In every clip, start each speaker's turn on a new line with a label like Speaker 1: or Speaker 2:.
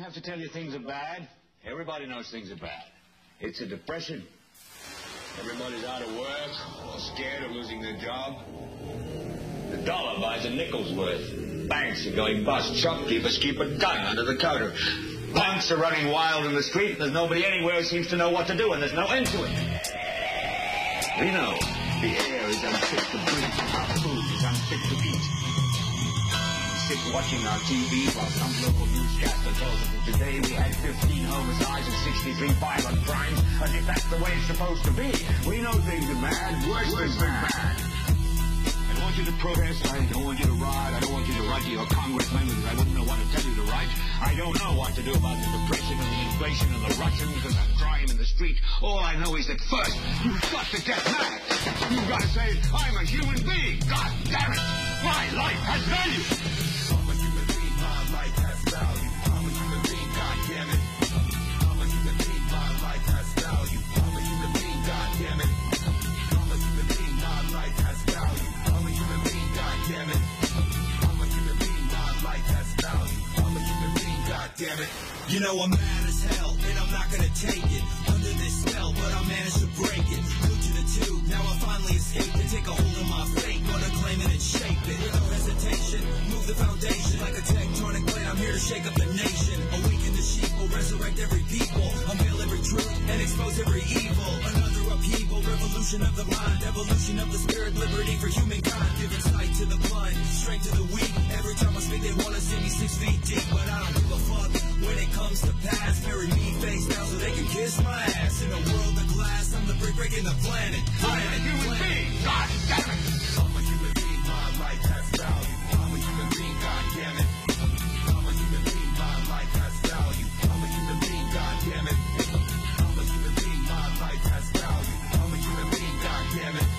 Speaker 1: have to tell you things are bad. Everybody knows things are bad. It's a depression. Everybody's out of work or scared of losing their job. The dollar buys a nickel's worth. Banks are going bust. Shopkeepers keep a gun under the counter. Punks are running wild in the street, and there's nobody anywhere who seems to know what to do, and there's no end to it. We know the air is unfit to breathe. Our food is unfit to eat. We sit watching our TV while some local newscaster tells us that today we had 15 homicides and 63 violent crimes, as if that's the way it's supposed to be. We know things are bad, worse things are bad. I don't want you to protest, I don't want you to riot, I don't want you to write to your congressman because I wouldn't know what to tell you to write. I don't know what to do about the depression and the inflation and the Russians and the crime in the street. All I know is that first, you've got to get mad. You've got to say, I'm a human being. God damn it. My life has value. I'm a human being. My life has value. I'm a human being. God damn it. I'm a human being. My life has value. I'm a human being. God damn it. I'm a human being. My life has value. I'm a human being. God damn it. I'm a human being. My life has value. I'm a human being. God damn it.
Speaker 2: You know I'm mad as hell, and I'm not gonna take it under this spell, but I managed to break it. Glued to the tube, now I finally escaped it. Take a hold of my fate, gonna claim it and shape it. With no hesitation, move the foundation like a tectonic plate. I'm here to shake up the nation. Awaken the sheep, will resurrect every people. Unveil every truth and expose every evil. Another upheaval, revolution of the mind, evolution of the spirit, liberty for humankind. Giving sight to the blind, strength to the weak. Every time I speak, they wanna see me 6 feet deep, but I don't give a fuck. When it comes to pass, bury me face down so they can kiss my ass. In a world of glass, I'm the brick breaking the planet. I'm a human being, God damn it. I'm a human being, my life has value. I'm a human being, God damn it. I'm a human being, my life has value. I'm a human being, God damn it. I'm a human being, my life has value. I'm a human being, God damn it.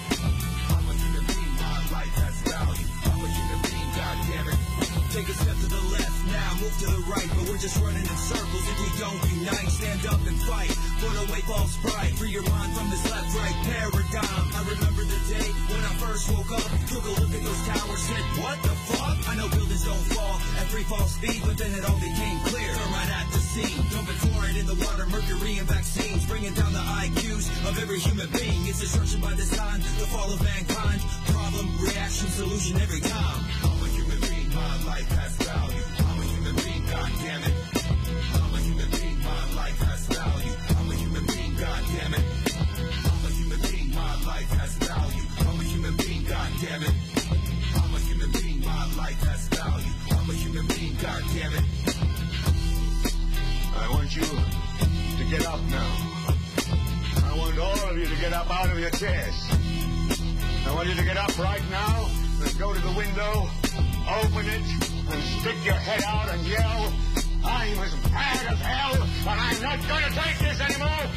Speaker 2: I'm a human being, my life has value. I'm a human being, God damn it. Take a step to the left, now move to the right, but we're just running in circles if we don't unite. Stand up and fight, put away false pride, free your mind from this left-right paradigm. I remember the day when I first woke up, took a look at those towers, said, what the fuck? I know buildings don't fall at free fall speed, but then it all became clear. Turn right at the scene, dumping fluoride in the water, mercury and vaccines, bringing down the IQs of every human being. It's destruction by design, the fall of mankind. Problem, reaction, solution every time. I'm a human being, my life has value. I'm a human being, God damn it. I'm a human being, my life has value. I'm a human being, God damn it. I'm a human being, my life has value. I'm a human being, God damn it. I'm a human being, my life has value. I'm a human being, God damn it.
Speaker 1: I want you to get up now. I want all of you to get up out of your chairs. I want you to get up right now and go to the window, open it, and stick your head out and yell, I'm as bad as hell, and I'm not going to take this anymore.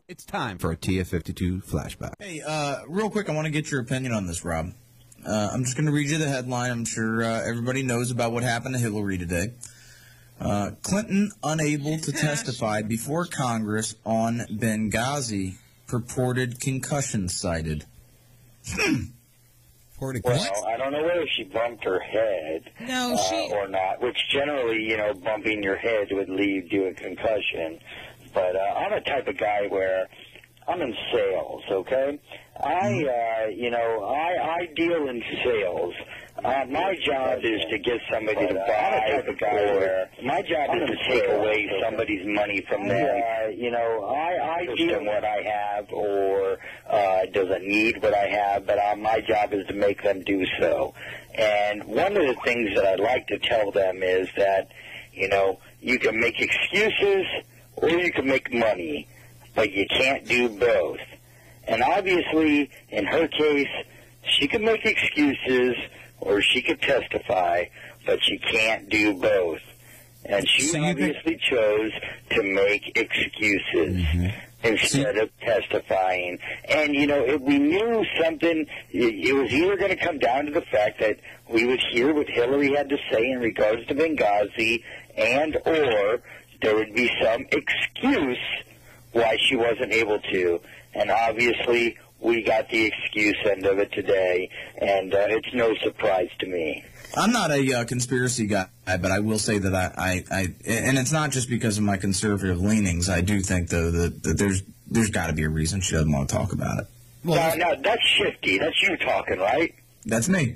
Speaker 3: It's time for a TF52 flashback.
Speaker 4: Hey, real quick, I want to get your opinion on this, Rob. I'm just going to read you the headline. I'm sure everybody knows about what happened to Hillary today. Clinton unable to testify before Congress on Benghazi, purported concussion cited.
Speaker 5: Well, I don't know whether she bumped her head or not, which generally, you know, bumping your head would lead to a concussion. But I'm a type of guy where I'm in sales, okay? I deal in sales. My job is to get somebody to buy, or my job is to take away somebody's money from them. I deal in what I have, or doesn't need what I have, but my job is to make them do so. And one of the things that I like to tell them is that, you can make excuses or you can make money, but you can't do both. And obviously, in her case, she could make excuses or she could testify, but she can't do both. And she obviously chose to make excuses instead of testifying. And, we knew something. It was either going to come down to the fact that we would hear what Hillary had to say in regards to Benghazi, and or there would be some excuse why she wasn't able to. And obviously, we got the excuse end of it today, and it's no surprise to me.
Speaker 4: I'm not a conspiracy guy, but I will say that I and it's not just because of my conservative leanings. I do think, though, that there's got to be a reason she doesn't want to talk about it.
Speaker 5: Well, no, that's shifty. That's you talking, right?
Speaker 4: That's me.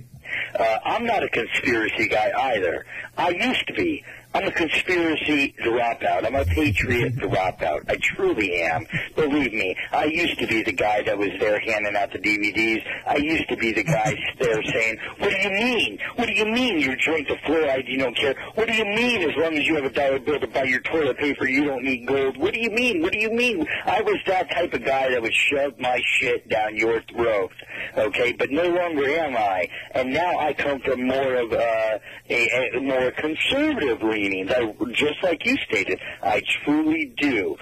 Speaker 5: I'm not a conspiracy guy either. I used to be. I'm a conspiracy dropout. I'm a patriot dropout. I truly am. Believe me, I used to be the guy that was there handing out the DVDs. I used to be the guy there saying, what do you mean? What do you mean you drink the fluoride, you don't care? What do you mean as long as you have a dollar bill to buy your toilet paper, you don't need gold? What do you mean? What do you mean? I was that type of guy that would shove my shit down your throat, okay? But no longer am I. And now I come from more of a more conservative leanings. Just like you stated, I truly do.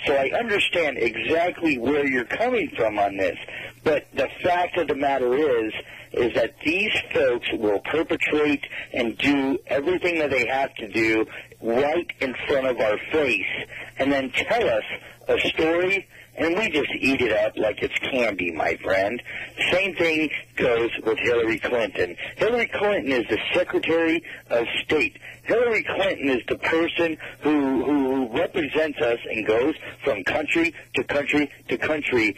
Speaker 5: So I understand exactly where you're coming from on this. But the fact of the matter is that these folks will perpetrate and do everything that they have to do right in front of our face and then tell us a story, and we just eat it up like it's candy, my friend. Same thing goes with Hillary Clinton. Hillary Clinton is the Secretary of State. Hillary Clinton is the person who represents us and goes from country to country to country,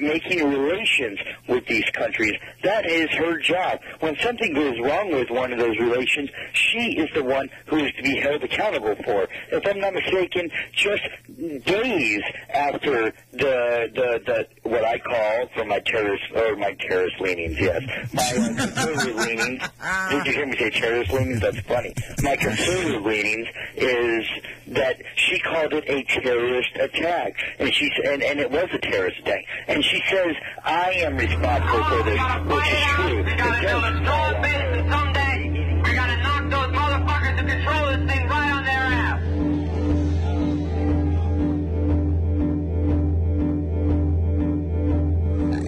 Speaker 5: making relations with these countries. That is her job. When something goes wrong with one of those relations, she is the one who is to be held accountable for. If I'm not mistaken, just days after the what I call for my terrorist leanings, yes, my conservative leanings. Did you hear me say terrorist leanings? That's funny. My conservative leanings is that she called it a terrorist attack, and and it was a terrorist attack. And she says I am responsible for this, which is true.
Speaker 6: We gotta build a strong base, and someday we gotta knock those motherfuckers to control this thing right on their ass.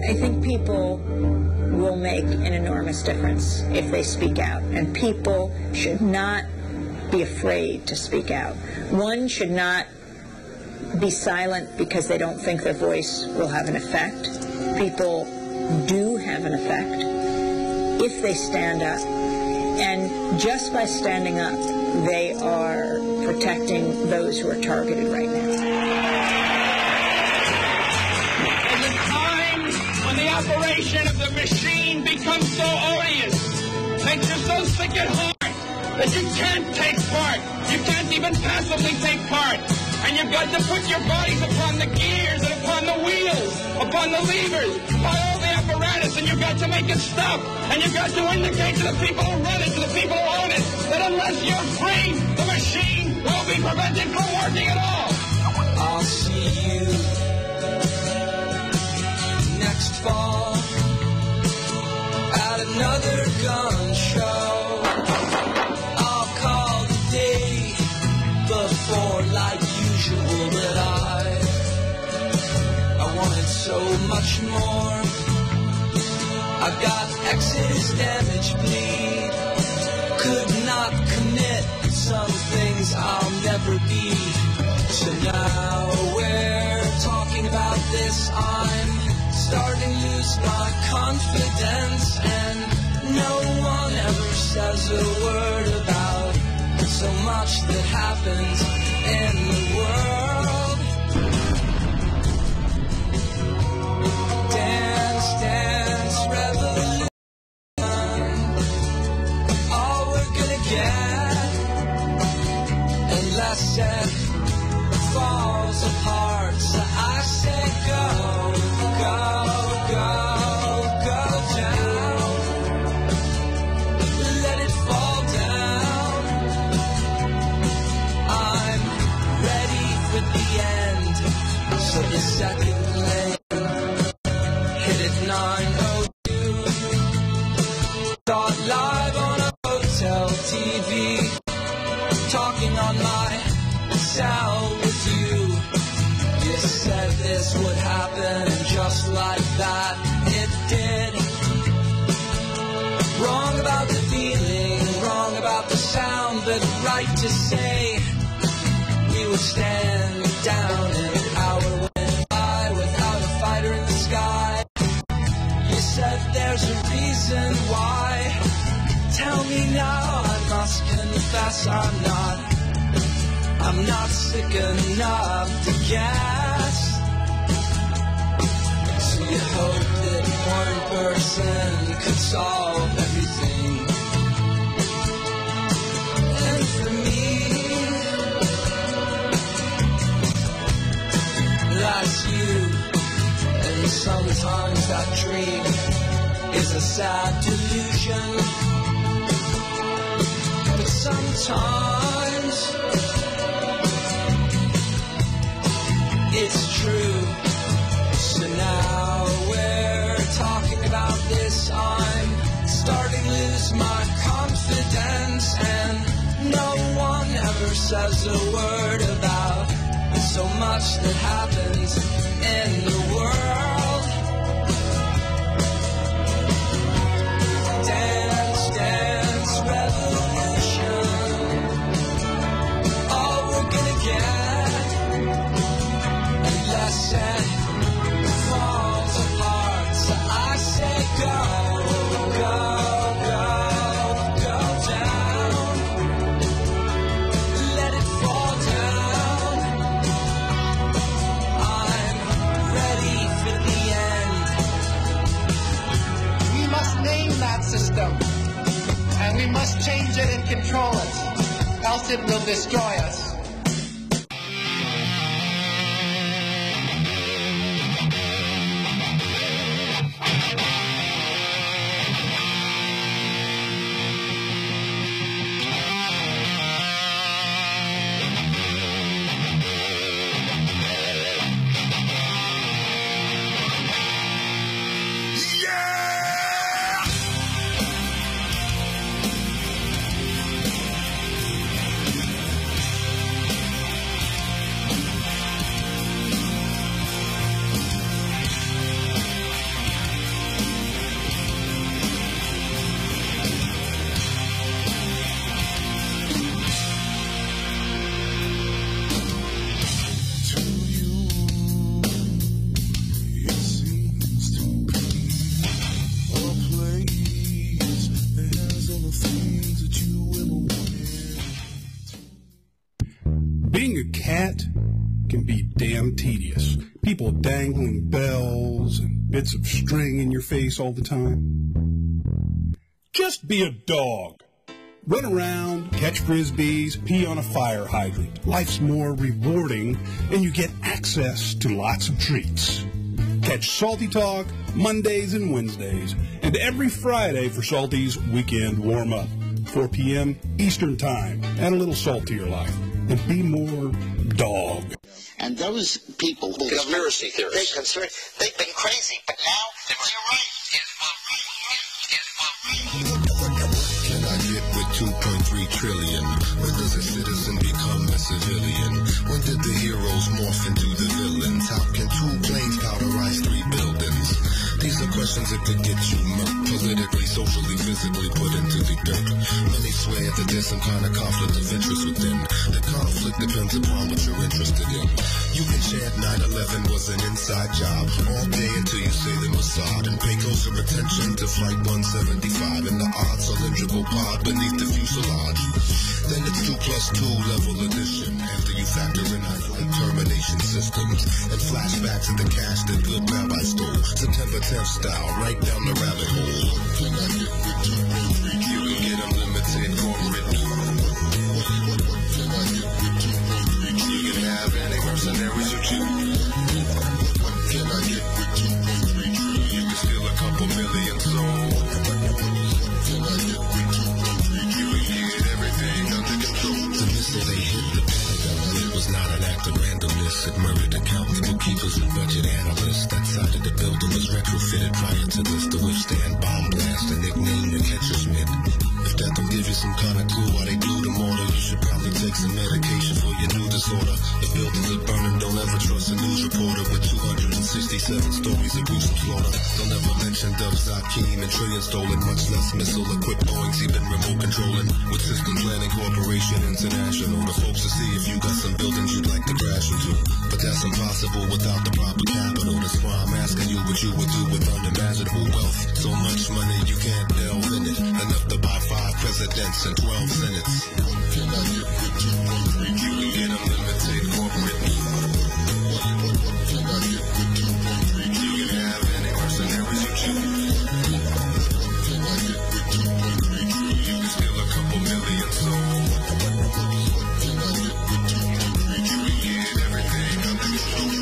Speaker 7: I think people will make an enormous difference if they speak out, and people should not be afraid to speak out. One should not be silent because they don't think their voice will have an effect. People do have an effect if they stand up, and just by standing up, they are protecting those who are targeted right now.
Speaker 6: The operation of the machine becomes so odious, makes you so sick at heart that you can't take part. You can't even passively take part. And you've got to put your bodies upon the gears and upon the wheels, upon the levers, upon all the apparatus, and you've got to make it stop. And you've got to indicate to the people who run it, to the people who own it, that unless you're free, the machine will be prevented from working at all.
Speaker 2: I'll see you next fall at another gun show. I'll call the day before like usual, but I wanted so much more. I've got exes, damage, bleed. Could not commit some things I'll never be. So now we're talking about this. I'm starting to lose my confidence, and no one ever says a word about so much that happens in the world. get, unless it falls apart. So I say go, go, go, go down. Let it fall down. I'm ready for the end. So the second lane hit at 9:02. Thought live on a hotel TV, talking on my cell with you. You said this would happen, and just like that, it did. Wrong about the feeling, wrong about the sound, but right to say we would stand down and an hour went by without a fighter in the sky. You said there's a reason why. Tell me now, I must confess I'm not sick enough to guess. So you hope that one person could solve everything. And for me, that's you. And sometimes that dream is a sad delusion. But sometimes it's true. So now we're talking about this. I'm starting to lose my confidence, and no one ever says a word about so much that happens in the world. Dance, dance, revolution. All we're gonna get, unless it falls apart. So I say go, go, go, go down. Let it fall down. I'm ready for the end.
Speaker 8: We must name that system, and we must change it and control it, else it will destroy us.
Speaker 9: Being a cat can be damn tedious. People dangling bells and bits of string in your face all the time. Just be a dog. Run around, catch frisbees, pee on a fire hydrant. Life's more rewarding, and you get access to lots of treats. Catch Salty Talk Mondays and Wednesdays, and every Friday for Salty's Weekend Warm-Up, 4 p.m. Eastern Time. Add a little salt to your life, and be more dog.
Speaker 10: And those people who
Speaker 11: conspiracy theorists,
Speaker 10: they've been crazy, but now they're right.
Speaker 11: Can I get with 2.3 trillion? When does a citizen become a civilian? When did the heroes morph into the villains? How can 2 planes powderize 3 buildings? These are questions that could get you murked, politically, socially, physically put into the dirt. Many swear that there's some kind of conflict of interest within. The conflict depends upon what you're interested in. You can chant 9/11 was an inside job all day until you say the Mossad and pay closer attention to Flight 175 and the odd cylindrical pod beneath the fuselage. Then it's 2+2 level addition after you factor in flight termination systems and flashbacks of the cash that good rabbi stole. September 10th style, right down the rabbit hole. Can I get with 2.3 trillion? Get unlimited corporate It murdered accountants, bookkeepers, and budget analysts. That side of the building was retrofitted prior to this to withstand bomb blast and nicknamed the catcher's mitt. If that don't give you some kind of clue why they blew the mortar, you should probably take some medication for your new disorder. The buildings are burning, don't ever trust a news reporter with 267 stories of gruesome slaughter. Don't ever mention Dov Zakim and trillions stolen, much less missile-equipped Boeings he been remote controlling. With System Planning Corporation International, the folks to see if you got some buildings you'd like to crash into. But that's impossible without the proper capital. That's why I'm asking you what you would do with unimaginable wealth. So much money you can't delve in it. Enough to buy 5 presidents and 12 senates. Can I get with 2.3? You can get unlimited corporate. Can I get with 2.3? You can have any mercenaries you choose. Can I get with 2.3? You can steal a couple million souls. Can I get with 2.3? You can get everything under control.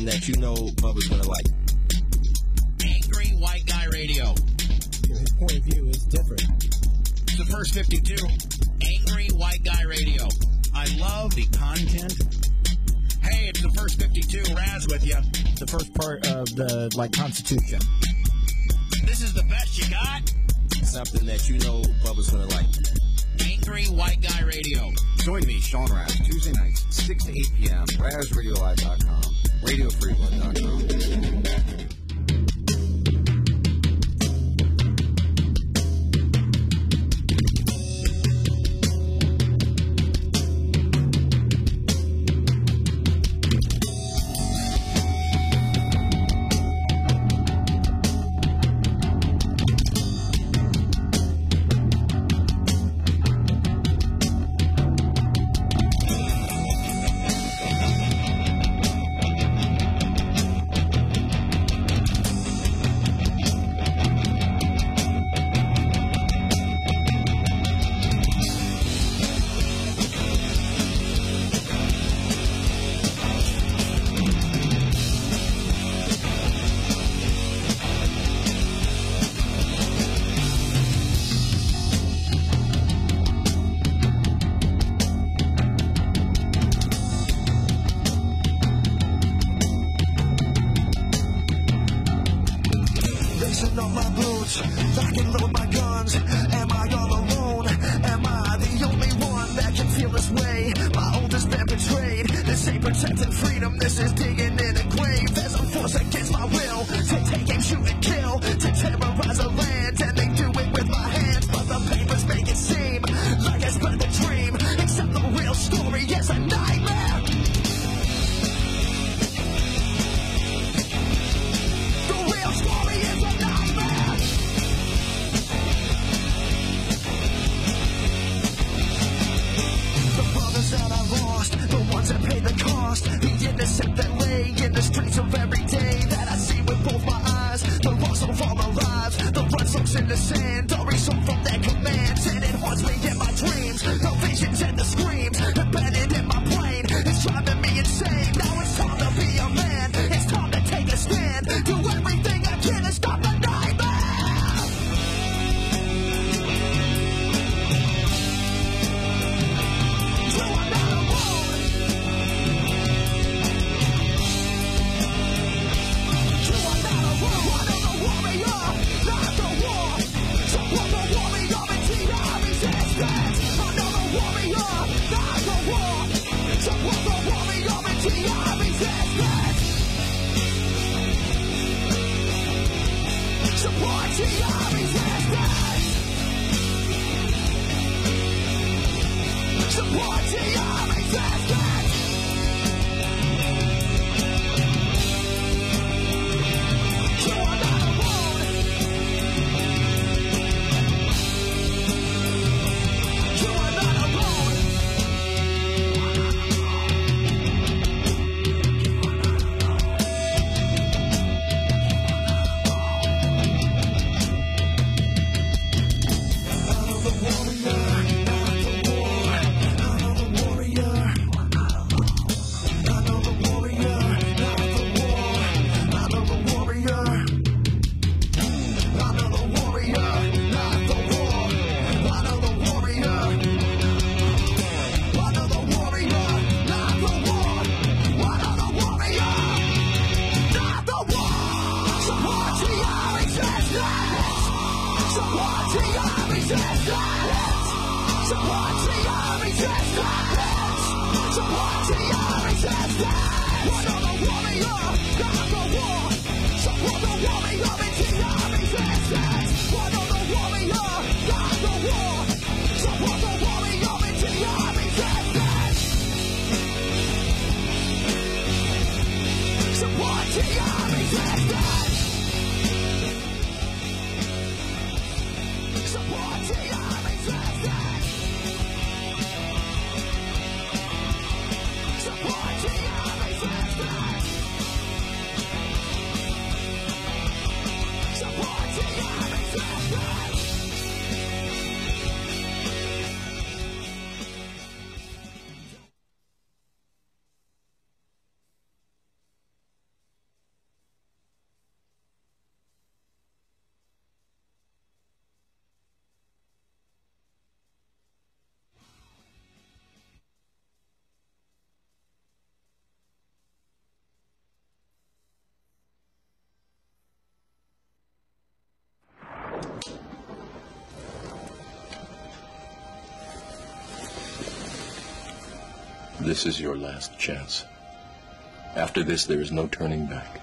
Speaker 12: That you know Bubba's gonna like.
Speaker 13: Angry White Guy Radio.
Speaker 12: His point of view is different.
Speaker 13: It's the first 52. Angry White Guy Radio. I love the content. Hey, it's the first 52. Raz with you.
Speaker 12: The first part of the Constitution.
Speaker 13: This is the best you got.
Speaker 12: Something that you know Bubba's gonna like.
Speaker 13: Angry White Guy Radio.
Speaker 3: Join me, Sean Raz, Tuesday nights, 6 to 8 p.m. RazRadioLive.com. RadioFreeBlood.com.
Speaker 2: Supporting our resistance. Supporting our resistance. You are not alone. You are not alone.
Speaker 14: This is your last chance. After this, there is no turning back.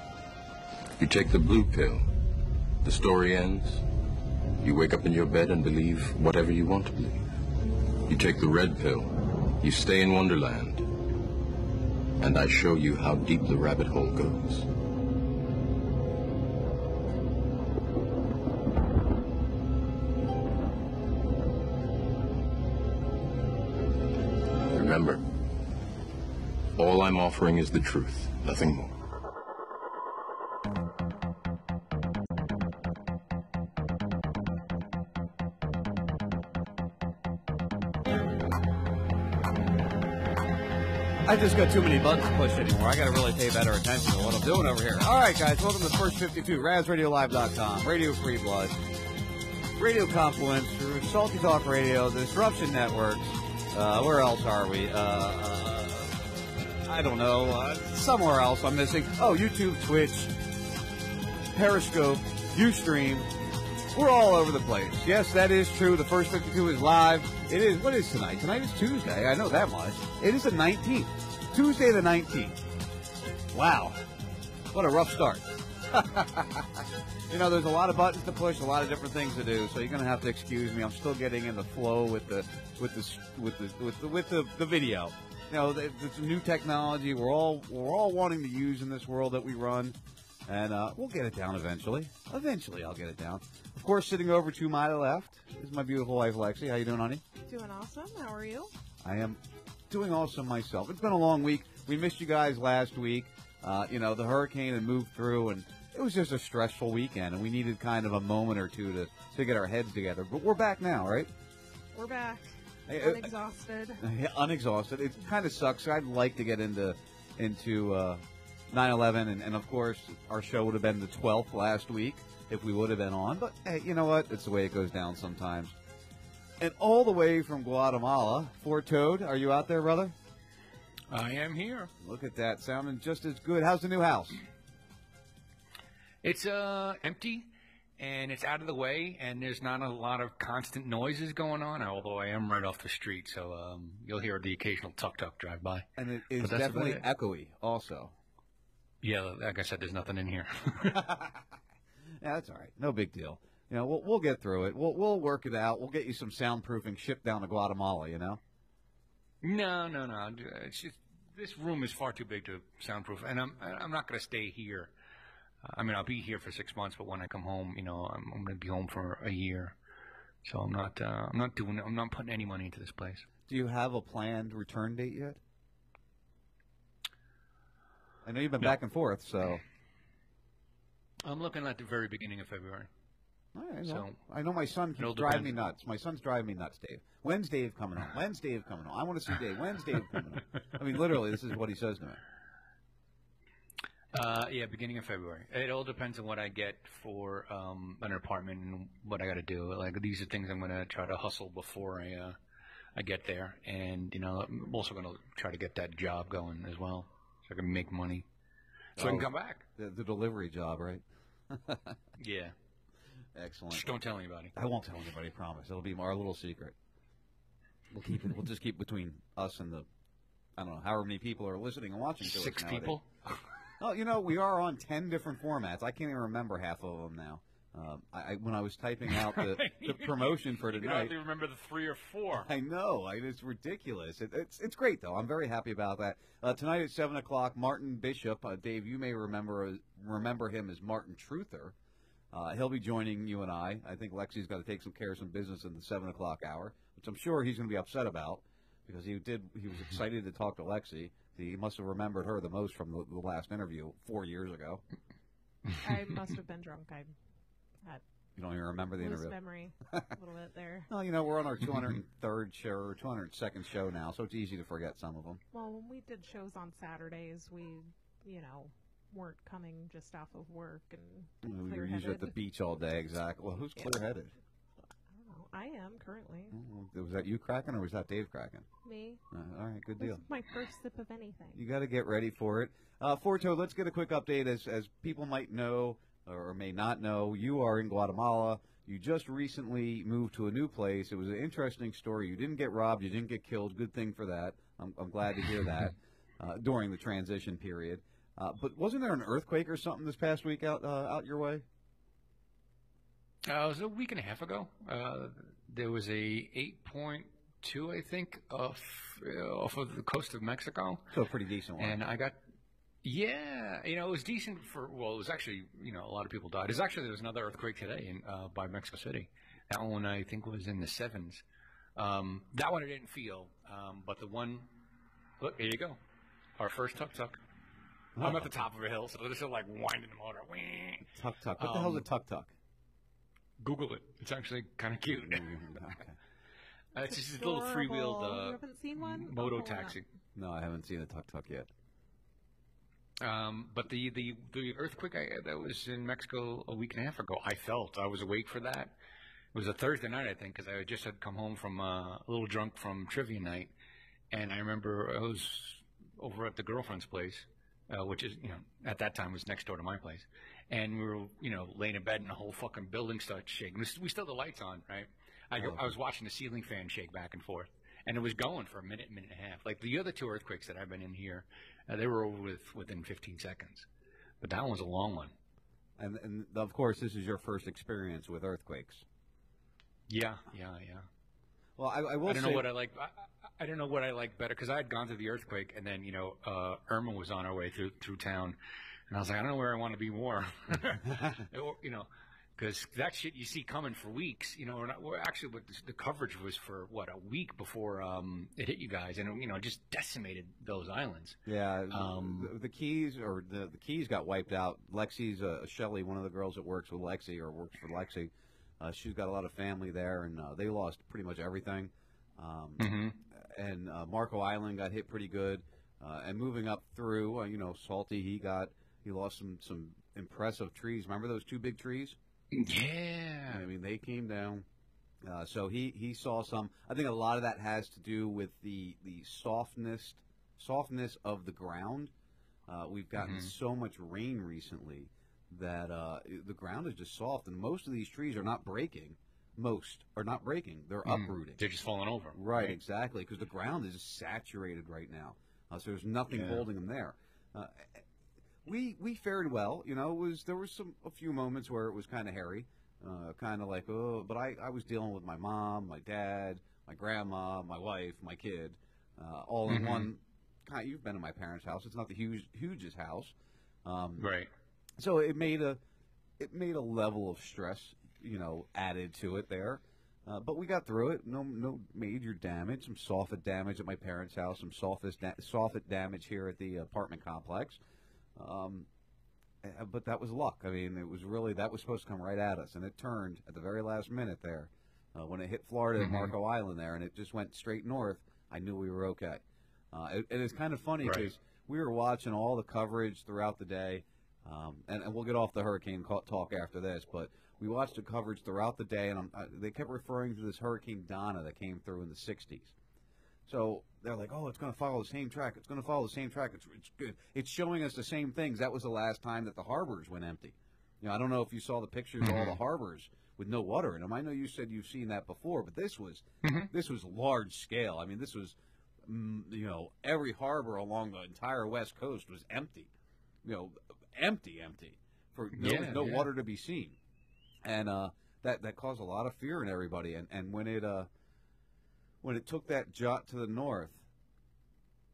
Speaker 14: You take the blue pill, the story ends. You wake up in your bed and believe whatever you want to believe. You take the red pill, you stay in Wonderland, and I show you how deep the rabbit hole goes. Remember, all I'm offering is the truth, nothing more.
Speaker 15: I just got too many buttons to push anymore. I got to really pay better attention to what I'm doing over here. All right, guys, welcome to the First 52, RazRadioLive.com, Radio Free Blood, Radio Confluence, Salty Talk Radio, the Disruption Networks. Where else are we? I don't know. Somewhere else I'm missing. Oh, YouTube, Twitch, Periscope, Ustream. We're all over the place. Yes, that is true. The First 52 is live. It is. What is tonight? Tonight is Tuesday. I know that much. It is the 19th. Tuesday the 19th. Wow. What a rough start. You know, there's a lot of buttons to push, a lot of different things to do, so you're going to have to excuse me. I'm still getting in the flow with the video. You know, it's new technology we're all wanting to use in this world that we run, and we'll get it down eventually. Eventually, I'll get it down. Of course, sitting over to my left is my beautiful wife, Lexi. How you doing, honey?
Speaker 16: Doing awesome. How are you?
Speaker 15: I am doing awesome myself. It's been a long week. We missed you guys last week. You know, the hurricane had moved through, and it was just a stressful weekend, and we needed kind of a moment or two to get our heads together. But we're back now, right?
Speaker 16: We're back. Unexhausted.
Speaker 15: Unexhausted. It kind of sucks. I'd like to get into 9/11, and of course, our show would have been the 12th last week if we would have been on. But, hey, you know what? It's the way it goes down sometimes. And all the way from Guatemala, Fort Toad, are you out there, brother?
Speaker 17: I am here.
Speaker 15: Look at that, sounding just as good. How's the new house?
Speaker 17: It's empty, and it's out of the way, and there's not a lot of constant noises going on, although I am right off the street, so you'll hear the occasional tuk-tuk drive by.
Speaker 15: And it is definitely echoey also.
Speaker 17: Yeah, like I said, there's nothing in here.
Speaker 15: Yeah, that's all right. No big deal. You know, we'll get through it. We'll work it out. We'll get you some soundproofing shipped down to Guatemala. You know.
Speaker 17: No. It's just this room is far too big to soundproof, and I'm not going to stay here. I mean, I'll be here for 6 months, but when I come home, you know, I'm going to be home for a year. So I'm not putting any money into this place.
Speaker 15: Do you have a planned return date yet? I know you've been back and forth, so
Speaker 17: I'm looking at the very beginning of February.
Speaker 15: All right,
Speaker 17: So
Speaker 15: I know my son keeps driving me nuts. My son's driving me nuts, Dave. When's Dave coming home? When's Dave coming home? I want to see Dave. When's Dave coming home? I mean, literally, this is what he says to me.
Speaker 17: Yeah, beginning of February. It all depends on what I get for an apartment and what I got to do. Like, these are things I'm going to try to hustle before I get there. And, you know, I'm also going to try to get that job going as well, so I can make money, so I can come back.
Speaker 15: The delivery job, right?
Speaker 17: Yeah.
Speaker 15: Excellent.
Speaker 17: Shh, don't tell anybody.
Speaker 15: I won't tell anybody, I promise. It'll be our little secret. We'll keep it. We'll just keep between us and the, I don't know, however many people are listening and watching to us
Speaker 17: 6
Speaker 15: nowadays.
Speaker 17: people?
Speaker 15: Oh, you know, we are on 10 different formats. I can't even remember half of them now. When I was typing out the promotion for
Speaker 17: You can
Speaker 15: tonight,
Speaker 17: hardly remember the 3 or 4.
Speaker 15: I know. It's ridiculous. It's great, though. I'm very happy about that. Tonight at 7 o'clock, Martin Bishop. Dave, you may remember him as Martin Truther. He'll be joining you and I. I think Lexi's got to take some care of some business in the 7 o'clock hour, which I'm sure he's going to be upset about because he was excited to talk to Lexi. He must have remembered her the most from the last interview 4 years ago.
Speaker 16: I must have been drunk. I had
Speaker 15: You don't even remember the
Speaker 16: loose
Speaker 15: interview.
Speaker 16: memory a little bit there.
Speaker 15: Well, you know, we're on our 203rd show or 202nd show now, so it's easy to forget some of them.
Speaker 16: Well, when we did shows on Saturdays, we, you know, weren't coming just off of work and
Speaker 15: You're usually at the beach all day, exactly. Well, who's clear-headed?
Speaker 16: I don't know. I am currently.
Speaker 15: Was that you cracking or was that Dave cracking?
Speaker 16: Me.
Speaker 15: All right, good
Speaker 16: This
Speaker 15: deal.
Speaker 16: is my first sip of anything.
Speaker 15: You got to get ready for it. Forto, let's get a quick update. As people might know or may not know, you are in Guatemala. You just recently moved to a new place. It was an interesting story. You didn't get robbed. You didn't get killed. Good thing for that. I'm glad to hear that during the transition period. But wasn't there an earthquake or something this past week out your way?
Speaker 17: It was a week and a half ago. There was a 8.2, I think, off of the coast of Mexico.
Speaker 15: So a pretty decent one.
Speaker 17: And I got, yeah, you know, it was decent for, well, it was actually, you know, a lot of people died. There was another earthquake today by Mexico City. That one, I think, was in the 7s. That one I didn't feel. But the one, look, here you go. Our first tuk-tuk. I'm at the top of a hill, so this is like winding the motor.
Speaker 15: Tuk-tuk. What the hell's a tuk-tuk?
Speaker 17: Google it. It's actually kind of cute.
Speaker 15: Okay.
Speaker 17: It's just a little three-wheeled
Speaker 16: You haven't seen one?
Speaker 17: moto
Speaker 16: Oh,
Speaker 17: taxi.
Speaker 15: No, I haven't seen a tuk-tuk yet.
Speaker 17: But the earthquake that was in Mexico a week and a half ago, I was awake for that. It was a Thursday night, I think, because I just had come home from a little drunk from trivia night, and I remember I was over at the girlfriend's place, which is, you know, at that time was next door to my place, and we were, you know, laying in bed and the whole fucking building started shaking. We still had the lights on, right? I was watching the ceiling fan shake back and forth, and it was going for a minute and a half. Like the other 2 earthquakes that I've been in here, they were over within 15 seconds, but that one was a long one.
Speaker 15: And of course, this is your first experience with earthquakes.
Speaker 17: Yeah.
Speaker 15: Well, I will
Speaker 17: I don't
Speaker 15: say,
Speaker 17: know what I like. I don't know what I like better because I had gone through the earthquake, and then, you know, Irma was on her way through town, and I was like, I don't know where I want to be more, you know, because that shit you see coming for weeks. You know, actually, the coverage was for what, a week before it hit you guys, and, you know, just decimated those islands.
Speaker 15: Yeah, the Keys or the Keys got wiped out. Lexi's Shelly, one of the girls that works with Lexi or works for Lexi. She's got a lot of family there, and they lost pretty much everything. And Marco Island got hit pretty good. And moving up through, you know, Salty, he lost some impressive trees. Remember those 2 big trees?
Speaker 17: Yeah.
Speaker 15: I mean, they came down. So he saw some. I think a lot of that has to do with the softness of the ground. We've gotten so much rain recently that the ground is just soft, and most of these trees are not breaking. They're uprooting.
Speaker 17: They're just falling over.
Speaker 15: Right, exactly, because the ground is saturated right now. So there's nothing holding them there. we fared well. You know, there was a few moments where it was kind of hairy, kind of like, oh, but I was dealing with my mom, my dad, my grandma, my wife, my kid, all in one. You've been in my parents' house. It's not the hugest house,
Speaker 17: right?
Speaker 15: So it made a level of stress, you know, added to it there. But we got through it. No major damage. Some soffit damage at my parents' house. Some soffit damage here at the apartment complex. But that was luck. I mean, it was really, that was supposed to come right at us, and it turned at the very last minute there. When it hit Florida and Marco Island there, and it just went straight north, I knew we were okay. It is kind of funny because we were watching all the coverage throughout the day, and we'll get off the hurricane talk after this, but we watched the coverage throughout the day, and they kept referring to this Hurricane Donna that came through in the 60s. So they're like, oh, it's going to follow the same track. It's going to follow the same track. It's good. It's showing us the same things. That was the last time that the harbors went empty. You know, I don't know if you saw the pictures of all the harbors with no water in them. I know you said you've seen that before, but this was large scale. I mean, this was, you know, every harbor along the entire West Coast was empty. You know, empty. For no water to be seen. And that caused a lot of fear in everybody. And when it took that jot to the north,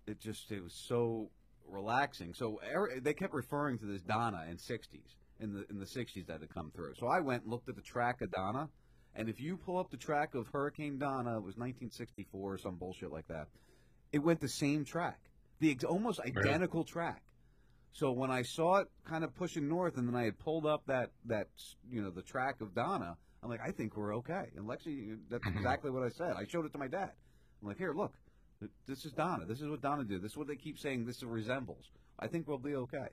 Speaker 15: it was so relaxing. So they kept referring to this Donna in the 60s that had come through. So I went and looked at the track of Donna, and if you pull up the track of Hurricane Donna, it was 1964 or some bullshit like that. It went the same track, the almost identical track. So when I saw it kind of pushing north, and then I had pulled up that the track of Donna, I'm like, I think we're okay. And Lexi, that's exactly what I said. I showed it to my dad. I'm like, here, look, this is Donna. This is what Donna did. This is what they keep saying this resembles. I think we'll be okay.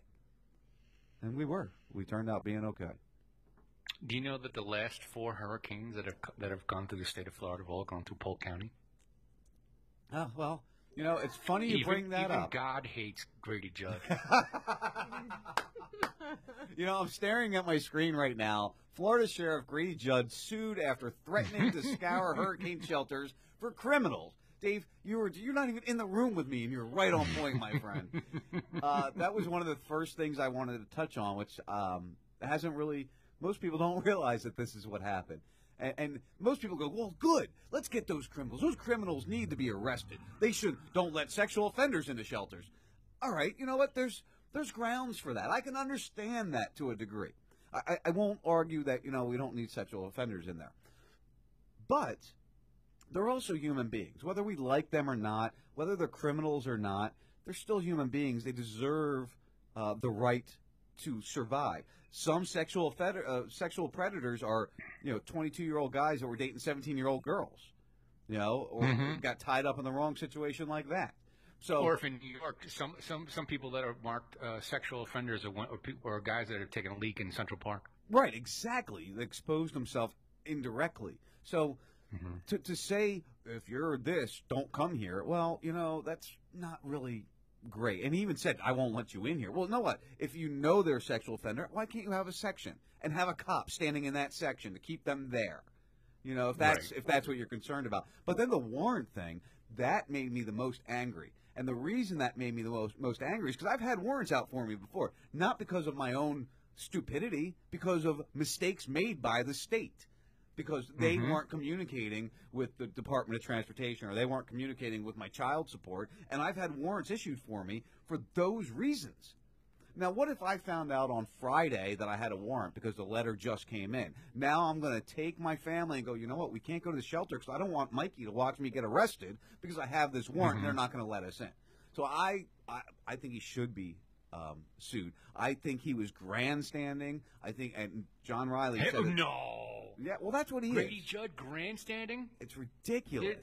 Speaker 15: And we were. We turned out being okay.
Speaker 17: Do you know that the last 4 hurricanes that have gone through the state of Florida have all gone through Polk County?
Speaker 15: Oh, well, you know, it's funny you bring that up.
Speaker 17: Even God hates Grady Judd.
Speaker 15: You know, I'm staring at my screen right now. Florida Sheriff Grady Judd sued after threatening to scour hurricane shelters for criminals. Dave, you're not even in the room with me, and you're right on point, my friend. That was one of the first things I wanted to touch on, which hasn't really – most people don't realize that this is what happened. And most people go, well, good, let's get those criminals. Those criminals need to be arrested. They don't let sexual offenders into shelters. All right, you know what? There's grounds for that. I can understand that to a degree. I won't argue that, you know, we don't need sexual offenders in there. But they're also human beings. Whether we like them or not, whether they're criminals or not, they're still human beings. They deserve the right to survive. Some sexual predators are, you know, 22-year-old guys that were dating 17-year-old girls, you know, or got tied up in the wrong situation like that. So,
Speaker 17: or if in New York, some people that are marked sexual offenders or guys that have taken a leak in Central Park.
Speaker 15: Right, exactly. They exposed themselves indirectly. So to say, if you're this, don't come here, well, you know, that's not really great. And he even said, I won't let you in here. Well, you know what? If you know they're a sexual offender, why can't you have a section and have a cop standing in that section to keep them there? You know, if that's what you're concerned about. But then the warrant thing, that made me the most angry. And the reason that made me the most angry is because I've had warrants out for me before, not because of my own stupidity, because of mistakes made by the state. Because they weren't communicating with the Department of Transportation, or they weren't communicating with my child support, and I've had warrants issued for me for those reasons. Now, what if I found out on Friday that I had a warrant because the letter just came in? Now I'm going to take my family and go, you know what, we can't go to the shelter because I don't want Mikey to watch me get arrested because I have this warrant and they're not going to let us in. So I think he should be sued. I think he was grandstanding. I think, and John Riley said
Speaker 17: no.
Speaker 15: Yeah, well, that's what he
Speaker 17: Grady
Speaker 15: is.
Speaker 17: Judd grandstanding?
Speaker 15: It's ridiculous.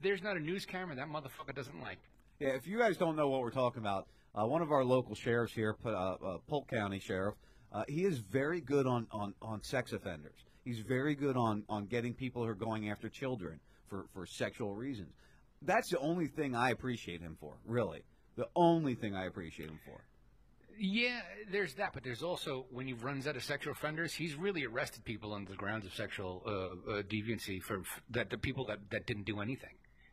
Speaker 17: There's not a news camera that motherfucker doesn't like.
Speaker 15: Yeah, if you guys don't know what we're talking about, one of our local sheriffs here, Polk County Sheriff, he is very good on sex offenders. He's very good on getting people who are going after children for sexual reasons. That's the only thing I appreciate him for, really. The only thing I appreciate him for.
Speaker 17: Yeah, there's that, but there's also, when he runs out of sexual offenders, he's really arrested people on the grounds of sexual deviancy for the people that didn't do anything.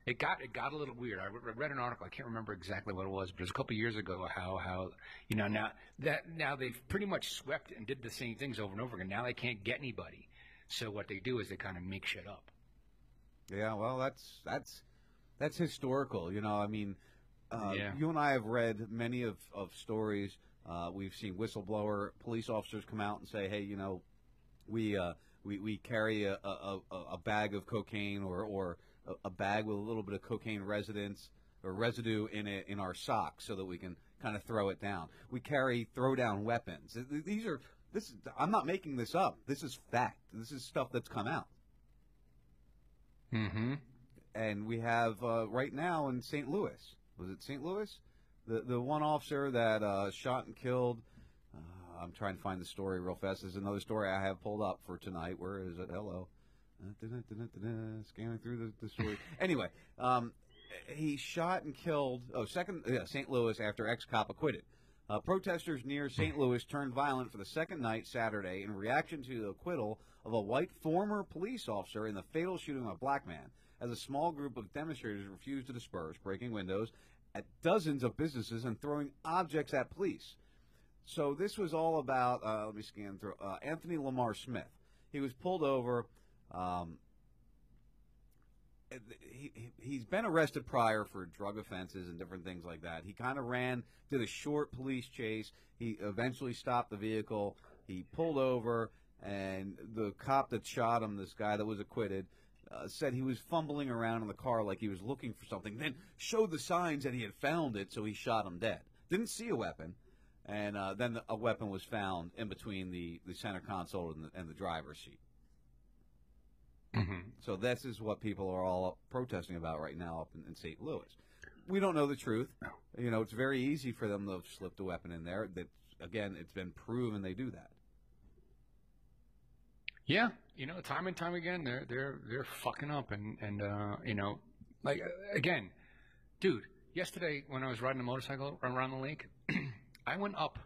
Speaker 17: It got a little weird. I read an article. I can't remember exactly what it was, but it was a couple of years ago. How now they've pretty much swept and did the same things over and over again. Now they can't get anybody, so what they do is they kind of make shit up.
Speaker 15: Yeah, well, that's historical. You know, I mean,
Speaker 17: Yeah.
Speaker 15: you and I have read many of stories. We've seen whistleblower police officers come out and say, "Hey, you know, we carry a bag of cocaine or a bag with a little bit of cocaine residue in it in our socks so that we can kind of throw it down. We carry throw down weapons. I'm not making this up. This is fact. This is stuff that's come out.
Speaker 17: Mm-hmm.
Speaker 15: And we have right now in St. Louis. Was it St. Louis? The one officer that shot and killed. I'm trying to find the story real fast. There's another story I have pulled up for tonight. Where is it? Hello. Scanning through the story. Anyway, he shot and killed. St. Louis after ex-cop acquitted. Protesters near St. Louis turned violent for the second night Saturday in reaction to the acquittal of a white former police officer in the fatal shooting of a black man, as a small group of demonstrators refused to disperse, breaking windows at dozens of businesses and throwing objects at police. So this was all about, let me scan through, Anthony Lamar Smith. He was pulled over. He's been arrested prior for drug offenses and different things like that. He kind of did a short police chase. He eventually stopped the vehicle. He pulled over, and the cop that shot him, this guy that was acquitted, said he was fumbling around in the car like he was looking for something, then showed the signs that he had found it, so he shot him dead. Didn't see a weapon, and then a weapon was found in between the center console and the driver's seat.
Speaker 17: Mm-hmm.
Speaker 15: So this is what people are all protesting about right now up in St. Louis. We don't know the truth. You know, it's very easy for them to have slipped a weapon in there. That, again, it's been proven they do that.
Speaker 17: Yeah, you know, time and time again, they're fucking up, and you know, like again, dude. Yesterday when I was riding a motorcycle around the lake, I went up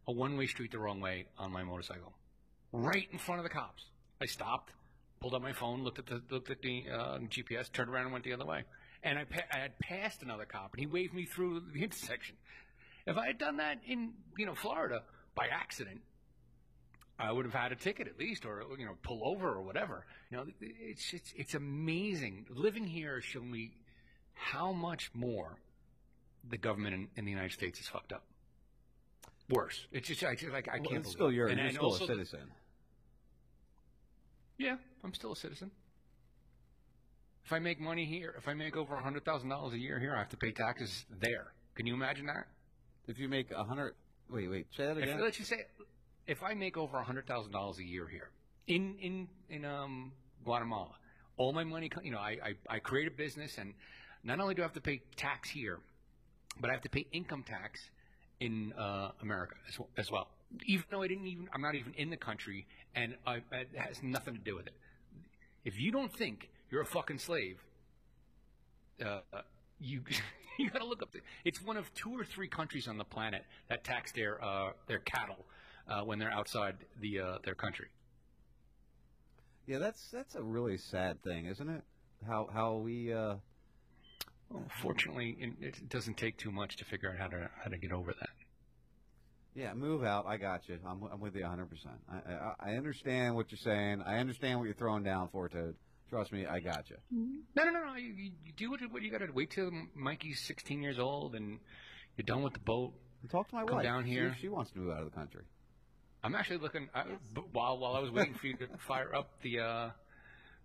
Speaker 17: a one-way street the wrong way on my motorcycle, right in front of the cops. I stopped, pulled up my phone, looked at the GPS, turned around and went the other way, and I had passed another cop, and he waved me through the intersection. If I had done that in Florida by accident, I would have had a ticket at least, or pull over or whatever. You know, it's amazing. Living here has shown me how much more the government in the United States is fucked up. Worse. It's just I can't believe.
Speaker 15: Still, you're still
Speaker 17: also
Speaker 15: a citizen.
Speaker 17: Yeah, I'm still a citizen. If I make money here, if I make over $100,000 a year here, I have to pay taxes there. Can you imagine that?
Speaker 15: If you make wait, say that again.
Speaker 17: Let's just say, if I make over $100,000 a year here in Guatemala, all my money, I create a business, and not only do I have to pay tax here, but I have to pay income tax in America as well. Even though I'm not even in the country, and it has nothing to do with it. If you don't think you're a fucking slave, you got to look up. It's one of 2 or 3 countries on the planet that tax their cattle when they're outside their country.
Speaker 15: Yeah, that's a really sad thing, isn't it? How we.
Speaker 17: Fortunately, it doesn't take too much to figure out how to get over that.
Speaker 15: Yeah, move out. I got you. I'm with you 100%. I understand what you're saying. I understand what you're throwing down for, Toad. Trust me, I got you.
Speaker 17: No. You do what you got to wait till Mikey's 16 years old and you're done with the boat.
Speaker 15: Talk to my
Speaker 17: Come
Speaker 15: wife.
Speaker 17: down
Speaker 15: See
Speaker 17: here.
Speaker 15: if she wants to move out of the country.
Speaker 17: I'm actually looking while I was waiting for you to fire up the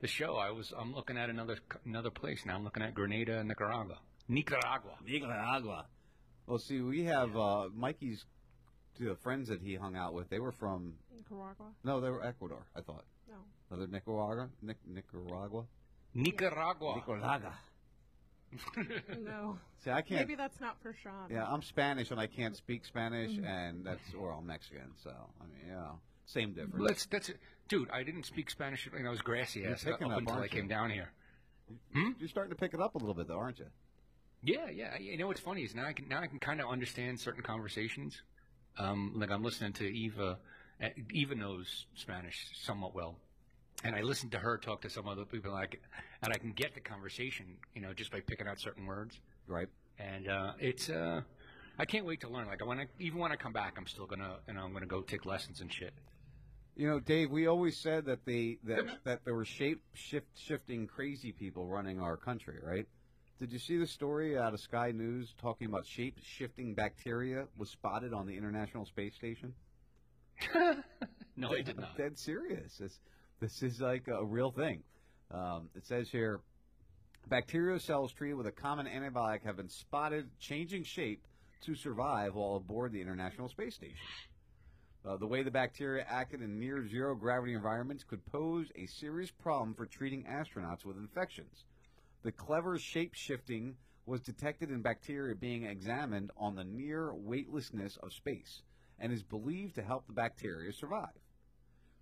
Speaker 17: show. I'm looking at another place now. I'm looking at Grenada, Nicaragua.
Speaker 15: Well, see, we have Mikey's friends that he hung out with. They were from
Speaker 16: Nicaragua?
Speaker 15: No, they were Ecuador, I thought.
Speaker 16: No.
Speaker 15: Are they Nicaragua? Nicaragua.
Speaker 16: No.
Speaker 15: See, I can't.
Speaker 16: Maybe that's not for Sean.
Speaker 15: Yeah, I'm Spanish and I can't speak Spanish, and I'm Mexican. So I mean, same difference.
Speaker 17: That's it. Dude, I didn't speak Spanish when I was grassy ass
Speaker 15: You're
Speaker 17: up
Speaker 15: picking up,
Speaker 17: until I
Speaker 15: aren't you?
Speaker 17: came down here.
Speaker 15: You're starting to pick it up a little bit, though, aren't you?
Speaker 17: Yeah. You know what's funny is now I can kind of understand certain conversations. Like I'm listening to Eva. Eva knows Spanish somewhat well, and I listen to her talk to some other people, and I can get the conversation, just by picking out certain words.
Speaker 15: Right.
Speaker 17: And it's I can't wait to learn. Like even when I come back, I'm still gonna I'm gonna go take lessons and shit.
Speaker 15: Dave, we always said that that there were shifting crazy people running our country, right? Did you see the story out of Sky News talking about shape-shifting bacteria was spotted on the International Space Station?
Speaker 17: No, I did not.
Speaker 15: Dead serious. This is like a real thing. It says here, bacterial cells treated with a common antibiotic have been spotted changing shape to survive while aboard the International Space Station. The way the bacteria acted in near-zero gravity environments could pose a serious problem for treating astronauts with infections. The clever shape-shifting was detected in bacteria being examined on the near weightlessness of space and is believed to help the bacteria survive.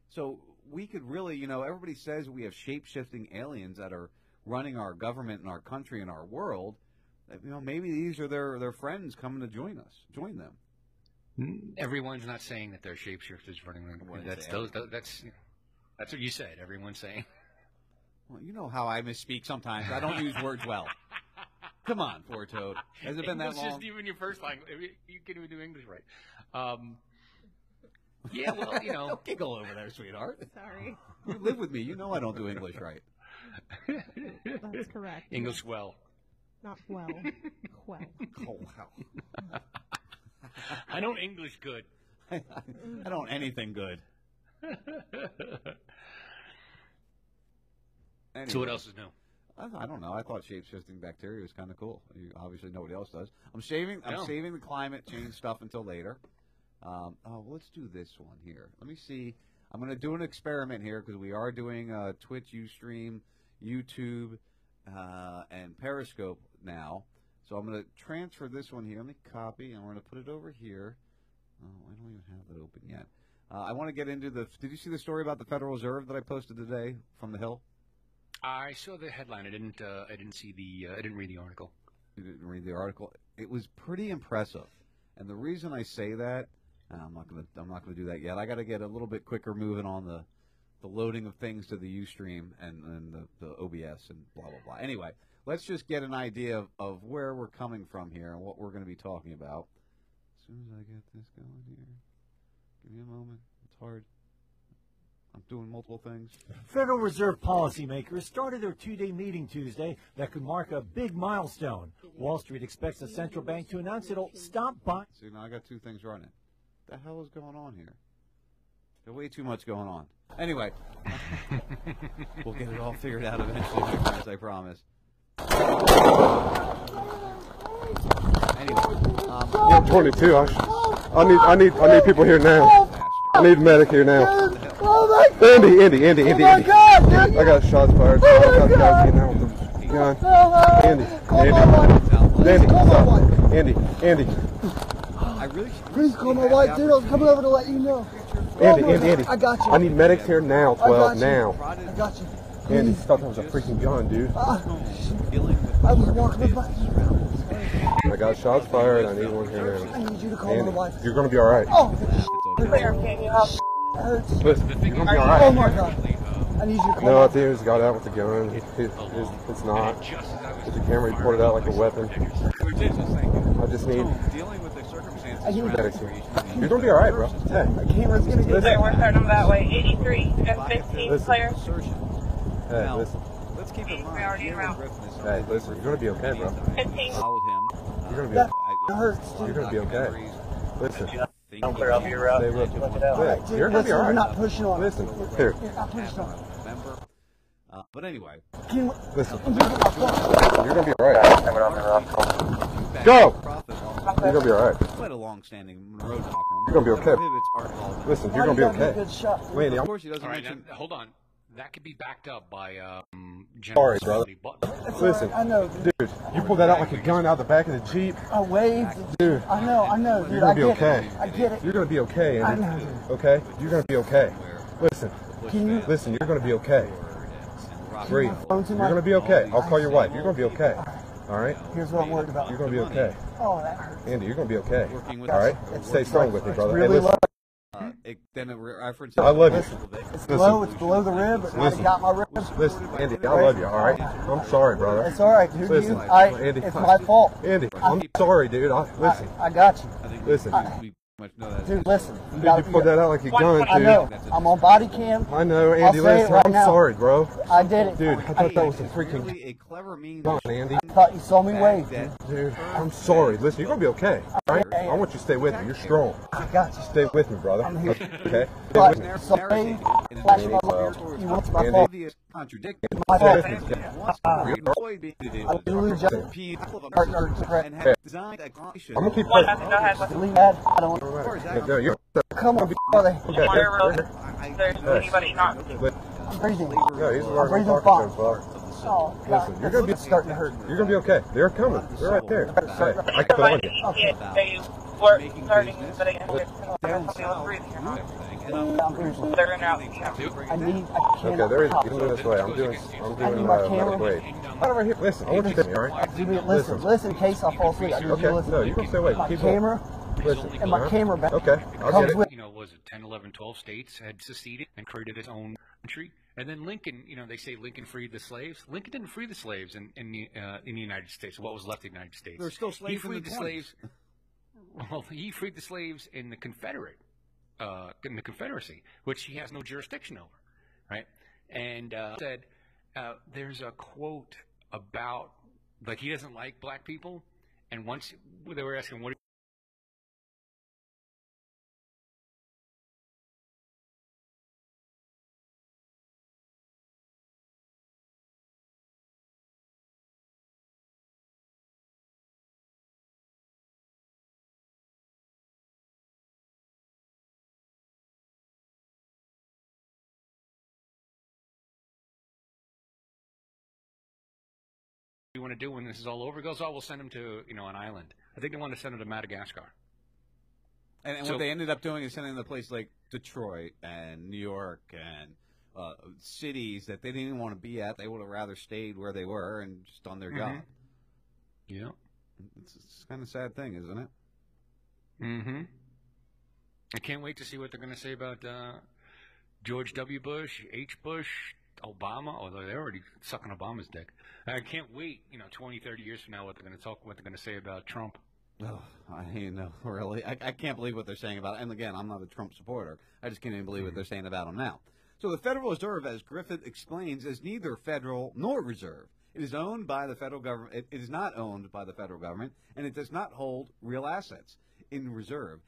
Speaker 15: So we could really, everybody says we have shape-shifting aliens that are running our government and our country and our world. Maybe these are their friends coming to join them.
Speaker 17: Everyone's not saying that they're shapeshifters running around. That's what you said. Everyone's saying.
Speaker 15: Well, you know how I misspeak sometimes. I don't use words well. Come on, poor Toad. Has it been that long?
Speaker 17: English isn't even your first language. You can't even do English right. Yeah, well,
Speaker 15: Don't giggle over there, sweetheart.
Speaker 16: Sorry.
Speaker 15: You live with me. You know I don't do English right.
Speaker 16: That's correct.
Speaker 17: English well.
Speaker 16: Not well. Well.
Speaker 15: Oh, wow.
Speaker 17: I know English good.
Speaker 15: I don't anything good. Anyway,
Speaker 17: So what else is new?
Speaker 15: I don't know. I thought shape-shifting bacteria was kind of cool. Obviously, nobody else does. I'm saving the climate change stuff until later. Let's do this one here. Let me see. I'm going to do an experiment here because we are doing Twitch, Ustream, YouTube, and Periscope now. So I'm going to transfer this one here. Let me copy, and I'm going to put it over here. Oh, I don't even have that open yet. I want to get into the. Did you see the story about the Federal Reserve that I posted today from the Hill?
Speaker 17: I saw the headline. I didn't see the. I didn't read the article.
Speaker 15: You didn't read the article. It was pretty impressive, and the reason I say that, I'm not gonna do that yet. I got to get a little bit quicker moving on the loading of things to the Ustream and the OBS and blah blah blah. Anyway, let's just get an idea of where we're coming from here and what we're going to be talking about. As soon as I get this going here, give me a moment. It's hard. I'm doing multiple things.
Speaker 18: Federal Reserve policymakers started their two-day meeting Tuesday that could mark a big milestone. Wall Street expects the central bank to announce it'll stop buying.
Speaker 15: See, now I got two things running. What the hell is going on here? There's way too much going on. Anyway, we'll get it all figured out eventually, my friends, I promise.
Speaker 19: I'm 22. I need people here now. I need a medic here now. Andy.
Speaker 20: Oh my God, dude.
Speaker 19: I got shots fired. I got guys getting out with the gun. Andy.
Speaker 20: Please call my wife, dude. I was coming over to let you know.
Speaker 19: Andy.
Speaker 20: I got you.
Speaker 19: I need medics here now. 12 now.
Speaker 20: I got you.
Speaker 19: Andy, I thought that was a freaking gun, dude.
Speaker 20: I was walking with my.
Speaker 19: I got shots fired. I need one here now.
Speaker 20: I need you to call my wife.
Speaker 19: You're gonna be all right.
Speaker 20: Oh, hurts.
Speaker 19: Listen, you're gonna be all right.
Speaker 20: Oh my God. I need you to call.
Speaker 19: No, I think he just got out with the gun. It's not. The camera reported out like a weapon. I just need. Medics here. You're gonna be all right, bro. Hey.
Speaker 20: The camera's gonna get
Speaker 19: there.
Speaker 21: We're starting that way. 83 and 15 clear.
Speaker 19: Hey, listen.
Speaker 21: Let's keep it already around.
Speaker 19: Hey, listen. You're gonna be okay, bro.
Speaker 21: 15.
Speaker 15: Followed him.
Speaker 19: You're gonna be.
Speaker 20: That hurts, dude.
Speaker 19: You're gonna be okay. Listen.
Speaker 21: Don't clear up your route.
Speaker 19: Yeah, you're gonna be all right.
Speaker 20: We're not pushing on.
Speaker 19: Listen. Here.
Speaker 20: You're not pushing on.
Speaker 15: But anyway.
Speaker 19: Listen. You're gonna be all right. Go. You're gonna be all right.
Speaker 15: Quite a long-standing road talker.
Speaker 19: You're gonna be okay. Listen, you're gonna be okay. Wait,
Speaker 15: of course he doesn't
Speaker 17: All right,
Speaker 15: mention.
Speaker 17: now, hold on. That could be backed up by
Speaker 19: Sorry, brother.
Speaker 17: Butler.
Speaker 19: Listen,
Speaker 20: I know,
Speaker 19: dude, you pulled that out like a gun out the back of the Jeep.
Speaker 20: I waved.
Speaker 19: Dude.
Speaker 20: I know, dude.
Speaker 19: You're gonna be
Speaker 20: I get
Speaker 19: okay.
Speaker 20: it. I get it.
Speaker 19: You're gonna be okay, Andy.
Speaker 20: I know.
Speaker 19: Okay? You're gonna be okay. Listen.
Speaker 20: Can you?
Speaker 19: Listen, you're gonna be okay. Breathe.
Speaker 20: Phone
Speaker 19: You're
Speaker 20: tonight?
Speaker 19: gonna be okay. I'll call your wife. You're gonna be okay. All right?
Speaker 20: Here's what I'm worried about.
Speaker 19: You're gonna be okay.
Speaker 20: Oh, that hurts.
Speaker 19: Andy, you're gonna be okay.
Speaker 15: Working with
Speaker 19: All right? Stay strong with me, brother. Hey,
Speaker 20: Really
Speaker 19: listen.
Speaker 15: then a reference.
Speaker 19: I love you.
Speaker 20: It's below the rib, but I got my rib.
Speaker 19: Listen, Andy, I love you, all right? I'm sorry, brother.
Speaker 20: It's all right, dude.
Speaker 19: Listen, Andy,
Speaker 20: it's my fault.
Speaker 19: Andy, I'm sorry, dude. Listen.
Speaker 20: I got you.
Speaker 19: Listen.
Speaker 20: Dude, listen.
Speaker 19: You put that out like you're gonna, dude.
Speaker 20: I know. I'm on body cam.
Speaker 19: I know, Andy.
Speaker 20: I'll say
Speaker 19: Listen,
Speaker 20: it right
Speaker 19: I'm
Speaker 20: now.
Speaker 19: sorry, bro.
Speaker 20: I did it.
Speaker 19: Dude, I thought that was a freaking
Speaker 15: Really a clever means.
Speaker 19: Come on, Andy.
Speaker 20: I thought you saw me wave.
Speaker 19: Dude, I'm sorry. Listen, you're gonna be okay. All right? I want you to stay with me. You're strong.
Speaker 20: I got you.
Speaker 19: Stay with me, brother.
Speaker 20: I'm here.
Speaker 19: Okay?
Speaker 20: But something flashing my light. You want my fault.
Speaker 15: Contradicted.
Speaker 20: My fault.
Speaker 19: I'm gonna keep
Speaker 21: What happened? Go ahead.
Speaker 20: Leave that. I don't.
Speaker 19: No, you're
Speaker 20: Come on, brother.
Speaker 21: Water road. There's anybody not.
Speaker 20: I'm breathing.
Speaker 19: No, he's
Speaker 20: I'm breathing fine. Oh,
Speaker 19: Listen, you're gonna be
Speaker 20: starting to hurt.
Speaker 19: You're gonna be okay. They're coming. They're right there. Hey, I got on you.
Speaker 21: They were starting, but again, somebody was breathing.
Speaker 20: I'm breathing.
Speaker 21: They're in out.
Speaker 20: I
Speaker 19: Okay, there is. You can do this way. I'm doing
Speaker 20: my camera.
Speaker 19: wait. Right here. Listen, I want you to me, all right?
Speaker 20: Listen, in case I fall asleep. I need you to listen.
Speaker 19: No, you can stay away.
Speaker 20: My
Speaker 19: Keep
Speaker 20: camera.
Speaker 19: Listen.
Speaker 20: And my camera back.
Speaker 19: Okay, I'll
Speaker 20: comes
Speaker 19: get it.
Speaker 20: with.
Speaker 17: Was it 10, 11, 12 states had seceded and created its own country? And then Lincoln, they say Lincoln freed the slaves. Lincoln didn't free the slaves in the United States. What was left of the United States?
Speaker 15: There were still slaves.
Speaker 17: He freed the slaves. Well, he freed the slaves in the Confederacy, which he has no jurisdiction over, right? And said there's a quote about like he doesn't like black people, and once they were asking what. You want to do when this is all over? He goes, oh, we'll send him to an island. I think they want to send him to Madagascar.
Speaker 15: And what they ended up doing is sending them to places like Detroit and New York and cities that they didn't even want to be at. They would have rather stayed where they were and just done their job.
Speaker 17: Yeah,
Speaker 15: it's kind of a sad thing, isn't it?
Speaker 17: Mm-hmm. I can't wait to see what they're going to say about George W. Bush, H. Bush, Obama, although they're already sucking Obama's dick. I can't wait, 20, 30 years from now, what they're going to say about Trump.
Speaker 15: Oh, really. I can't believe what they're saying about it. And again, I'm not a Trump supporter. I just can't even believe what they're saying about him now. So the Federal Reserve, as Griffith explains, is neither federal nor reserve. It is owned by the federal government. It is not owned by the federal government, and it does not hold real assets in reserve.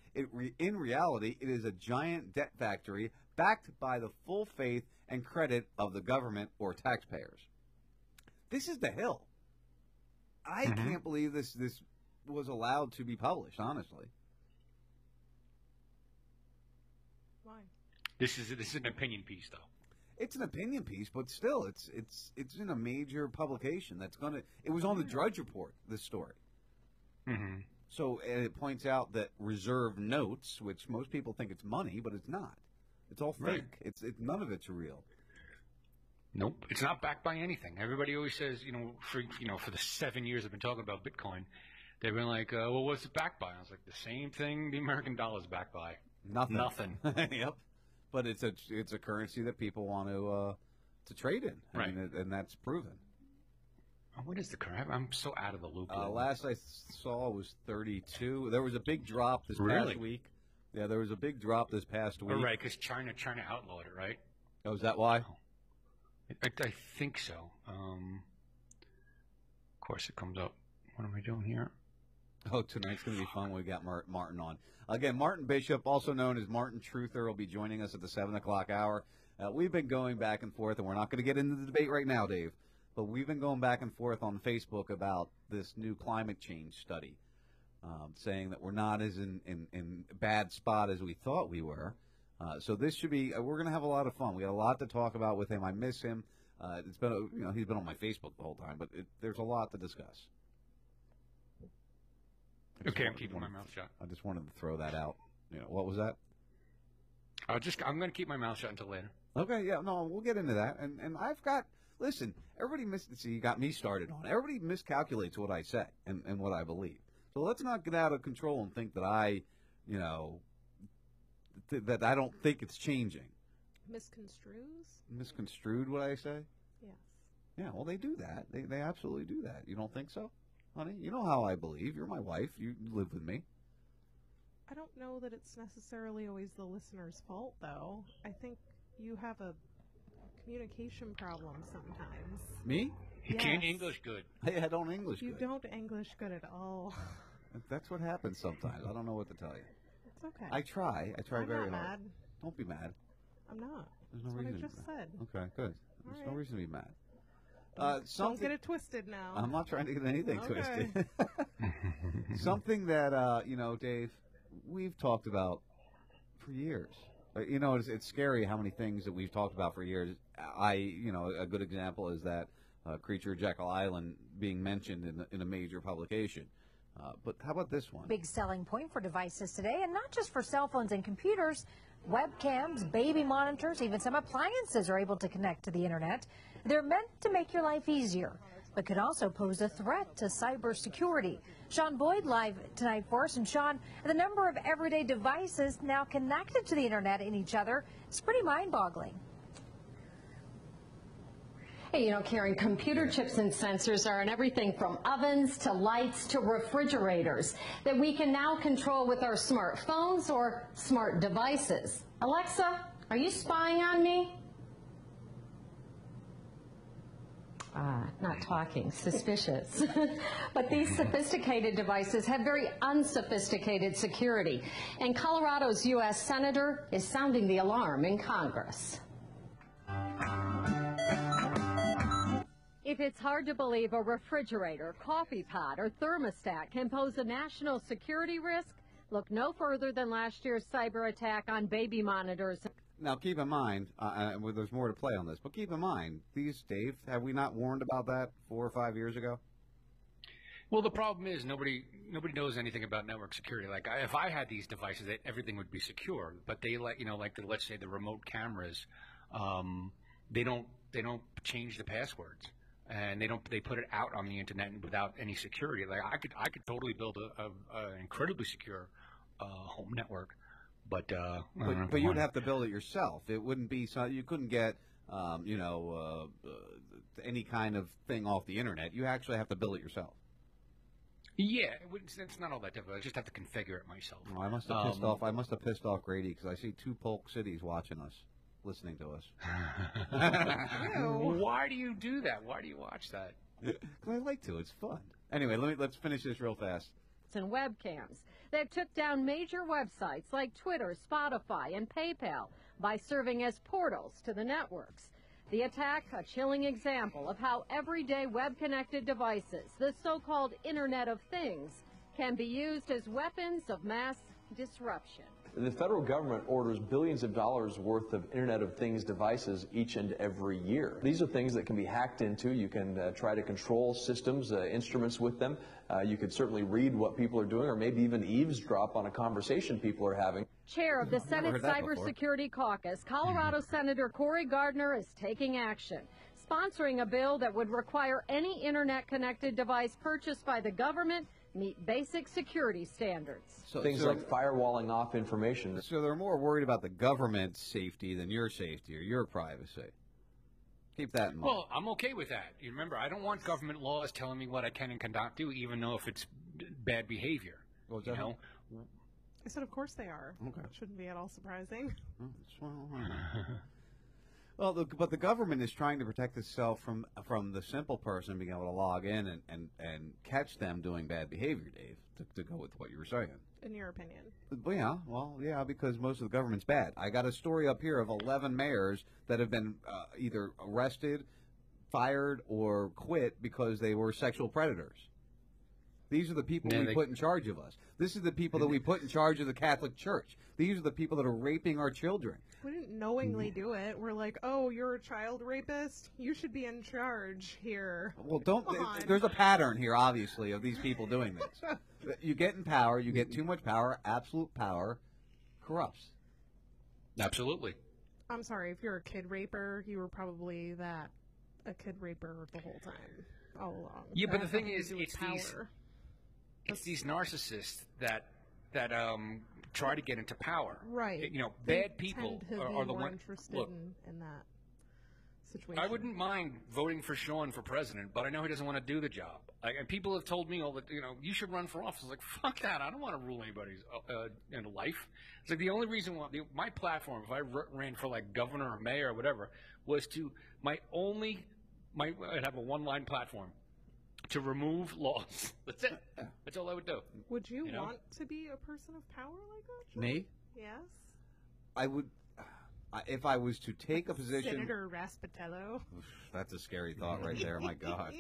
Speaker 15: In reality, it is a giant debt factory backed by the full faith and credit of the government or taxpayers. This is the Hill. I can't believe this was allowed to be published, honestly.
Speaker 16: Why?
Speaker 17: This is an opinion piece, though.
Speaker 15: It's an opinion piece, but still, it's in a major publication that's gonna. It was on the Drudge Report. This story.
Speaker 17: Mm-hmm.
Speaker 15: So it points out that reserve notes, which most people think it's money, but it's not. It's all fake.
Speaker 17: Right.
Speaker 15: It's none of it's real.
Speaker 17: Nope, it's not backed by anything. Everybody always says, for the 7 years I've been talking about Bitcoin, they've been like, well, what's it backed by? I was like, the same thing the American dollar is backed by. Nothing.
Speaker 15: Yep. But it's a currency that people want to trade in,
Speaker 17: right?
Speaker 15: And that's proven.
Speaker 17: What is the current? I'm so out of the loop.
Speaker 15: Last I saw was 32. There was a big drop this past week. Yeah, there was a big drop this past week.
Speaker 17: Oh, right, because China outlawed it, right?
Speaker 15: Oh, is that why?
Speaker 17: I think so. Of course, it comes up. What am I doing here?
Speaker 15: Oh, tonight's going to be fun. We got Martin on. Again, Martin Bishop, also known as Martin Truther, will be joining us at the 7 o'clock hour. We've been going back and forth, and we're not going to get into the debate right now, Dave, but we've been going back and forth on Facebook about this new climate change study, saying that we're not as in a bad spot as we thought we were. So this should be. We're going to have a lot of fun. We got a lot to talk about with him. I miss him. It's been, he's been on my Facebook the whole time, but there's a lot to discuss.
Speaker 17: Okay, I'm keeping my mouth shut.
Speaker 15: I just wanted to throw that out. What was that?
Speaker 17: I'm going to keep my mouth shut until later.
Speaker 15: Okay, yeah, no, we'll get into that. And I've got. Listen, everybody you got me started on. Everybody miscalculates what I say and what I believe. So let's not get out of control and think that I, that I don't think it's changing.
Speaker 16: Misconstrues?
Speaker 15: Misconstrued, what I say?
Speaker 16: Yes.
Speaker 15: Yeah, well, they do that. They absolutely do that. You don't think so, honey? You know how I believe. You're my wife. You live with me.
Speaker 16: I don't know that it's necessarily always the listener's fault, though. I think you have a communication problem sometimes.
Speaker 15: Me?
Speaker 17: You can't English good.
Speaker 15: I don't English
Speaker 16: You
Speaker 15: good.
Speaker 16: don't English good at all.
Speaker 15: That's what happens sometimes. I don't know what to tell you.
Speaker 16: It's okay.
Speaker 15: I try. I try
Speaker 16: I'm
Speaker 15: very
Speaker 16: not
Speaker 15: hard.
Speaker 16: mad.
Speaker 15: Don't be mad.
Speaker 16: I'm not.
Speaker 15: There's no
Speaker 16: That's what I
Speaker 15: reason.
Speaker 16: just said.
Speaker 15: Okay, good.
Speaker 16: All
Speaker 15: There's no
Speaker 16: right.
Speaker 15: reason to be mad.
Speaker 16: Don't get it twisted now.
Speaker 15: I'm not trying to get anything
Speaker 16: Okay.
Speaker 15: twisted. Something that Dave, we've talked about for years. It's scary how many things that we've talked about for years. A good example is that creature Jekyll Island being mentioned in a major publication. But how about this one?
Speaker 1: Big selling point for devices today, and not just for cell phones and computers. Webcams, baby monitors, even some appliances are able to connect to the internet. They're meant to make your life easier, but could also pose a threat to cybersecurity. Sean Boyd live tonight for us. And Sean, the number of everyday devices now connected to the internet and each other is pretty mind-boggling.
Speaker 22: Hey, Karen, computer chips and sensors are in everything from ovens to lights to refrigerators that we can now control with our smartphones or smart devices. Alexa, are you spying on me? Not talking, suspicious. But these sophisticated devices have very unsophisticated security. And Colorado's U.S. Senator is sounding the alarm in Congress. If it's hard to believe a refrigerator, coffee pot, or thermostat can pose a national security risk, look no further than last year's cyber attack on baby monitors.
Speaker 15: Now, keep in mind, there's more to play on this, but keep in mind, Dave, have we not warned about that 4 or 5 years ago?
Speaker 17: Well, the problem is nobody knows anything about network security. Like, if I had these devices, everything would be secure. But they let's say the remote cameras, they don't change the passwords. And they put it out on the internet without any security. Like I could totally build an incredibly secure home network, but
Speaker 15: you would have to build it yourself. It wouldn't be you couldn't get any kind of thing off the internet. You actually have to build it yourself.
Speaker 17: Yeah, it's not all that difficult. I just have to configure it myself.
Speaker 15: Well, I must have pissed off. I must have pissed off Grady because I see 2 Polk cities watching us. Listening to us.
Speaker 17: Why do you do that? Why do you watch that?
Speaker 15: Because I like to. It's fun. Anyway, let's finish this real fast.
Speaker 22: And webcams that took down major websites like Twitter, Spotify, and PayPal by serving as portals to the networks. The attack, a chilling example of how everyday web-connected devices, the so-called Internet of Things, can be used as weapons of mass disruption.
Speaker 23: The federal government orders billions of dollars worth of Internet of Things devices each and every year. These are things that can be hacked into. You can try to control systems, instruments with them. You could certainly read what people are doing or maybe even eavesdrop on a conversation people are having.
Speaker 22: Chair of the Senate Cybersecurity Caucus, Colorado Senator Cory Gardner is taking action, sponsoring a bill that would require any Internet-connected device purchased by the government meet basic security standards.
Speaker 23: Things like firewalling off information.
Speaker 15: So they're more worried about the government's safety than your safety or your privacy. Keep that in mind.
Speaker 17: Well, I'm okay with that. You remember, I don't want government laws telling me what I can and cannot do, even though if it's bad behavior.
Speaker 15: Well,
Speaker 17: I
Speaker 16: said, of course they are.
Speaker 15: Okay.
Speaker 16: It shouldn't be at all surprising.
Speaker 15: Well, but the government is trying to protect itself from the simple person being able to log in and catch them doing bad behavior, Dave, to go with what you were saying.
Speaker 16: In your opinion?
Speaker 15: Yeah, because most of the government's bad. I got a story up here of 11 mayors that have been either arrested, fired, or quit because they were sexual predators. These are the people we put in charge of us. This is the people that we put in charge of the Catholic Church. These are the people that are raping our children.
Speaker 16: We didn't knowingly do it. We're like, oh, you're a child rapist? You should be in charge here.
Speaker 15: Well, there's a pattern here, obviously, of these people doing this. You get in power, you get too much power, absolute power corrupts.
Speaker 17: Absolutely.
Speaker 16: I'm sorry, if you're a kid raper, you were probably a kid raper the whole time, all along.
Speaker 17: Yeah, but the thing is,
Speaker 16: it's
Speaker 17: these narcissists that that try to get into power.
Speaker 16: Right.
Speaker 17: You know,
Speaker 16: They
Speaker 17: bad people
Speaker 16: tend to
Speaker 17: are
Speaker 16: be
Speaker 17: the
Speaker 16: more
Speaker 17: ones.
Speaker 16: interested
Speaker 17: Look,
Speaker 16: in that situation.
Speaker 17: I wouldn't mind voting for Sean for president, but I know he doesn't want to do the job. And people have told me all that, you should run for office. I was like, fuck that. I don't want to rule anybody's life. It's like the only reason why my platform, if I ran for like governor or mayor or whatever, was to I'd have a one-line platform to remove laws. That's it. That's all I would do.
Speaker 16: Would you,
Speaker 17: know?
Speaker 16: want to be a person of power like that, Sean?
Speaker 15: Me?
Speaker 16: Yes.
Speaker 15: I would, if I was to take a position.
Speaker 16: Senator Raspatello.
Speaker 15: That's a scary thought right there. My God,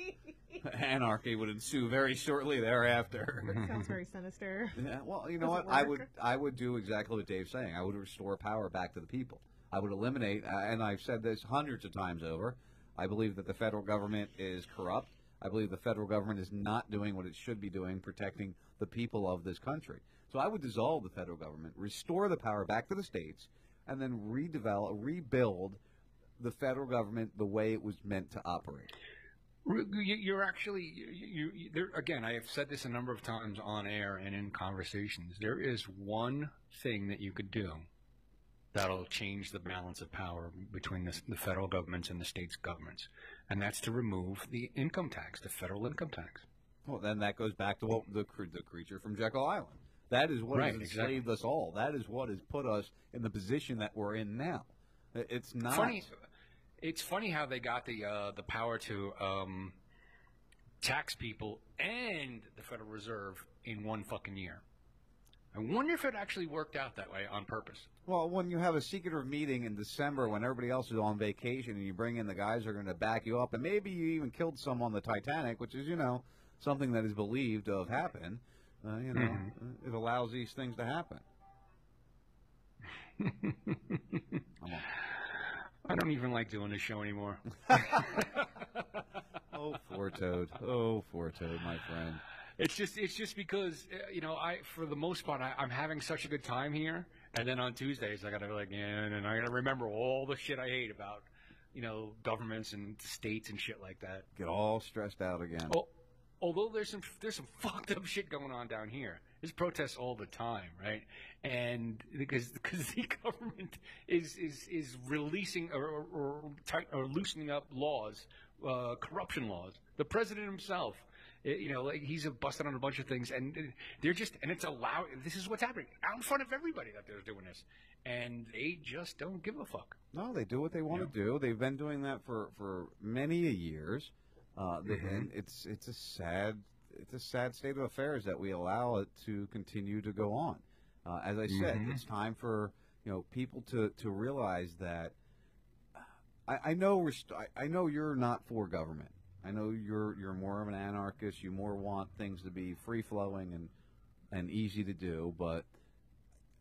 Speaker 15: anarchy would ensue very shortly thereafter.
Speaker 16: Sounds very sinister.
Speaker 15: Yeah, well, you know
Speaker 16: Doesn't
Speaker 15: what?
Speaker 16: work.
Speaker 15: I would do exactly what Dave's saying. I would restore power back to the people. I would eliminate, and I've said this hundreds of times over. I believe that the federal government is corrupt. I believe the federal government is not doing what it should be doing, protecting the people of this country. So I would dissolve the federal government, restore the power back to the states, and then rebuild the federal government the way it was meant to operate.
Speaker 17: You're actually, there, again, I have said this a number of times on air and in conversations. There is one thing that you could do that'll change the balance of power between the federal governments and the states' governments, and that's to remove the income tax, the federal income tax.
Speaker 15: Well, then that goes back to what the creature from Jekyll Island. That is what has enslaved us all. That is what has put us in the position that we're in now. It's not
Speaker 17: funny. It's funny how they got the power to tax people and the Federal Reserve in one fucking year. I wonder if it actually worked out that way on purpose.
Speaker 15: Well, when you have a secretive meeting in December when everybody else is on vacation and you bring in the guys who are going to back you up, and maybe you even killed some on the Titanic, which is, something that is believed to have happened, it allows these things to happen.
Speaker 17: I don't even like doing this show anymore.
Speaker 15: Oh, Four-Toed. Oh, Four-Toed, my friend.
Speaker 17: It's just because for the most part I'm having such a good time here, and then on Tuesdays I gotta and I gotta remember all the shit I hate about governments and states and shit like that.
Speaker 15: Get all stressed out again.
Speaker 17: Although there's some fucked up shit going on down here. There's protests all the time, right? And because the government is releasing or loosening up laws, corruption laws. The president himself. He's busted on a bunch of things, and it's allowed. This is what's happening out in front of everybody that they're doing this, and they just don't give a fuck.
Speaker 15: No, they do what they want to do. They've been doing that for many years, and it's a sad state of affairs that we allow it to continue to go on. As I said, it's time for people to realize that. I know you're not for government. I know you're more of an anarchist. You more want things to be free-flowing and easy to do. But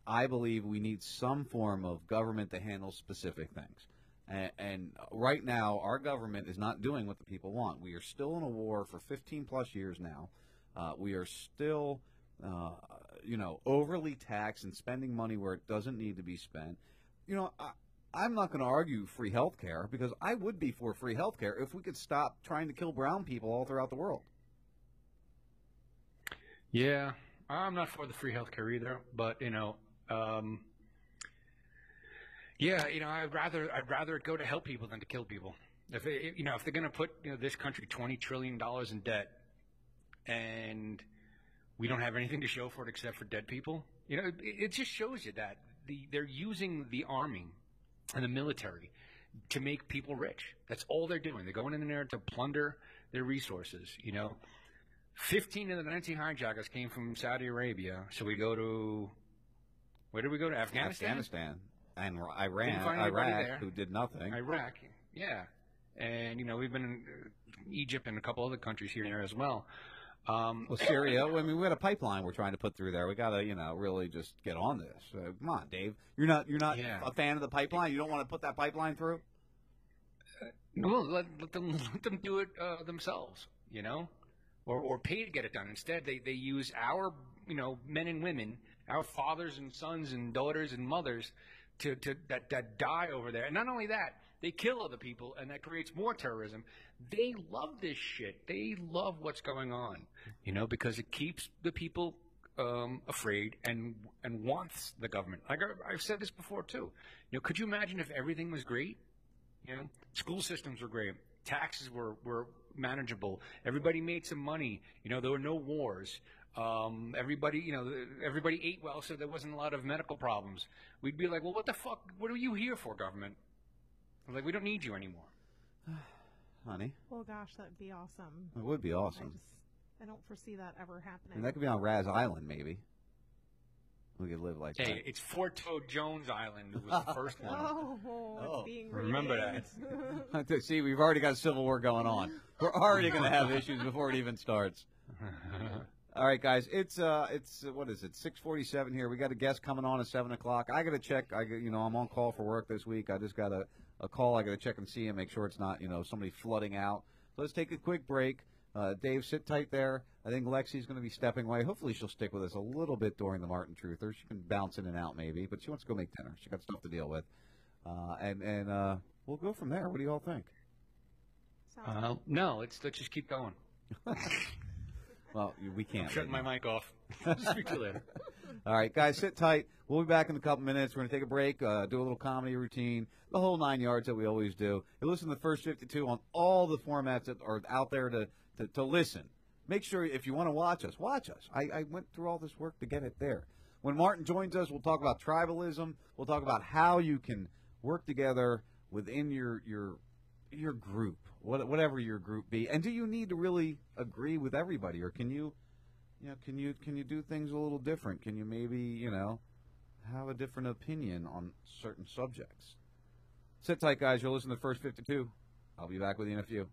Speaker 15: I believe we need some form of government to handle specific things. And right now, our government is not doing what the people want. We are still in a war for 15-plus years now. We are still, overly taxed and spending money where it doesn't need to be spent. I'm not going to argue free health care because I would be for free health care if we could stop trying to kill brown people all throughout the world.
Speaker 17: Yeah, I'm not for the free health care either, but I'd rather it go to help people than to kill people. If they're going to put this country $20 trillion in debt, and we don't have anything to show for it except for dead people, it just shows you that they're using the army and the military to make people rich. That's all they're doing. They're going in there to plunder their resources. 15 of the 19 hijackers came from Saudi Arabia. So we go to, where did we go to? Afghanistan
Speaker 15: and Iraq, who did nothing.
Speaker 17: Iraq, yeah. And we've been in Egypt and a couple other countries here and there as well.
Speaker 15: Syria. I mean, we got a pipeline we're trying to put through there. We got to, really just get on this. Come on, Dave. You're not a fan of the pipeline. You don't want to put that pipeline through.
Speaker 17: No, let them do it themselves. Or pay to get it done. Instead, they use our men and women, our fathers and sons and daughters and mothers that die over there. And not only that, they kill other people, and that creates more terrorism. They love this shit. They love what's going on, because it keeps the people afraid and wants the government. Like I've said this before too. You know, could you imagine if everything was great? You know, school systems were great, taxes were manageable, everybody made some money. You know, there were no wars. Everybody ate well, so there wasn't a lot of medical problems. We'd be like, well, what the fuck? What are you here for, government? Like, we don't need you anymore.
Speaker 15: Honey.
Speaker 16: Well, gosh, that'd be awesome.
Speaker 15: It would be awesome.
Speaker 16: I don't foresee that ever happening.
Speaker 15: And that could be on Raz Island, maybe. We could live like that.
Speaker 17: Hey, it's Fort Toad Jones Island. It was the first one.
Speaker 16: It's being
Speaker 17: remember
Speaker 16: that.
Speaker 15: See, we've already got Civil War going on. We're already going to have issues before it even starts. All right, guys, it's what is it? 6:47 here. We got a guest coming on at 7 o'clock. I got to check. I'm on call for work this week. I just got a call. I got to check and see and make sure it's not somebody flooding out. So let's take a quick break. Dave, sit tight there. I think Lexi's going to be stepping away. Hopefully she'll stick with us a little bit during the Martin Truther. She can bounce in and out maybe, but she wants to go make dinner. She got stuff to deal with, and we'll go from there. What do you all think?
Speaker 17: No, let's just keep going.
Speaker 15: Well, we can't.
Speaker 17: I'm shutting my mic off. Speak to you later.
Speaker 15: All right, guys, sit tight. We'll be back in a couple minutes. We're going to take a break, do a little comedy routine, the whole 9 yards that we always do. You listen to the First 52 on all the formats that are out there to listen. Make sure if you want to watch us, watch us. I went through all this work to get it there. When Martin joins us, we'll talk about tribalism. We'll talk about how you can work together within your group, whatever your group be. And do you need to really agree with everybody, or can you do things a little different? Can you maybe have a different opinion on certain subjects? Sit tight, guys. You'll listen to the First 52. I'll be back with you in a few.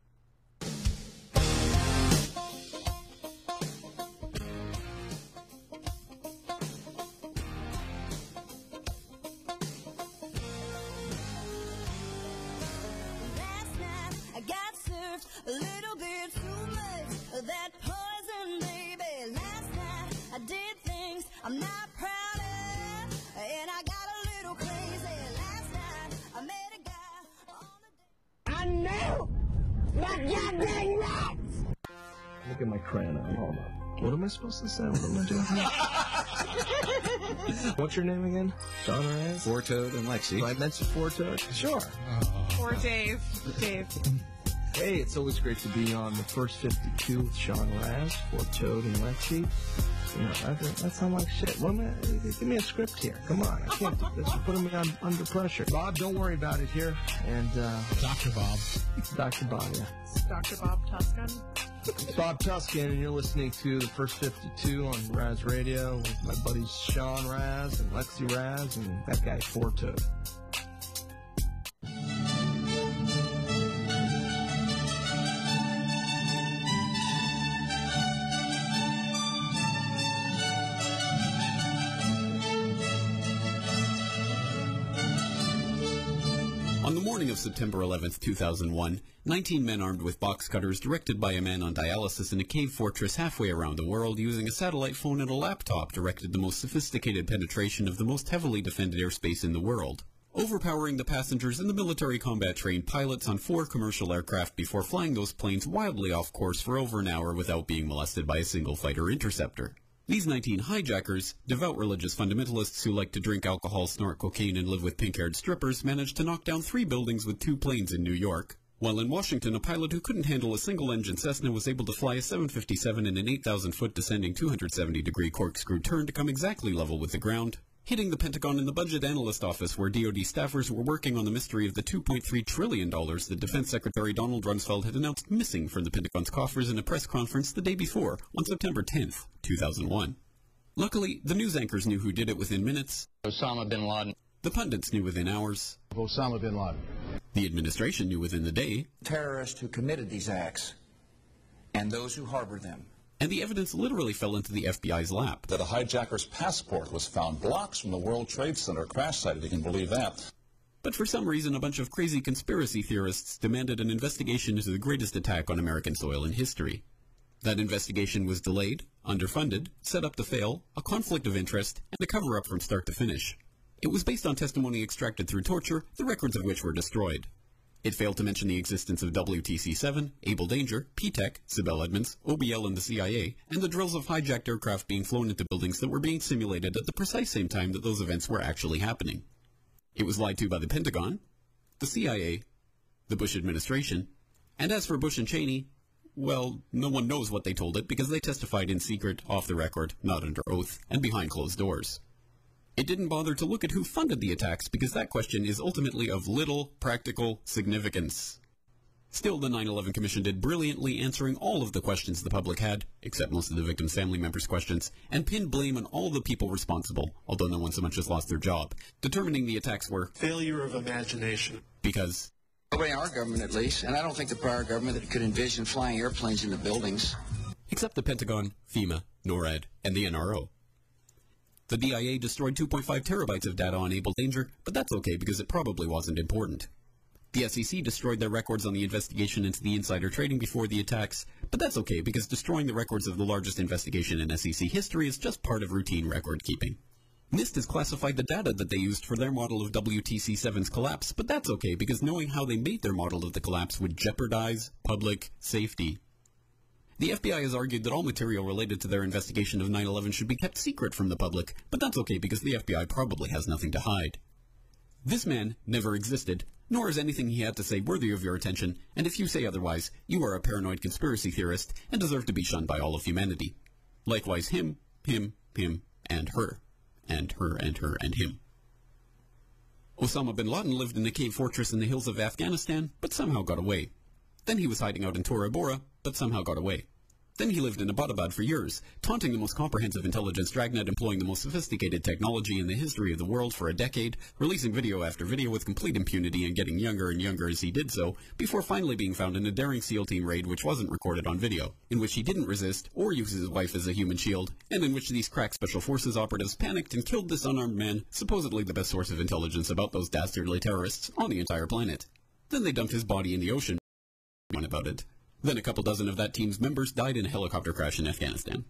Speaker 4: I'm not proud of, and I got a little crazy. Last night I met a guy on the... I know! My goddamn rats!
Speaker 5: Look at my crayon on. Hold on. What am I supposed to say? What am I doing? What's your name again? Sean Raz?
Speaker 3: Fort Toad and Lexi.
Speaker 5: I mentioned Fort Toad? Sure.
Speaker 16: Or Dave.
Speaker 5: Hey, it's always great to be on the First 52 with Sean Raz, Fort Toad and Lexi. That sounds like shit. Give me a script here. Come on. I can't do this. You're putting me under pressure. Bob, don't worry about it here. And, Dr. Bob. Dr. Bob, yeah.
Speaker 16: It's Dr. Bob Tuscan.
Speaker 5: It's Bob Tuscan, and you're listening to the First 52 on Raz Radio with my buddies Sean Raz and Lexi Raz and that guy Fort Toad.
Speaker 7: On the morning of September 11th, 2001, 19 men armed with box cutters, directed by a man on dialysis in a cave fortress halfway around the world using a satellite phone and a laptop, directed the most sophisticated penetration of the most heavily defended airspace in the world, overpowering the passengers and the military combat-trained pilots on 4 commercial aircraft before flying those planes wildly off course for over an hour without being molested by a single fighter interceptor. These 19 hijackers, devout religious fundamentalists who like to drink alcohol, snort cocaine, and live with pink-haired strippers, managed to knock down 3 buildings with 2 planes in New York. While in Washington, a pilot who couldn't handle a single-engine Cessna was able to fly a 757 in an 8,000-foot descending 270-degree corkscrew turn to come exactly level with the ground, hitting the Pentagon and the Budget Analyst Office, where DoD staffers were working on the mystery of the $2.3 trillion that Defense Secretary Donald Rumsfeld had announced missing from the Pentagon's coffers in a press conference the day before, on September 10th, 2001. Luckily, the news anchors knew who did it within minutes.
Speaker 24: Osama bin Laden.
Speaker 7: The pundits knew within hours.
Speaker 24: Osama bin Laden.
Speaker 7: The administration knew within the day.
Speaker 3: Terrorists who committed these acts and those who harbor them.
Speaker 7: And the evidence literally fell into the FBI's lap.
Speaker 25: That a hijacker's passport was found blocks from the World Trade Center crash site, if you can believe that.
Speaker 7: But for some reason, a bunch of crazy conspiracy theorists demanded an investigation into the greatest attack on American soil in history. That investigation was delayed, underfunded, set up to fail, a conflict of interest, and a cover-up from start to finish. It was based on testimony extracted through torture, the records of which were destroyed. It failed to mention the existence of WTC-7, Able Danger, P-TECH, Sibel Edmonds, OBL and the CIA, and the drills of hijacked aircraft being flown into buildings that were being simulated at the precise same time that those events were actually happening. It was lied to by the Pentagon, the CIA, the Bush administration, and as for Bush and Cheney, well, no one knows what they told it because they testified in secret, off the record, not under oath, and behind closed doors. It didn't bother to look at who funded the attacks because that question is ultimately of little practical significance. Still, the 9/11 Commission did brilliantly answering all of the questions the public had, except most of the victims' family members' questions, and pinned blame on all the people responsible, although no one so much as lost their job, determining the attacks were
Speaker 6: failure of imagination.
Speaker 7: Because
Speaker 8: nobody in our government, at least, and I don't think the prior government that could envision flying airplanes into buildings.
Speaker 7: Except the Pentagon, FEMA, NORAD, and the NRO. The DIA destroyed 2.5 terabytes of data on Able Danger, but that's okay because it probably wasn't important. The SEC destroyed their records on the investigation into the insider trading before the attacks, but that's okay because destroying the records of the largest investigation in SEC history is just part of routine record keeping. NIST has classified the data that they used for their model of WTC-7's collapse, but that's okay because knowing how they made their model of the collapse would jeopardize public safety. The FBI has argued that all material related to their investigation of 9/11 should be kept secret from the public, but that's okay because the FBI probably has nothing to hide. This man never existed, nor is anything he had to say worthy of your attention, and if you say otherwise, you are a paranoid conspiracy theorist and deserve to be shunned by all of humanity. Likewise him, and her. And her, and her, and him. Osama bin Laden lived in a cave fortress in the hills of Afghanistan, but somehow got away. Then he was hiding out in Tora Bora, but somehow got away. Then he lived in Abbottabad for years, taunting the most comprehensive intelligence dragnet, employing the most sophisticated technology in the history of the world for a decade, releasing video after video with complete impunity and getting younger and younger as he did so, before finally being found in a daring SEAL team raid which wasn't recorded on video, in which he didn't resist or use his wife as a human shield, and in which these crack special forces operatives panicked and killed this unarmed man, supposedly the best source of intelligence about those dastardly terrorists on the entire planet. Then they dumped his body in the ocean. About it. Then a couple dozen of that team's members died in a helicopter crash in Afghanistan.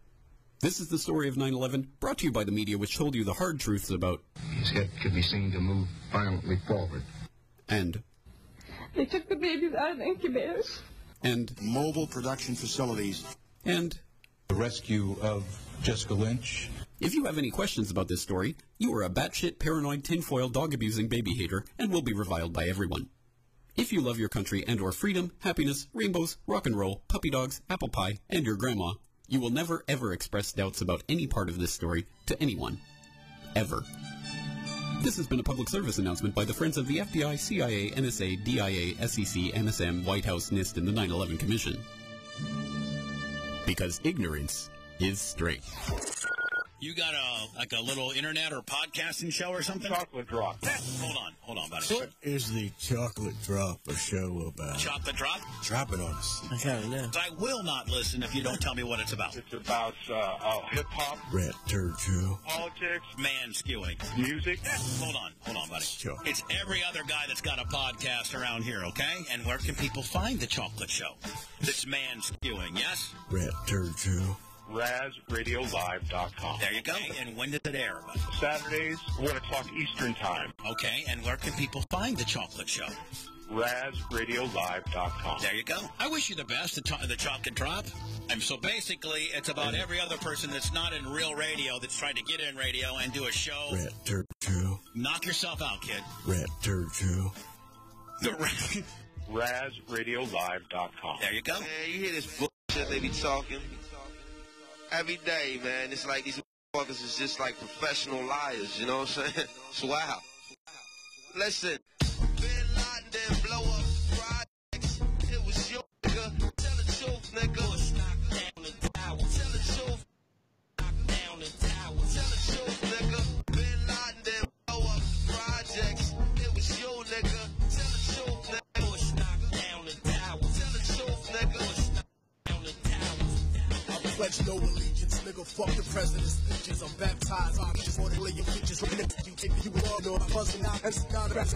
Speaker 7: This is the story of 9/11, brought to you by the media which told you the hard truths about
Speaker 9: his head could be seen to move violently forward.
Speaker 7: And
Speaker 10: they took the babies out of the incubators.
Speaker 7: And
Speaker 9: mobile production facilities.
Speaker 7: And
Speaker 9: the rescue of Jessica Lynch.
Speaker 7: If you have any questions about this story, you are a batshit paranoid tinfoil dog-abusing baby hater and will be reviled by everyone. If you love your country and or freedom, happiness, rainbows, rock and roll, puppy dogs, apple pie, and your grandma, you will never ever express doubts about any part of this story to anyone. Ever. This has been a public service announcement by the Friends of the FBI, CIA, NSA, DIA, SEC, NSM, White House, NIST, and the 9/11 Commission. Because ignorance is straight.
Speaker 13: You got a little internet or podcasting show or something?
Speaker 9: Chocolate Drop.
Speaker 13: Hold on, buddy.
Speaker 9: What is the Chocolate Drop a show about?
Speaker 13: Chocolate Drop?
Speaker 9: Drop it on us.
Speaker 13: I gotta know. I will not listen if you don't tell me what it's about.
Speaker 9: It's about hip-hop. Rat Turd Show.
Speaker 13: Politics. Man skewing.
Speaker 9: Music.
Speaker 13: Hold on, buddy.
Speaker 9: Sure.
Speaker 13: It's every other guy that's got a podcast around here, okay? And where can people find the Chocolate Show? It's man skewing, yes?
Speaker 9: Rat Turd Show.
Speaker 11: RazRadioLive.com.
Speaker 13: There you go. And when does it air?
Speaker 11: Saturdays, 1 o'clock Eastern Time.
Speaker 13: Okay, and where can people find the Chocolate Show?
Speaker 11: RazRadioLive.com.
Speaker 13: There you go. I wish you the best, the Chocolate Drop. So basically, it's about every other person that's not in real radio that's trying to get in radio and do a show.
Speaker 9: Rat Turd Show.
Speaker 13: Knock yourself out, kid.
Speaker 9: Rat Turd Show.
Speaker 11: RazRadioLive.com.
Speaker 13: There you go.
Speaker 26: Man, you hear this bullshit they be talking every day, man. It's like these motherfuckers is just like professional liars, you know what I'm saying? It's wild. Listen. Bin Laden didn't blow up projects. It was your nigga. Tell the truth, nigga. Knock down the tower. Tell the truth. Knock down the tower. Tell the truth, nigga. Bin Laden didn't blow up projects. It was your nigga. Tell the truth, nigga. Knock down the tower. Tell the truth, nigga. Knock down the tower.
Speaker 9: I pledge no allegiance, nigga.
Speaker 2: Fuck the president's bitches, I'm baptized. I'm just more than your bitches. You take you all know I'm buzzing out. And now the rest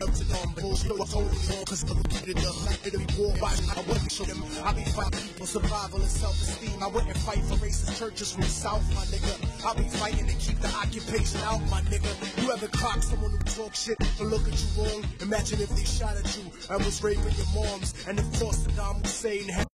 Speaker 2: up to them, bullshit, I told them all, cause I'm it up. It'll be war by I wouldn't show them. I be fighting people, survival and self-esteem. I wouldn't fight for racist churches from the south, my nigga. I be fighting to keep the occupation out, my nigga. You ever clock someone who talk shit or look at you wrong? Imagine if they shot at you and was raping your moms, and if Saddam Hussein had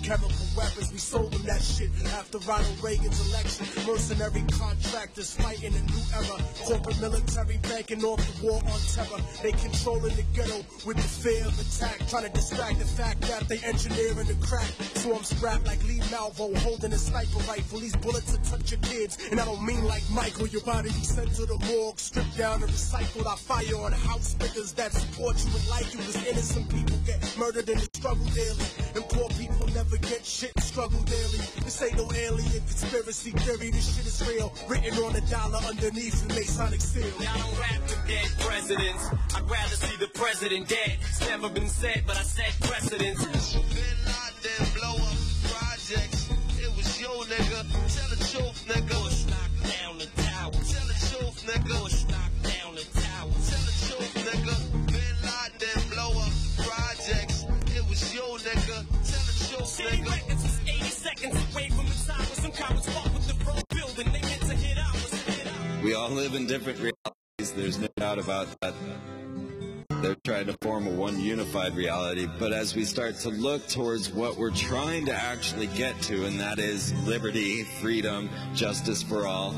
Speaker 2: chemical weapons, we sold them that shit after Ronald Reagan's election. Mercenary contractors fighting a new era. Corporate military banking off the war on terror. They controlling the ghetto with the fear of attack, trying to distract the fact that they engineering the crack. So I'm strapped like Lee Malvo, holding a sniper rifle. These bullets will touch your kids, and I don't mean like Michael. Your body be sent to the morgue, stripped down and recycled. I fire on house figures that support you and like you. Cause innocent people get murdered in the struggle daily, and poor people never get shit and struggle daily. This ain't no alien conspiracy theory, this shit is real. Written on a dollar underneath the Masonic seal.
Speaker 12: Now I don't rap to dead presidents, I'd rather see the president dead. It's never been said, but I set precedents.
Speaker 26: Bin Laden blow up the projects. It was yo, nigga. Tell the truth, nigga.
Speaker 12: Bush knocked down the tower.
Speaker 26: Tell the truth, nigga.
Speaker 12: Bush knocked down the tower.
Speaker 26: Tell the truth, nigga. Bin Laden blow up the projects. It was yo, nigga. Tell the truth,
Speaker 12: City
Speaker 26: nigga.
Speaker 12: Records was 80 seconds away from the time when some cowards fought with the wrong building. They meant to hit ours.
Speaker 14: We all live in different realities. There's no doubt about that. They're trying to form a one unified reality. But as we start to look towards what we're trying to actually get to, and that is liberty, freedom, justice for all,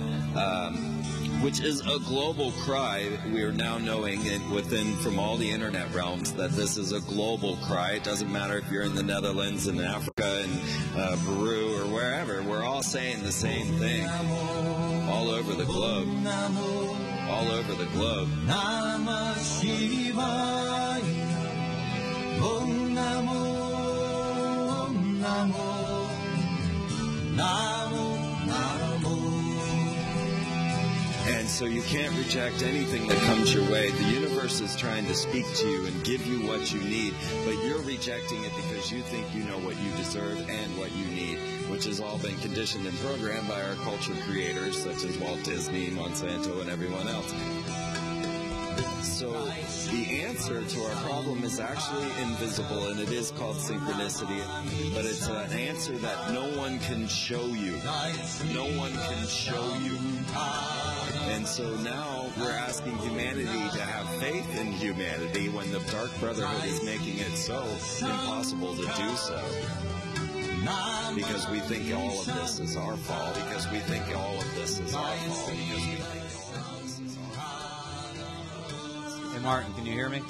Speaker 14: which is a global cry. We are now knowing it within from all the internet realms that this is a global cry. It doesn't matter if you're in the Netherlands, in Africa, in Peru, or wherever. We're all saying the same thing all over the globe. All over the globe.
Speaker 18: Namah Shivaya. Om Namo, Om Namo, Namo, Namo.
Speaker 14: And so you can't reject anything that comes your way. The universe is trying to speak to you and give you what you need, but you're rejecting it because you think you know what you deserve and what you need, which has all been conditioned and programmed by our culture creators such as Walt Disney, Monsanto, and everyone else. So the answer to our problem is actually invisible, and it is called synchronicity, but it's an answer that no one can show you. No one can show you. And so now we're asking humanity to have faith in humanity when the Dark Brotherhood is making it so impossible to do so. Because we think all of this is our fault. Because we think all of this is our fault. Because we think all of this is our fault.
Speaker 15: Hey, Martin, can you hear me?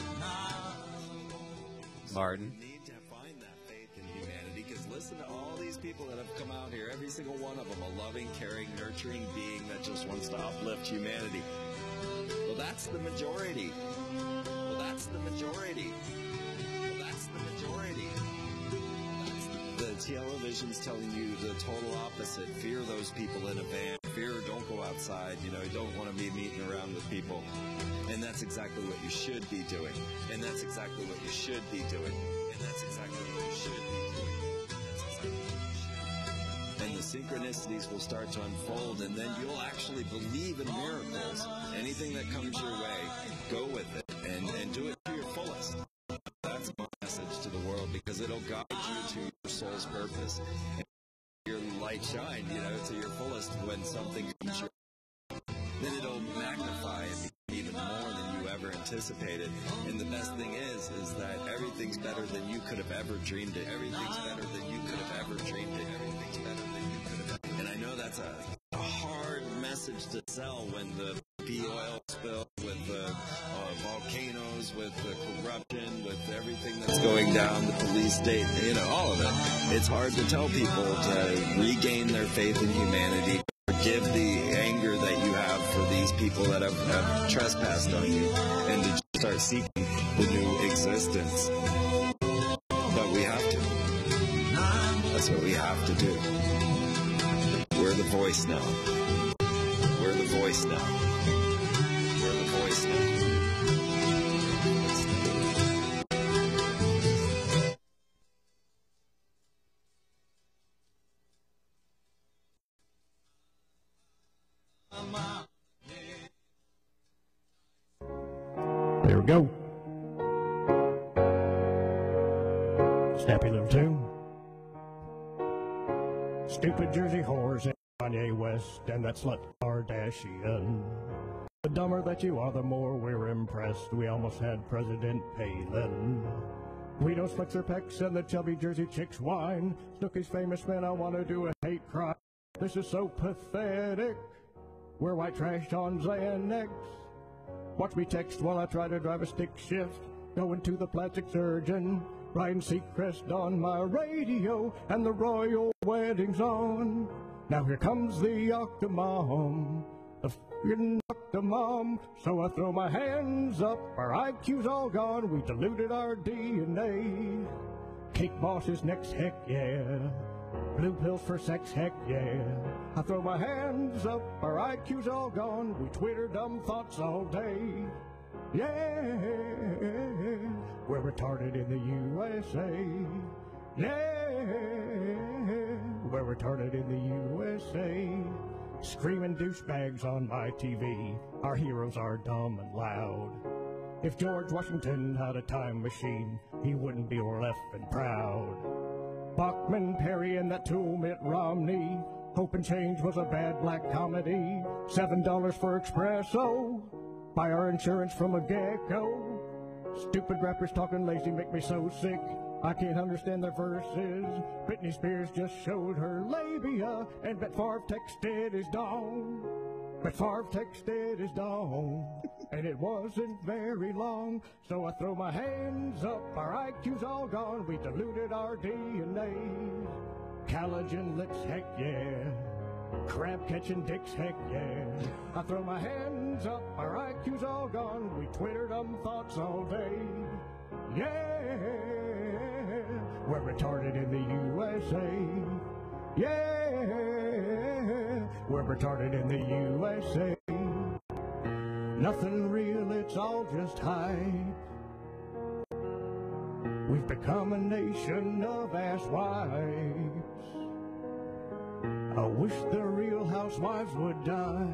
Speaker 15: Martin?
Speaker 14: We need to find that faith in humanity, because listen to all these people that have come out here, every single one of them, a loving, caring, nurturing being that just wants to uplift humanity. Well, that's the majority. Well, that's the majority. Well, that's the majority. The television's telling you the total opposite. Fear those people in a van. Fear, don't go outside. You know, you don't want to be meeting around with people. And that's exactly what you should be doing. And that's exactly what you should be doing. And that's exactly what you should be doing. That's exactly what you should. And the synchronicities will start to unfold, and then you'll actually believe in miracles. Anything that comes your way, go with it. and do it to your fullest. That's my message to the world, because it'll guide you to your soul's purpose. And your light shine, to your fullest when something comes your way. Then it'll magnify and be even more than you ever anticipated. And the best thing is that everything's better than you could have ever dreamed it. Everything's better than you could have ever dreamed it. Everything's better than you could have ever. And I know that's a hard message to sell when the oil spill, with the volcanoes, with the corruption, with everything that's going down, the police state, all of it. It's hard to tell people to regain their faith in humanity, forgive the anger that you have for these people that have trespassed on you, and to start seeking the new existence. But we have to. That's what we have to do. We're the voice now. We're the voice now. We're the voice now.
Speaker 1: There we go. Snappy little tune. Stupid Jersey whores and Kanye West and that slut Kardashian. The dumber that you are, the more we're impressed. We almost had President Palin. Guido's flicks her pecs and the chubby Jersey chicks whine. Snooki's famous men, I want to do a hate crime. This is so pathetic. We're white trash on Xanax. Watch me text while I try to drive a stick shift. Going to the plastic surgeon. Ryan Seacrest on my radio. And the royal wedding's on. Now here comes the Octomom. The f***ing Octomom. So I throw my hands up. Our IQ's all gone. We diluted our DNA. Cake Boss is next, heck yeah. Blue pills for sex, heck yeah. I throw my hands up, our IQ's all gone. We Twitter dumb thoughts all day. Yeah, we're retarded in the USA. Yeah, we're retarded in the USA. Screaming douchebags on my TV. Our heroes are dumb and loud. If George Washington had a time machine, he wouldn't be left and proud. Bachman, Perry, and that tool Mitt Romney. Hope and Change was a bad black comedy. $7 for espresso. Buy our insurance from a gecko. Stupid rappers talking lazy make me so sick. I can't understand their verses. Britney Spears just showed her labia, and Bet Favre texted his dong. Bet Favre texted his dong. And it wasn't very long, so I throw my hands up, our IQ's all gone, we diluted our DNA. Collagen lips, heck yeah. Crab catching dicks, heck yeah. I throw my hands up, our IQ's all gone, we Twitter dumb thoughts all day. Yeah, we're retarded in the USA. Yeah, we're retarded in the USA. Nothing real, it's all just hype. We've become a nation of asswipes. I wish the real housewives would die.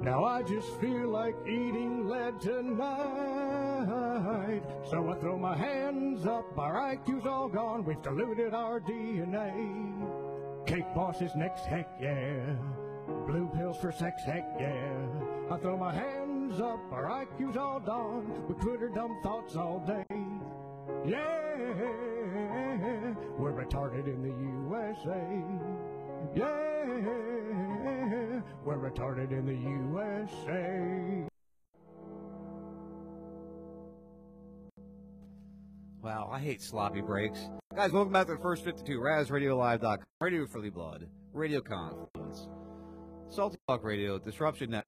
Speaker 1: Now I just feel like eating lead tonight. So I throw my hands up, our IQ's all gone, we've diluted our DNA. Cake Boss is next, heck yeah. Blue pills for sex, heck yeah. I throw my hands up, our IQ's all gone, we Twitter dumb thoughts all day. Yeah, we're retarded in the USA. Yeah, we're retarded in the USA.
Speaker 15: Wow, I hate sloppy breaks. Guys, welcome back to the First 52, RazRadioLive.com, Radio Free Blood, Radio Confluence, Salty Talk Radio, Disruption Network,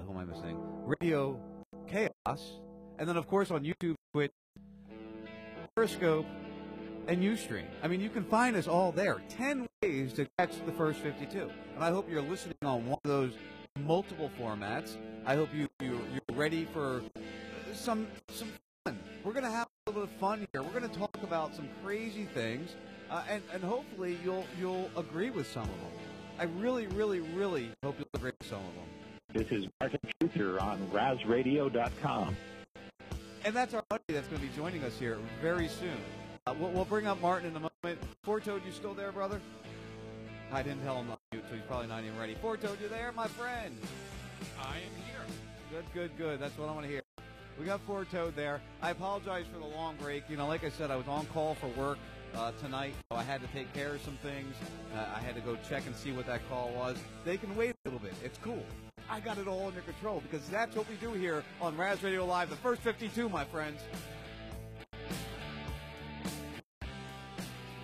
Speaker 15: who am I missing? Radio Chaos, and then, of course, on YouTube, Twitch, Periscope, and Ustream. I mean, you can find us all there. 10 ways to catch the First 52. And I hope you're listening on one of those multiple formats. I hope you're ready for some fun. We're going to have a little bit of fun here. We're going to talk about some crazy things, and hopefully you'll agree with some of them. I really, really, really hope you'll agree with some of them.
Speaker 11: This is Martin Truther on RazRadio.com.
Speaker 15: And that's our buddy that's going to be joining us here very soon. We'll bring up Martin in a moment. Four Toad, you still there, brother? I didn't tell him to mute, so he's probably not even ready. Four Toad, you there, my friend?
Speaker 17: I am here.
Speaker 15: Good. That's what I want to hear. We got Four Toad there. I apologize for the long break. You know, like I said, I was on call for work tonight. So I had to take care of some things. I had to go check and see what that call was. They can wait a little bit. It's cool. I got it all under control because that's what we do here on Raz Radio Live, the first 52, my friends.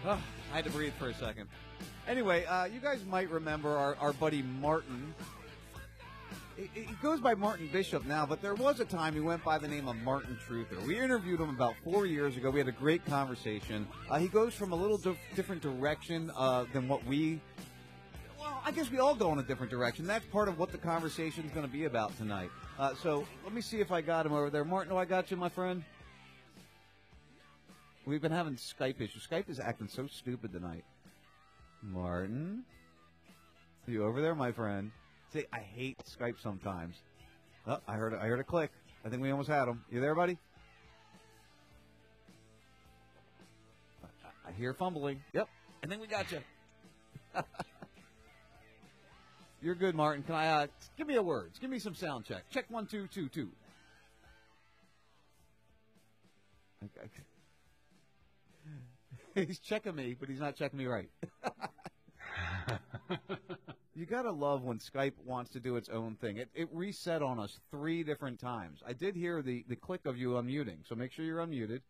Speaker 15: I had to breathe for a second. Anyway, you guys might remember our buddy Martin. He goes by Martin Bishop now, but there was a time he went by the name of Martin Truther. We interviewed him about 4 years ago. We had a great conversation. He goes from a little different direction than what we... Well, I guess we all go in a different direction. That's part of what the conversation is going to be about tonight. So let me see if I got him over there. Martin, do I got you, my friend? We've been having Skype issues. Skype is acting so stupid tonight. Martin? Are you over there, my friend? See, I hate Skype sometimes. Oh, I heard a click. I think we almost had him. You there, buddy? I hear fumbling. Yep. I think we got you. You're good, Martin. Can I give me a word? Give me some sound check. Check 1 2 2 2. Okay. He's checking me, but he's not checking me right. You gotta love when Skype wants to do its own thing. It reset on us 3 different times. I did hear the click of you unmuting, so make sure you're unmuted.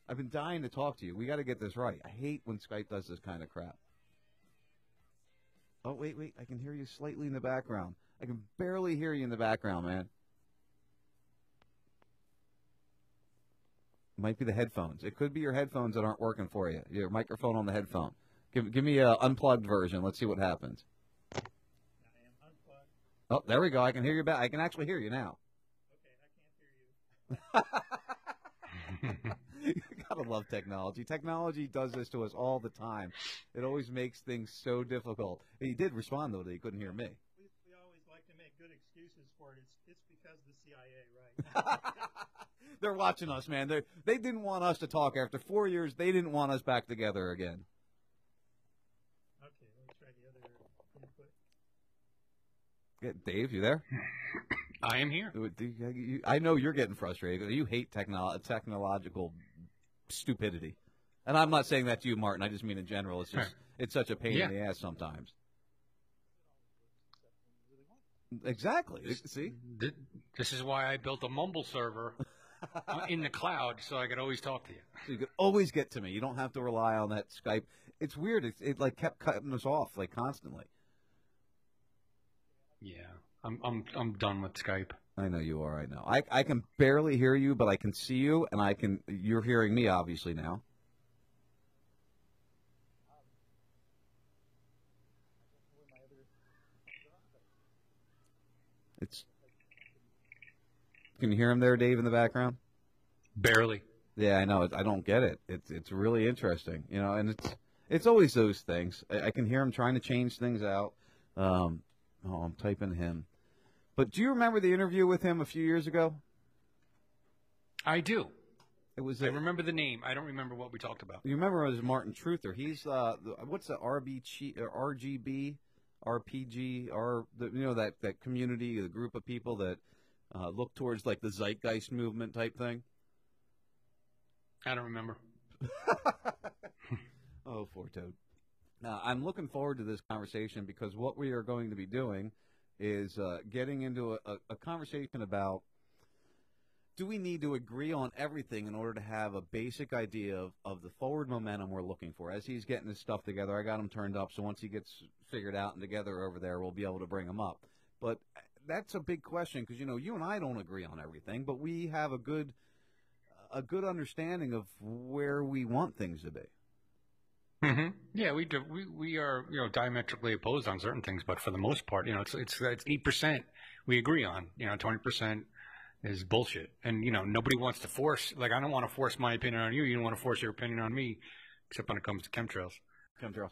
Speaker 15: I've been dying to talk to you. We got to get this right. I hate when Skype does this kind of crap. Oh, wait. I can hear you slightly in the background. I can barely hear you in the background, man. It might be the headphones. It could be your headphones that aren't working for you. Your microphone on the headphone. Give me an unplugged version. Let's see what happens. I am unplugged. Oh, there we go. I can hear you back. I can actually hear you now. Okay, I can't hear you. You gotta love technology. Technology does this to us all the time. It always makes things so difficult. He did respond, though, that he couldn't hear me.
Speaker 19: We always like to make good excuses for it. It's because of the CIA, right?
Speaker 15: They're watching us, man. They didn't want us to talk. After 4 years, they didn't want us back together again.
Speaker 19: Okay, let me try the other input.
Speaker 15: Yeah, Dave, you there?
Speaker 17: I am here.
Speaker 15: I know you're getting frustrated. You hate technological stupidity. And I'm not saying that to you, Martin. I just mean in general. It's just it's such a pain in the ass sometimes. Exactly. See?
Speaker 17: This is why I built a Mumble server in the cloud so I could always talk to you.
Speaker 15: So you could always get to me. You don't have to rely on that Skype. It's weird. It like kept cutting us off like constantly.
Speaker 17: Yeah. I'm done with Skype.
Speaker 15: I know you are right now. I can barely hear you, but I can see you, and you're hearing me obviously now. Can you hear him there, Dave, in the background?
Speaker 17: Barely.
Speaker 15: Yeah, I know. I don't get it. It's really interesting, you know, and it's always those things. I can hear him trying to change things out. I'm typing him. But do you remember the interview with him a few years ago?
Speaker 17: I do.
Speaker 15: I
Speaker 17: remember the name. I don't remember what we talked about.
Speaker 15: You remember it was Martin Truther. He's what's the RGB, RPG, that community, the group of people that look towards like the Zeitgeist movement type thing.
Speaker 17: I don't remember.
Speaker 15: Oh, Four Toad. Now, I'm looking forward to this conversation because what we are going to be doing is getting into a conversation about, do we need to agree on everything in order to have a basic idea of the forward momentum we're looking for? As he's getting his stuff together, I got him turned up, so once he gets figured out and together over there, we'll be able to bring him up. But that's a big question because, you and I don't agree on everything, but we have a good understanding of where we want things to be.
Speaker 17: Mm-hmm. Yeah, we do. We are diametrically opposed on certain things, but for the most part, it's 8% we agree on. 20% is bullshit, and nobody wants to force. Like, I don't want to force my opinion on you. You don't want to force your opinion on me, except when it comes to chemtrails.
Speaker 15: Chemtrails.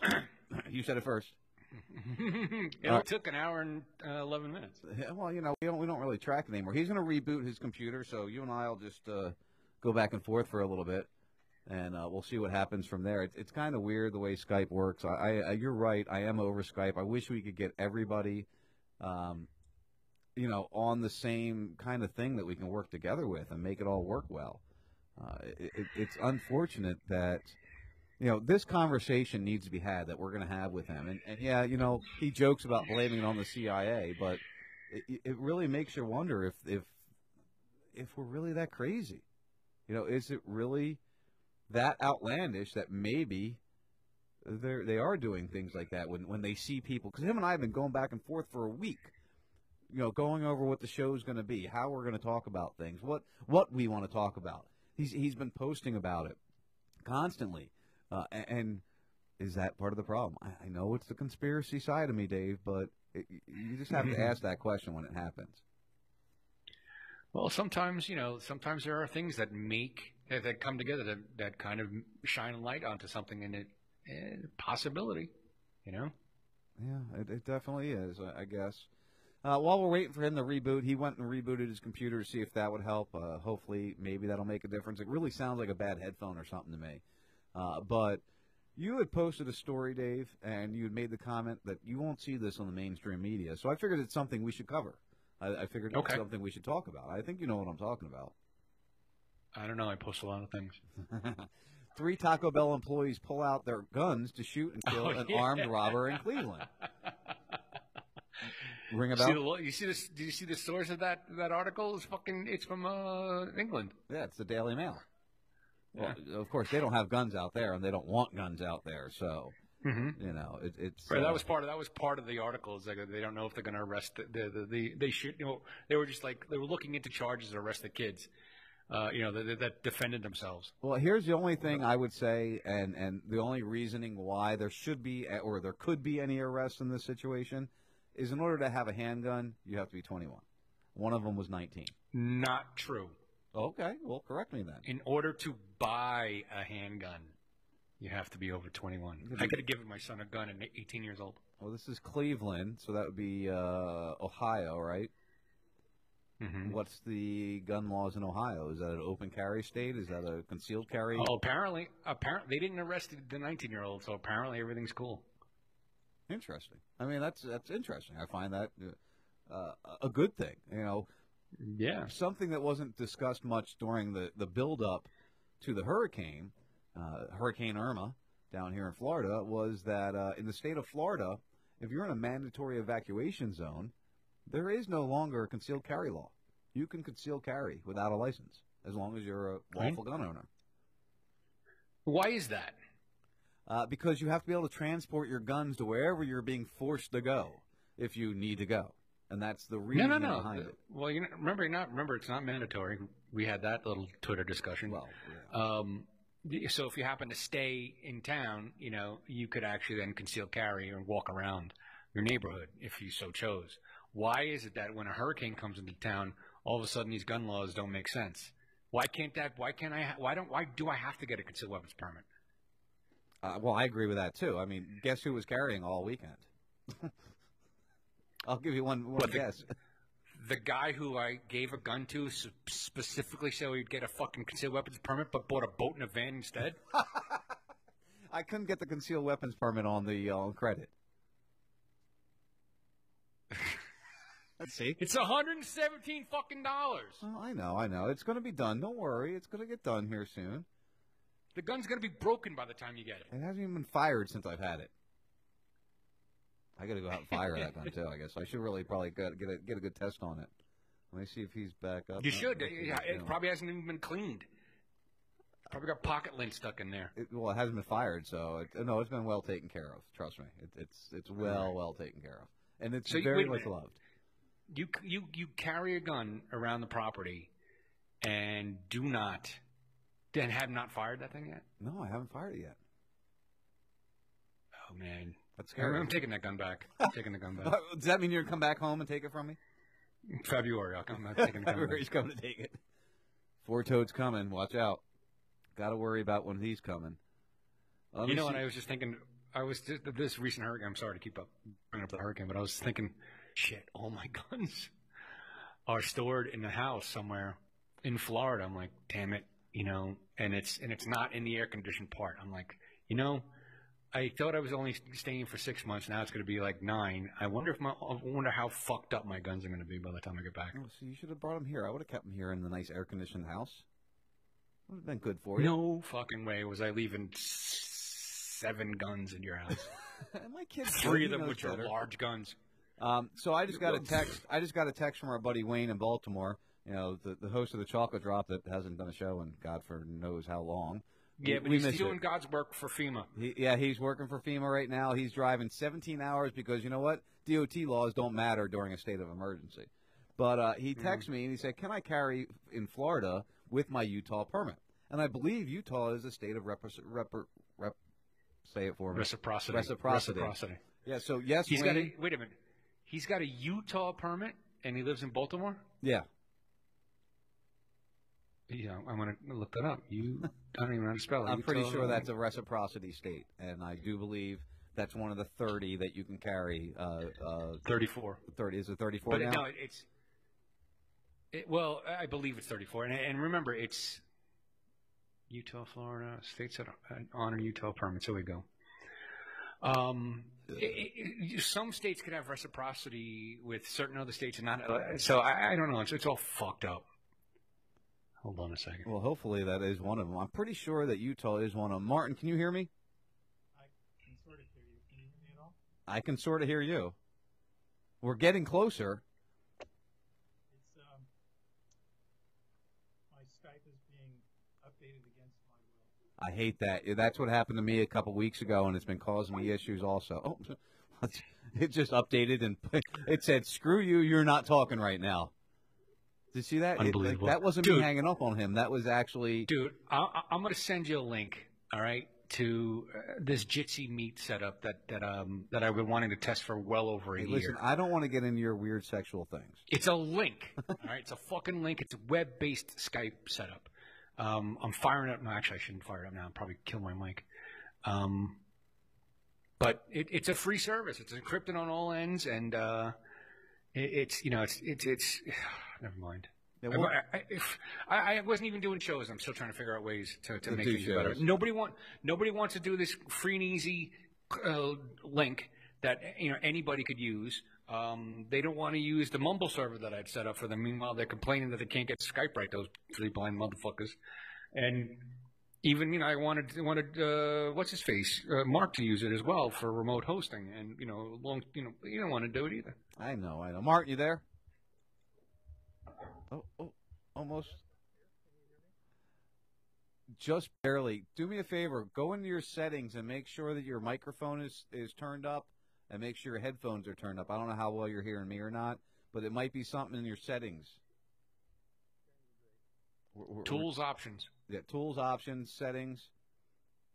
Speaker 15: You said it first.
Speaker 17: It took an hour and 11 minutes.
Speaker 15: Yeah, well, we don't really track it anymore. He's going to reboot his computer, so you and I'll just go back and forth for a little bit, and we'll see what happens from there. It's kind of weird the way Skype works. You're right. I am over Skype. I wish we could get everybody, on the same kind of thing that we can work together with and make it all work well. It's unfortunate that. This conversation needs to be had that we're going to have with him. And yeah, he jokes about blaming it on the CIA, but it really makes you wonder if we're really that crazy. Is it really that outlandish that maybe they are doing things like that when they see people? Because him and I have been going back and forth for a week, going over what the show's going to be, how we're going to talk about things, what we want to talk about. He's been posting about it constantly. And is that part of the problem? I know it's the conspiracy side of me, Dave, but you just have to ask that question when it happens.
Speaker 17: Well, sometimes there are things that come together that kind of shine a light onto something in it, possibility, Yeah,
Speaker 15: it definitely is, I guess. While we're waiting for him to reboot, he went and rebooted his computer to see if that would help. Hopefully, maybe that'll make a difference. It really sounds like a bad headphone or something to me. But you had posted a story, Dave, and you had made the comment that you won't see this on the mainstream media. So I figured it's something we should cover. I figured it's something we should talk about. I think you know what I'm talking about.
Speaker 17: I don't know. I post a lot of things.
Speaker 15: 3 Taco Bell employees pull out their guns to shoot and kill an armed robber in Cleveland. Ring a bell?
Speaker 17: Did you see the source of that article? It's from England.
Speaker 15: Yeah, it's the Daily Mail. Well, of course, they don't have guns out there, and they don't want guns out there. So, it's
Speaker 17: right. That was part of the article. Is like they don't know if they're going to arrest they should. They were just like they were looking into charges to arrest the kids. That defended themselves.
Speaker 15: Well, here's the only thing I would say, and the only reasoning why there should be or there could be any arrests in this situation is in order to have a handgun, you have to be 21. One of them was 19.
Speaker 17: Not true.
Speaker 15: Okay, well, correct me then.
Speaker 17: In order to buy a handgun, you have to be over 21. I could have given my son a gun at 18 years old.
Speaker 15: Well, this is Cleveland, so that would be Ohio, right? Mm-hmm. What's the gun laws in Ohio? Is that an open carry state? Is that a concealed carry?
Speaker 17: Oh, apparently they didn't arrest the 19-year-old, so apparently everything's cool.
Speaker 15: Interesting. I mean, that's interesting. I find that a good thing,
Speaker 17: Yeah.
Speaker 15: Something that wasn't discussed much during the build-up to the hurricane, Hurricane Irma, down here in Florida, was that in the state of Florida, if you're in a mandatory evacuation zone, there is no longer a concealed carry law. You can conceal carry without a license, as long as you're a lawful gun owner.
Speaker 17: Why is that?
Speaker 15: Because you have to be able to transport your guns to wherever you're being forced to go if you need to go. And that's the reason behind it.
Speaker 17: Well, remember, it's not mandatory. We had that little Twitter discussion.
Speaker 15: Well, yeah.
Speaker 17: So if you happen to stay in town, you could actually then conceal carry and walk around your neighborhood if you so chose. Why is it that when a hurricane comes into town, all of a sudden these gun laws don't make sense? Why do I have to get a concealed weapons permit?
Speaker 15: Well, I agree with that too. I mean, guess who was carrying all weekend? I'll give you one guess.
Speaker 17: The guy who I gave a gun to specifically so he'd get a fucking concealed weapons permit, but bought a boat and a van instead.
Speaker 15: I couldn't get the concealed weapons permit on the credit. Let's see.
Speaker 17: It's $117 fucking dollars.
Speaker 15: Oh, I know. It's going to be done. Don't worry. It's going to get done here soon.
Speaker 17: The gun's going to be broken by the time you get it.
Speaker 15: It hasn't even been fired since I've had it. I got to go out and fire that gun too. I guess I should really probably get a good test on it. Let me see if he's back up.
Speaker 17: You should. It probably hasn't even been cleaned. Probably got pocket lint stuck in there.
Speaker 15: It hasn't been fired, so no, it's been well taken care of. Trust me, it's well taken care of, and it's very much loved.
Speaker 17: You carry a gun around the property, and have not fired that thing yet?
Speaker 15: No, I haven't fired it yet.
Speaker 17: Oh man.
Speaker 15: That's scary.
Speaker 17: I'm taking that gun back.
Speaker 15: Does that mean you're going to come back home and take it from me?
Speaker 17: February. I'm taking the gun back.
Speaker 15: February's coming to take it. Four Toad's coming. Watch out. Got to worry about when he's coming.
Speaker 17: What I was just thinking this recent hurricane. I'm sorry to keep bringing up the hurricane, but I was thinking, shit, all my guns are stored in the house somewhere in Florida. I'm like, damn it, and it's not in the air conditioned part. I'm like, I thought I was only staying for 6 months. Now it's going to be like 9. I wonder how fucked up my guns are going to be by the time I get back.
Speaker 15: Oh, so you should have brought them here. I would have kept them here in the nice air conditioned house. Would have been good for you.
Speaker 17: No fucking way was I leaving 7 guns in your house.
Speaker 15: My kids,
Speaker 17: 3 of them which are large guns.
Speaker 15: So I just got a text. I just got a text from our buddy Wayne in Baltimore. The host of the Chocolate Drop that hasn't done a show in God for knows how long.
Speaker 17: Yeah, but he's doing God's work for FEMA.
Speaker 15: He's working for FEMA right now. He's driving 17 hours because you know what? DOT laws don't matter during a state of emergency. But he texted me and he said, "Can I carry in Florida with my Utah permit?" And I believe Utah is a state of say it for me.
Speaker 17: Reciprocity.
Speaker 15: Yeah. So yes,
Speaker 17: wait a minute. He's got a Utah permit and he lives in Baltimore.
Speaker 15: Yeah.
Speaker 17: Yeah, I'm going to look that up. I don't even know how to spell it.
Speaker 15: I'm pretty sure that's a reciprocity state, and I do believe that's one of the 30 that you can carry.
Speaker 17: 34.
Speaker 15: 30 is it 34 now?
Speaker 17: No, well, I believe it's 34. And remember, it's Utah, Florida, states that honor Utah permits. Here we go. Some states could have reciprocity with certain other states and not. So I don't know. It's all fucked up. Hold on a second.
Speaker 15: Well, hopefully that is one of them. I'm pretty sure that Utah is one of them. Martin, can you hear me?
Speaker 19: I can sort of hear you. Can you hear me at all?
Speaker 15: I can sort of hear you. We're getting closer.
Speaker 19: It's my Skype is being updated against my will.
Speaker 15: I hate that. That's what happened to me a couple weeks ago, and it's been causing me issues also. Oh, it just updated, and it said, "Screw you, you're not talking right now." Did you see that?
Speaker 17: Unbelievable.
Speaker 15: That wasn't me hanging up on him. That was actually...
Speaker 17: Dude, I'm going to send you a link, all right, to this Jitsi Meet setup that I've been wanting to test for well over a year.
Speaker 15: Listen, I don't want to get into your weird sexual things.
Speaker 17: It's a link, all right? It's a fucking link. It's a web-based Skype setup. I'm firing it up. No, actually, I shouldn't fire it up now. I'll probably kill my mic. But it's a free service. It's encrypted on all ends, and it's never mind. Yeah, I wasn't even doing shows. I'm still trying to figure out ways to make things better. Nobody wants to do this free and easy link that anybody could use. They don't want to use the Mumble server that I'd set up for them. Meanwhile, they're complaining that they can't get Skype right. Those 3 blind motherfuckers. And even I wanted what's his face, Mark, to use it as well for remote hosting. And you don't want to do it either.
Speaker 15: I know. Mark, you there? Oh, almost. Just barely. Do me a favor. Go into your settings and make sure that your microphone is turned up, and make sure your headphones are turned up. I don't know how well you're hearing me or not, but it might be something in your settings.
Speaker 17: Tools options.
Speaker 15: Yeah, tools options, settings.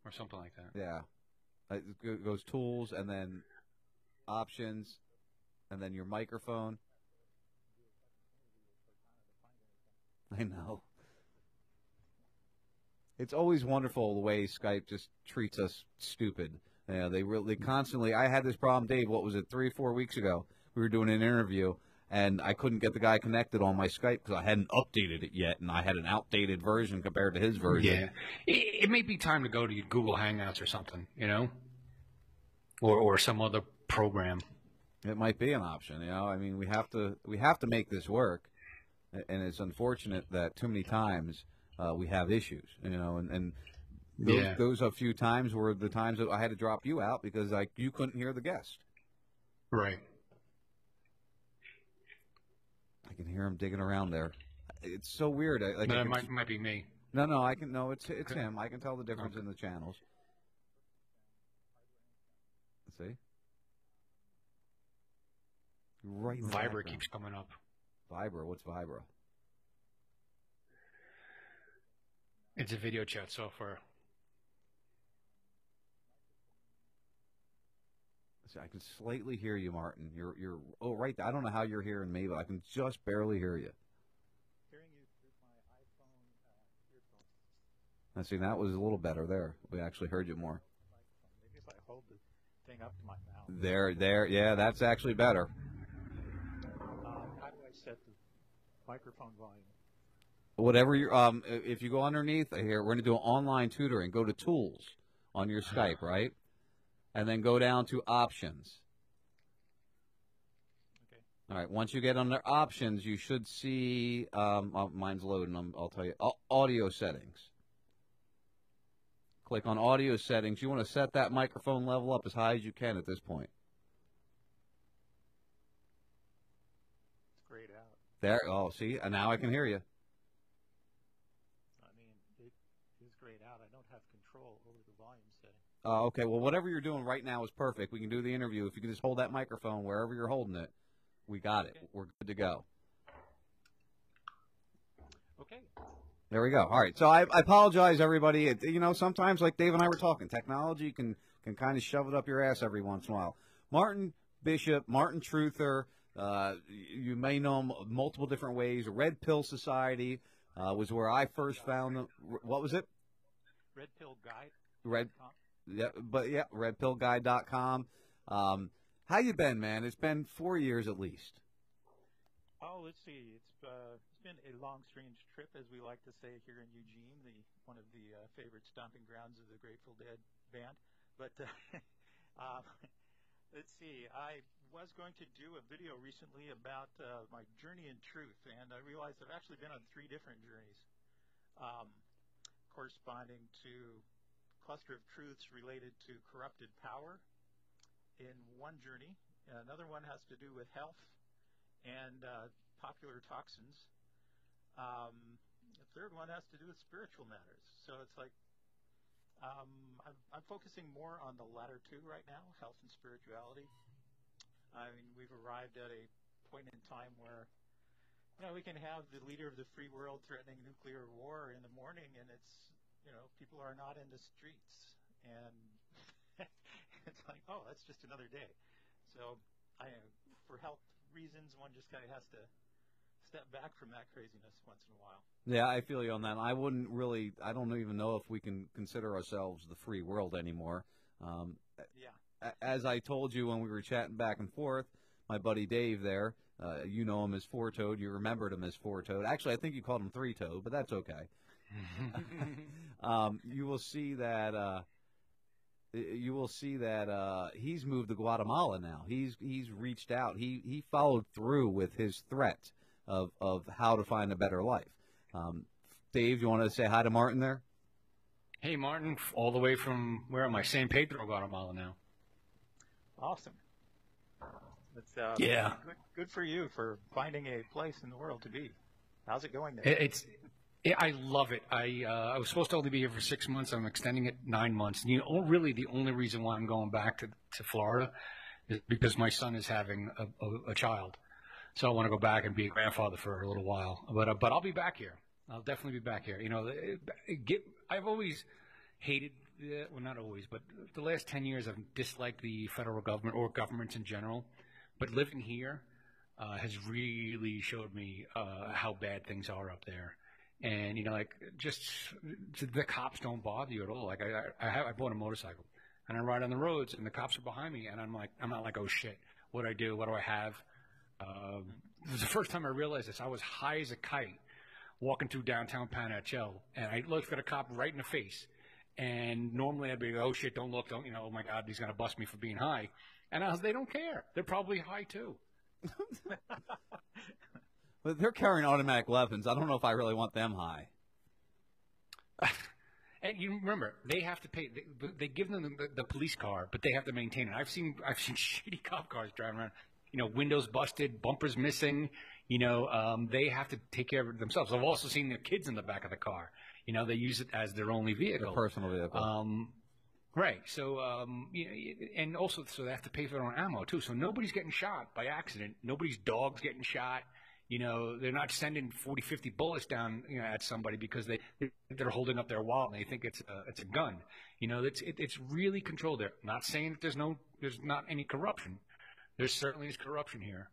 Speaker 17: Or something like that.
Speaker 15: Yeah. It goes tools and then options and then your microphone. I know. It's always wonderful the way Skype just treats us stupid. Yeah, they constantly. I had this problem, Dave. What was it? 3 or 4 weeks ago, we were doing an interview, and I couldn't get the guy connected on my Skype because I hadn't updated it yet, and I had an outdated version compared to his version.
Speaker 17: Yeah, it may be time to go to Google Hangouts or something, or some other program.
Speaker 15: It might be an option. I mean, we have to make this work. And it's unfortunate that too many times we have issues, and those a few times were the times that I had to drop you out because you couldn't hear the guest.
Speaker 17: Right.
Speaker 15: I can hear him digging around there. It's so weird.
Speaker 17: It might be me.
Speaker 15: No, I can. No, it's him. I can tell the difference in the channels. Let's see. Right.
Speaker 17: Vibra keeps coming up.
Speaker 15: Vibra? What's Vibra?
Speaker 17: It's a video chat software.
Speaker 15: See, I can slightly hear you, Martin. You're right. I don't know how you're hearing me, but I can just barely hear you.
Speaker 19: Hearing you through my iPhone earphone.
Speaker 15: I see, that was a little better there. We actually heard you more.
Speaker 19: Maybe if I hold the thing up to my mouth.
Speaker 15: There. Yeah, that's actually better.
Speaker 19: How do I set the microphone volume?
Speaker 15: Whatever you if you go underneath here, we're going to do online tutoring. Go to Tools on your Skype, right? And then go down to Options.
Speaker 19: Okay.
Speaker 15: All right. Once you get under Options, you should see mine's loading. I'll tell you. Audio settings. Click on Audio settings. You want to set that microphone level up as high as you can at this point.
Speaker 19: It's grayed out.
Speaker 15: There. Oh, see, and now I can hear you.
Speaker 19: It's grayed out. I don't have control over the volume setting.
Speaker 15: Okay, well, whatever you're doing right now is perfect. We can do the interview. If you can just hold that microphone wherever you're holding it, we got it. We're good to go.
Speaker 19: Okay.
Speaker 15: There we go. All right, so I apologize, everybody. Sometimes, like Dave and I were talking, technology can kind of shove it up your ass every once in a while. Martin Bishop, Martin Truther, you may know him multiple different ways. Red Pill Society was where I first found them. What was it?
Speaker 19: Red Pill Guide.
Speaker 15: Redpillguide.com. How you been, man? It's been 4 years at least.
Speaker 19: Oh, let's see. It's been a long, strange trip, as we like to say here in Eugene, one of the favorite stomping grounds of the Grateful Dead band. But let's see. I was going to do a video recently about my journey in truth, and I realized I've actually been on 3 different journeys, corresponding to cluster of truths related to corrupted power in one journey. Another one has to do with health and popular toxins. The third one has to do with spiritual matters. So it's like I'm focusing more on the latter 2 right now, health and spirituality. I mean, we've arrived at a point in time where we can have the leader of the free world threatening nuclear war in the morning, and it's people are not in the streets, and it's like, oh, that's just another day. So for health reasons, one just kind of has to step back from that craziness once in a while.
Speaker 15: Yeah, I feel you on that. I don't even know if we can consider ourselves the free world anymore.
Speaker 19: Yeah.
Speaker 15: As I told you when we were chatting back and forth, my buddy Dave there, you know him as Four Toed. You remembered him as Four Toed. Actually, I think you called him Three Toed, but that's okay. You will see that he's moved to Guatemala now. He's reached out. He followed through with his threat of how to find a better life. Dave, you want to say hi to Martin there?
Speaker 17: Hey, Martin, all the way from, where am I? San Pedro, Guatemala now.
Speaker 19: Awesome. That's
Speaker 17: yeah.
Speaker 19: Good for you for finding a place in the world to be. How's it going there?
Speaker 17: I love it. I was supposed to only be here for 6 months. I'm extending it 9 months. And really the only reason why I'm going back to Florida is because my son is having a child. So I want to go back and be a grandfather for a little while. But I'll be back here. I'll definitely be back here. I've always hated, well, not always, but the last 10 years I've disliked the federal government or governments in general. But living here has really showed me how bad things are up there. And, just the cops don't bother you at all. Like, I bought a motorcycle, and I ride on the roads, and the cops are behind me, and I'm not like, oh, shit, what do I do? What do I have? It was the first time I realized this. I was high as a kite walking through downtown Panachel, and I looked at a cop right in the face. And normally I'd be, oh, shit, don't look, oh, my God, he's going to bust me for being high. And they don't care. They're probably high, too.
Speaker 15: But they're carrying automatic weapons. I don't know if I really want them high.
Speaker 17: And you remember, they have to pay. They give them the police car, but they have to maintain it. I've seen shitty cop cars driving around. Windows busted, bumpers missing. They have to take care of it themselves. I've also seen the kids in the back of the car. They use it as their only vehicle.
Speaker 15: Their personal vehicle.
Speaker 17: Right. So, and also, so they have to pay for their own ammo too. So nobody's getting shot by accident. Nobody's dog's getting shot. They're not sending 40, 50 bullets down, at somebody because they're holding up their wallet and they think it's a gun. It's really controlled there. I'm not saying that there's not any corruption. There certainly is corruption here.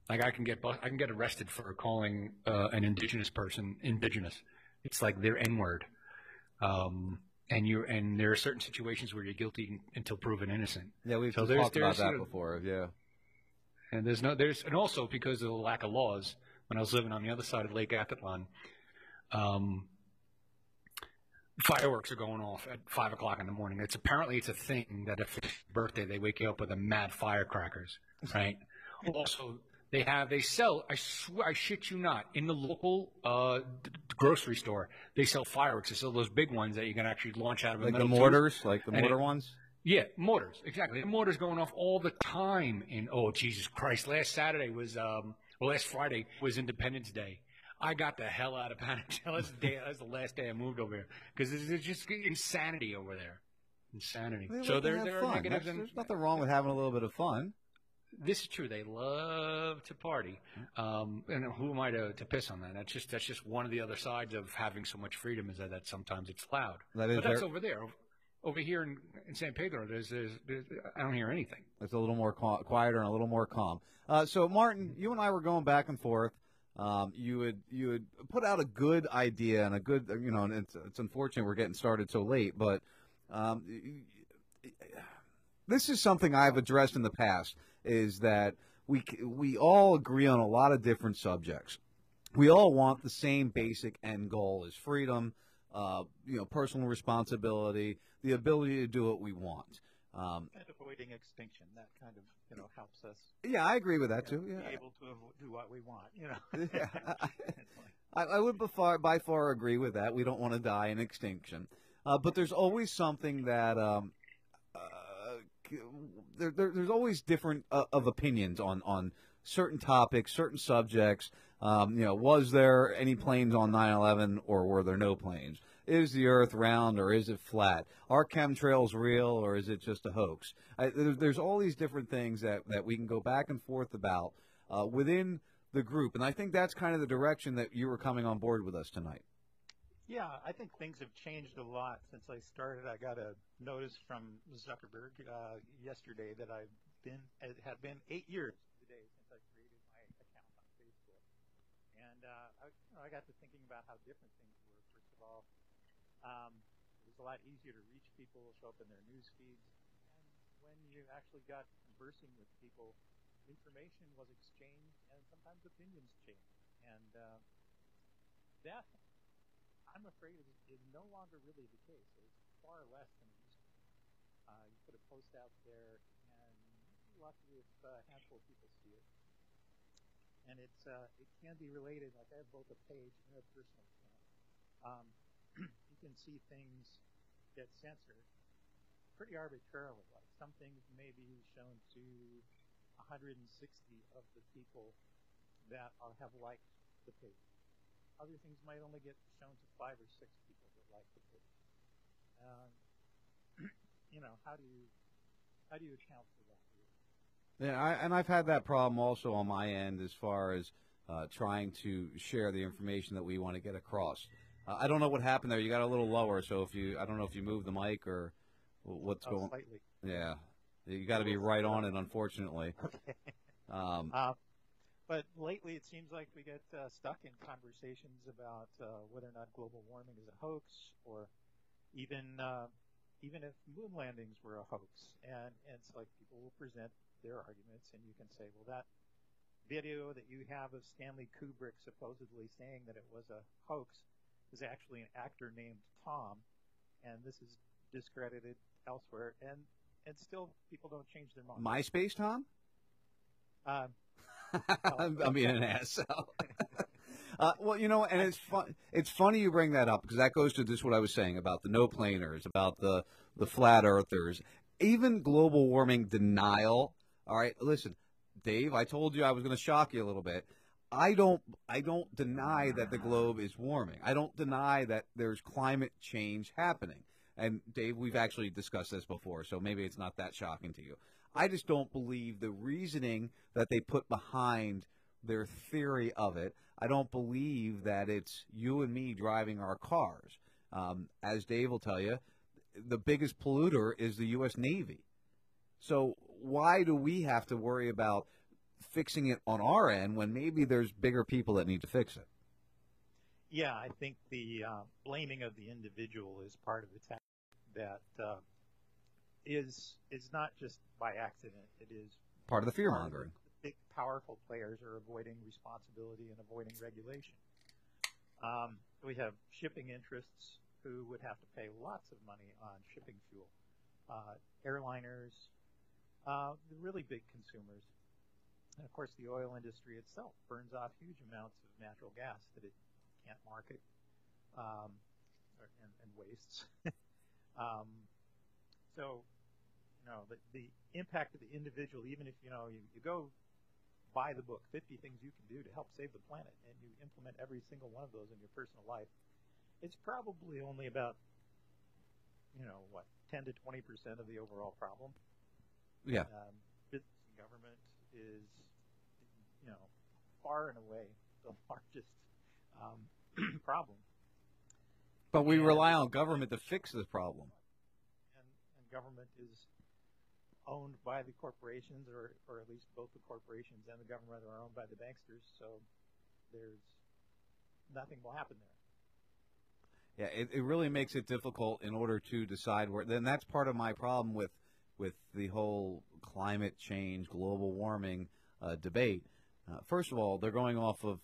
Speaker 17: Like I can get arrested for calling an indigenous person indigenous. It's like their N-word. and there are certain situations where you're guilty until proven innocent.
Speaker 15: Yeah, we've
Speaker 17: So
Speaker 15: talked about that before. Yeah,
Speaker 17: and and also because of the lack of laws. When I was living on the other side of Lake Athlon, fireworks are going off at 5 o'clock in the morning. Apparently it's a thing that if it's your birthday, they wake you up with a mad firecrackers, right? Also, they sell. I shit you not, in the local grocery store, they sell fireworks. They sell those big ones that you can actually launch out of a
Speaker 15: like
Speaker 17: metal
Speaker 15: the
Speaker 17: tube.
Speaker 15: mortars, like the mortar ones.
Speaker 17: Yeah, mortars, exactly. The mortars going off all the time. Oh, Jesus Christ! Last Friday was Independence Day. I got the hell out of Panhandle. That's the last day I moved over here because there's just insanity over there. Insanity.
Speaker 15: So there are negatives. There's nothing wrong with having a little bit of fun.
Speaker 17: This is true. They love to party, and who am I to piss on that? That's just one of the other sides of having so much freedom is that sometimes it's loud. But that's over there. Over here in San Pedro, there's I don't hear anything.
Speaker 15: It's a little more quieter and a little more calm. So Martin, you and I were going back and forth. You would put out a good idea and a good, and it's unfortunate we're getting started so late, but this is something I've addressed in the past, is that we all agree on a lot of different subjects. We all want the same basic end goal is freedom, personal responsibility, the ability to do what we want.
Speaker 19: And avoiding extinction, that kind of, helps us.
Speaker 15: Yeah, I agree with that too. Yeah,
Speaker 19: be able to do what we want.
Speaker 15: Yeah, I would by far agree with that. We don't want to die in extinction, but there's always something that there's always different of opinions on certain topics, certain subjects. Was there any planes on 9/11, or were there no planes? Is the Earth round or is it flat? Are chemtrails real or is it just a hoax? There's all these different things that we can go back and forth about within the group, and I think that's kind of the direction that you were coming on board with us tonight.
Speaker 19: Yeah, I think things have changed a lot since I started. I got a notice from Zuckerberg yesterday that it had been 8 years today since I created my account on Facebook, and I got to thinking about how different things were. First of all, it was a lot easier to reach people, show up in their news feeds, and when you actually got conversing with people, information was exchanged, and sometimes opinions changed, and that, I'm afraid, is no longer really the case. It's far less than it used to be. You put a post out there, and luckily a handful of people see it, and it can be related. Like, I have both a page and a personal account. You can see things get censored pretty arbitrarily. Like, some things may be shown to 160 of the people that have liked the page. Other things might only get shown to 5 or 6 people that like the page. How do you account for that?
Speaker 15: Yeah, I've had that problem also on my end as far as trying to share the information that we want to get across. I don't know what happened there. You got a little lower, so I don't know if you moved the mic or what's going.
Speaker 19: Slightly.
Speaker 15: Yeah, you got to be right on it, unfortunately.
Speaker 19: Okay. But lately, it seems like we get stuck in conversations about whether or not global warming is a hoax, or even if moon landings were a hoax. And it's like people will present their arguments, and you can say, well, that video that you have of Stanley Kubrick supposedly saying that it was a hoax is actually an actor named Tom, and this is discredited elsewhere, and still people don't change their mind.
Speaker 15: MySpace Tom?
Speaker 19: I'm
Speaker 15: being an asshole. Well, and it's fun. It's funny you bring that up because that goes to just what I was saying about the no-planers, about the flat earthers, even global warming denial. All right, listen, Dave, I told you I was going to shock you a little bit. I don't deny that the globe is warming. I don't deny that there's climate change happening. And Dave, we've actually discussed this before, so maybe it's not that shocking to you. I just don't believe the reasoning that they put behind their theory of it. I don't believe that it's you and me driving our cars. As Dave will tell you, the biggest polluter is the U.S. Navy. So why do we have to worry about fixing it on our end when maybe there's bigger people that need to fix it?
Speaker 19: Yeah, I think the blaming of the individual is part of the that is not just by accident. It is
Speaker 15: Part of the fear-mongering.
Speaker 19: Big, powerful players are avoiding responsibility and avoiding regulation. We have shipping interests who would have to pay lots of money on shipping fuel. Airliners, the really big consumers. And, of course, the oil industry itself burns off huge amounts of natural gas that it can't market and wastes. So, the impact of the individual, even if, you go buy the book, 50 Things You Can Do to Help Save the Planet, and you implement every single one of those in your personal life, it's probably only about, 10 to 20% of the overall problem.
Speaker 15: Yeah.
Speaker 19: Business and government is, far and away the largest problem.
Speaker 15: But we rely on government to fix this problem.
Speaker 19: And government is owned by the corporations, or at least both the corporations and the government are owned by the banksters, so nothing will happen there.
Speaker 15: Yeah, it really makes it difficult in order to decide where. Then that's part of my problem with the whole climate change, global warming debate. First of all, they're going off of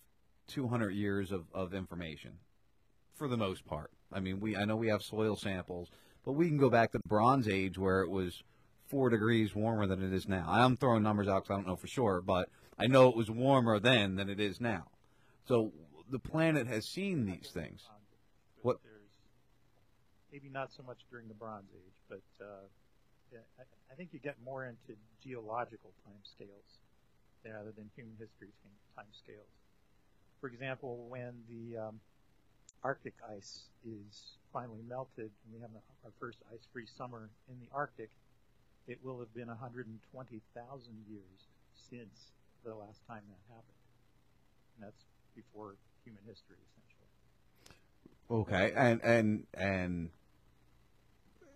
Speaker 15: 200 years of information, for the most part. I mean, I know we have soil samples, but we can go back to the Bronze Age where it was 4 degrees warmer than it is now. I'm throwing numbers out because I don't know for sure, but I know it was warmer then than it is now. So the planet has seen these things. What?
Speaker 19: There's maybe not so much during the Bronze Age, but I think you get more into geological time scales rather than human history time scales. For example, when the Arctic ice is finally melted and we have our first ice-free summer in the Arctic, it will have been 120,000 years since the last time that happened. And that's before human history, essentially.
Speaker 15: Okay, and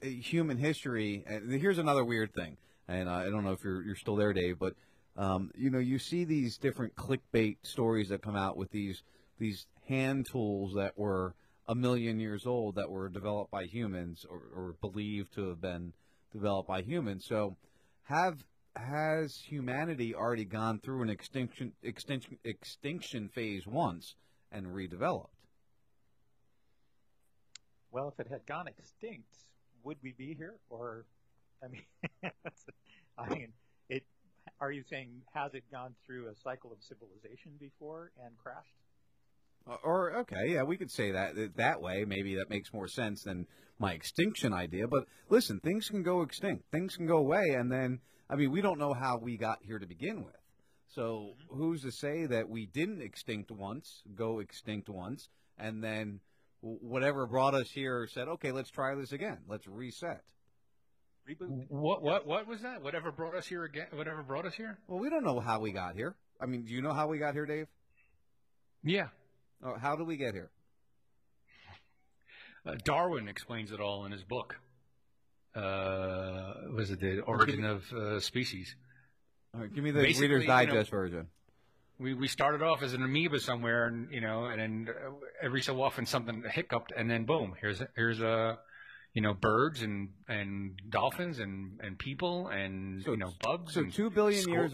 Speaker 15: human history. And here's another weird thing, and I don't know if you're still there, Dave, but you see these different clickbait stories that come out with these hand tools that were 1 million years old that were developed by humans or believed to have been developed by humans. So, has humanity already gone through an extinction phase once and redeveloped?
Speaker 19: Well, if it had gone extinct, would we be here? Or, are you saying, has it gone through a cycle of civilization before and crashed?
Speaker 15: Okay, yeah, we could say that way. Maybe that makes more sense than my extinction idea. But listen, things can go extinct. Things can go away, and then, we don't know how we got here to begin with. So who's to say that we didn't go extinct once, and then whatever brought us here said, okay, let's try this again. Let's reset.
Speaker 19: Reboot.
Speaker 17: What was that? Whatever brought us here again? Whatever brought us here?
Speaker 15: Well, we don't know how we got here. Do you know how we got here, Dave?
Speaker 17: Yeah.
Speaker 15: How did we get here?
Speaker 17: Darwin explains it all in his book. Was it The Origin of Species?
Speaker 15: All right, give me the Reader's Digest version.
Speaker 17: We started off as an amoeba somewhere, and then every so often something hiccuped, and then boom, here's birds and dolphins and people and bugs.
Speaker 15: So 2 billion years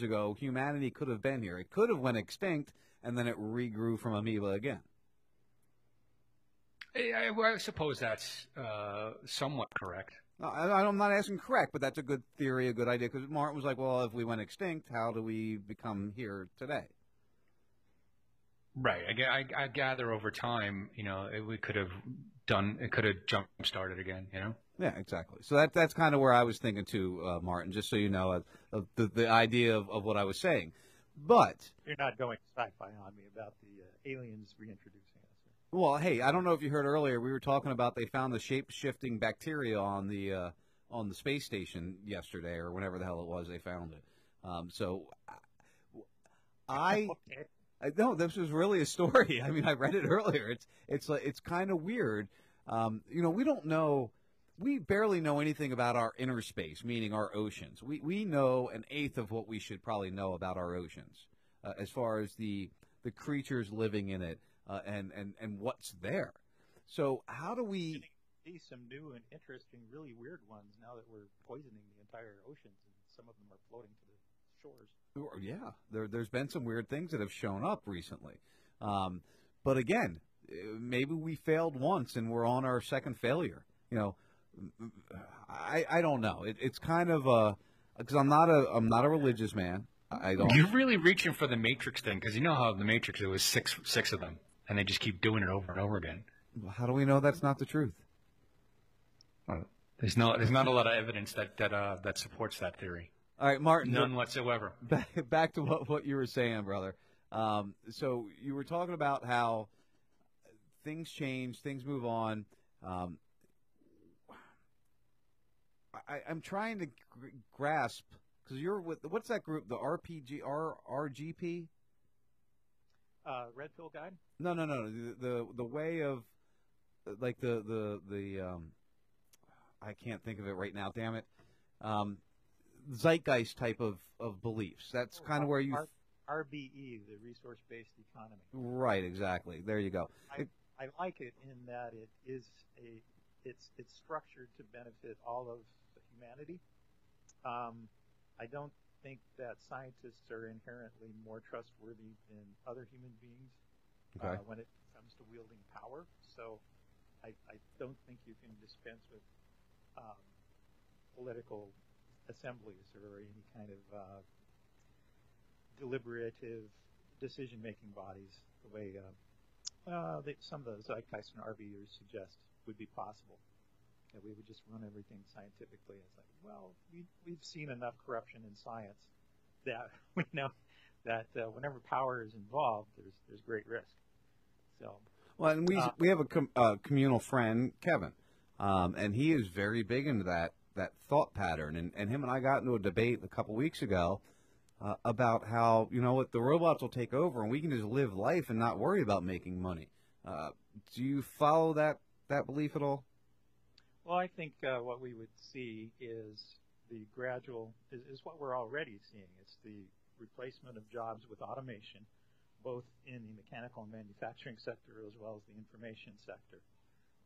Speaker 15: ago, humanity could have been here. It could have went extinct, and then it regrew from amoeba again.
Speaker 17: I suppose that's somewhat correct.
Speaker 15: I'm not asking correct, but that's a good theory, a good idea, because Martin was like, well, if we went extinct, how do we become here today?
Speaker 17: Right. I gather over time, it could have jump-started again,
Speaker 15: Yeah, exactly. So that's kind of where I was thinking too, Martin, just so you know, the idea of what I was saying. But
Speaker 19: you're not going sci-fi on me about the aliens reintroducing us.
Speaker 15: Well, hey, I don't know if you heard earlier, we were talking about they found the shape-shifting bacteria on the space station yesterday, or whenever the hell it was they found it. No, this was really a story. I read it earlier. It's kind of weird. We don't know. We barely know anything about our inner space, meaning our oceans. We know 1/8 of what we should probably know about our oceans, as far as the creatures living in it, and what's there. So how do we?
Speaker 19: see some new and interesting, really weird ones now that we're poisoning the entire oceans, and some of them are floating to the shores.
Speaker 15: Yeah, there's been some weird things that have shown up recently. But again, maybe we failed once and we're on our second failure. You know, I don't know. It's kind of because I'm not a religious man. I don't.
Speaker 17: You're really reaching for the Matrix thing, because you know how the Matrix, there was six of them, and they just keep doing it over and over again.
Speaker 15: How do we know that's not the truth?
Speaker 17: There's not a lot of evidence that supports that theory.
Speaker 15: All right, Martin.
Speaker 17: None whatsoever.
Speaker 15: Back to what you were saying, brother. So you were talking about how things change, things move on. I'm trying to grasp, because you're with, what's that group? The RGP?
Speaker 19: Red Pill Guide?
Speaker 15: No. The way of, like the I can't think of it right now. Damn it. Zeitgeist type of beliefs. That's kind of where you.
Speaker 19: RBE, the resource-based economy.
Speaker 15: Right. Exactly. There you go.
Speaker 19: I like it in that it's structured to benefit all of humanity. I don't think that scientists are inherently more trustworthy than other human beings when it comes to wielding power. So I don't think you can dispense with political assemblies or any kind of deliberative decision-making bodies the way some of the Zeitgeist and RVers suggest would be possible. That we would just run everything scientifically. It's like, well, we've seen enough corruption in science that we know that whenever power is involved, there's great risk. So,
Speaker 15: well, and we have a communal friend, Kevin, and he is very big into that thought pattern. And him and I got into a debate a couple weeks ago about how, you know what, the robots will take over and we can just live life and not worry about making money. Do you follow that belief at all?
Speaker 19: Well, I think what we would see is the gradual, is what we're already seeing. It's the replacement of jobs with automation, both in the mechanical and manufacturing sector as well as the information sector.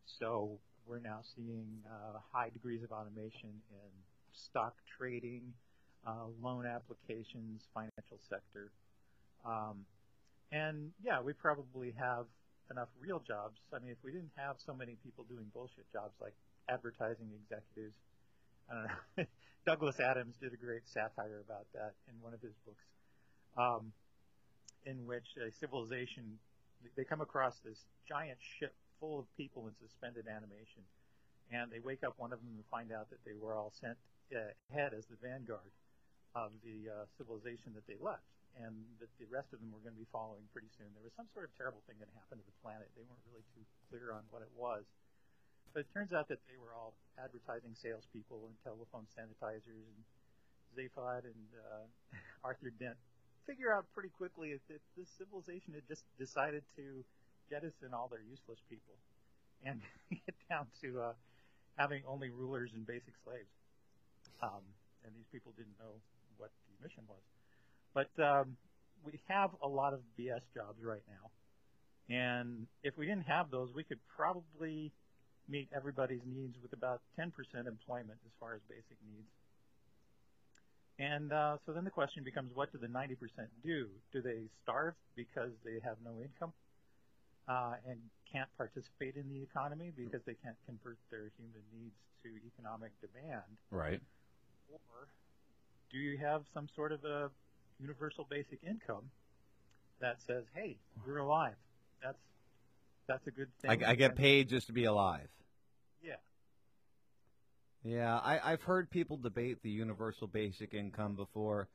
Speaker 19: So we're now seeing high degrees of automation in stock trading, loan applications, financial sector. And yeah, we probably have enough real jobs. I mean, if we didn't have so many people doing bullshit jobs like advertising executives, I don't know, Douglas Adams did a great satire about that in one of his books, in which a civilization, they come across this giant ship full of people in suspended animation, and they wake up one of them and find out that they were all sent ahead as the vanguard of the civilization that they left, and that the rest of them were going to be following pretty soon. There was some sort of terrible thing that happened to the planet. They weren't really too clear on what it was. But it turns out that they were all advertising salespeople and telephone sanitizers, and Zaphod and Arthur Dent figure out pretty quickly that this civilization had just decided to jettison all their useless people and get down to having only rulers and basic slaves. And these people didn't know what the mission was. But we have a lot of BS jobs right now. And if we didn't have those, we could probably meet everybody's needs with about 10% employment as far as basic needs. And so then the question becomes, what do the 90% do? Do they starve because they have no income and can't participate in the economy because they can't convert their human needs to economic demand?
Speaker 15: Right.
Speaker 19: Or do you have some sort of a universal basic income that says, hey, you're alive. That's a good thing.
Speaker 15: I get paid just to be alive.
Speaker 19: Yeah.
Speaker 15: Yeah, I've heard people debate the universal basic income before,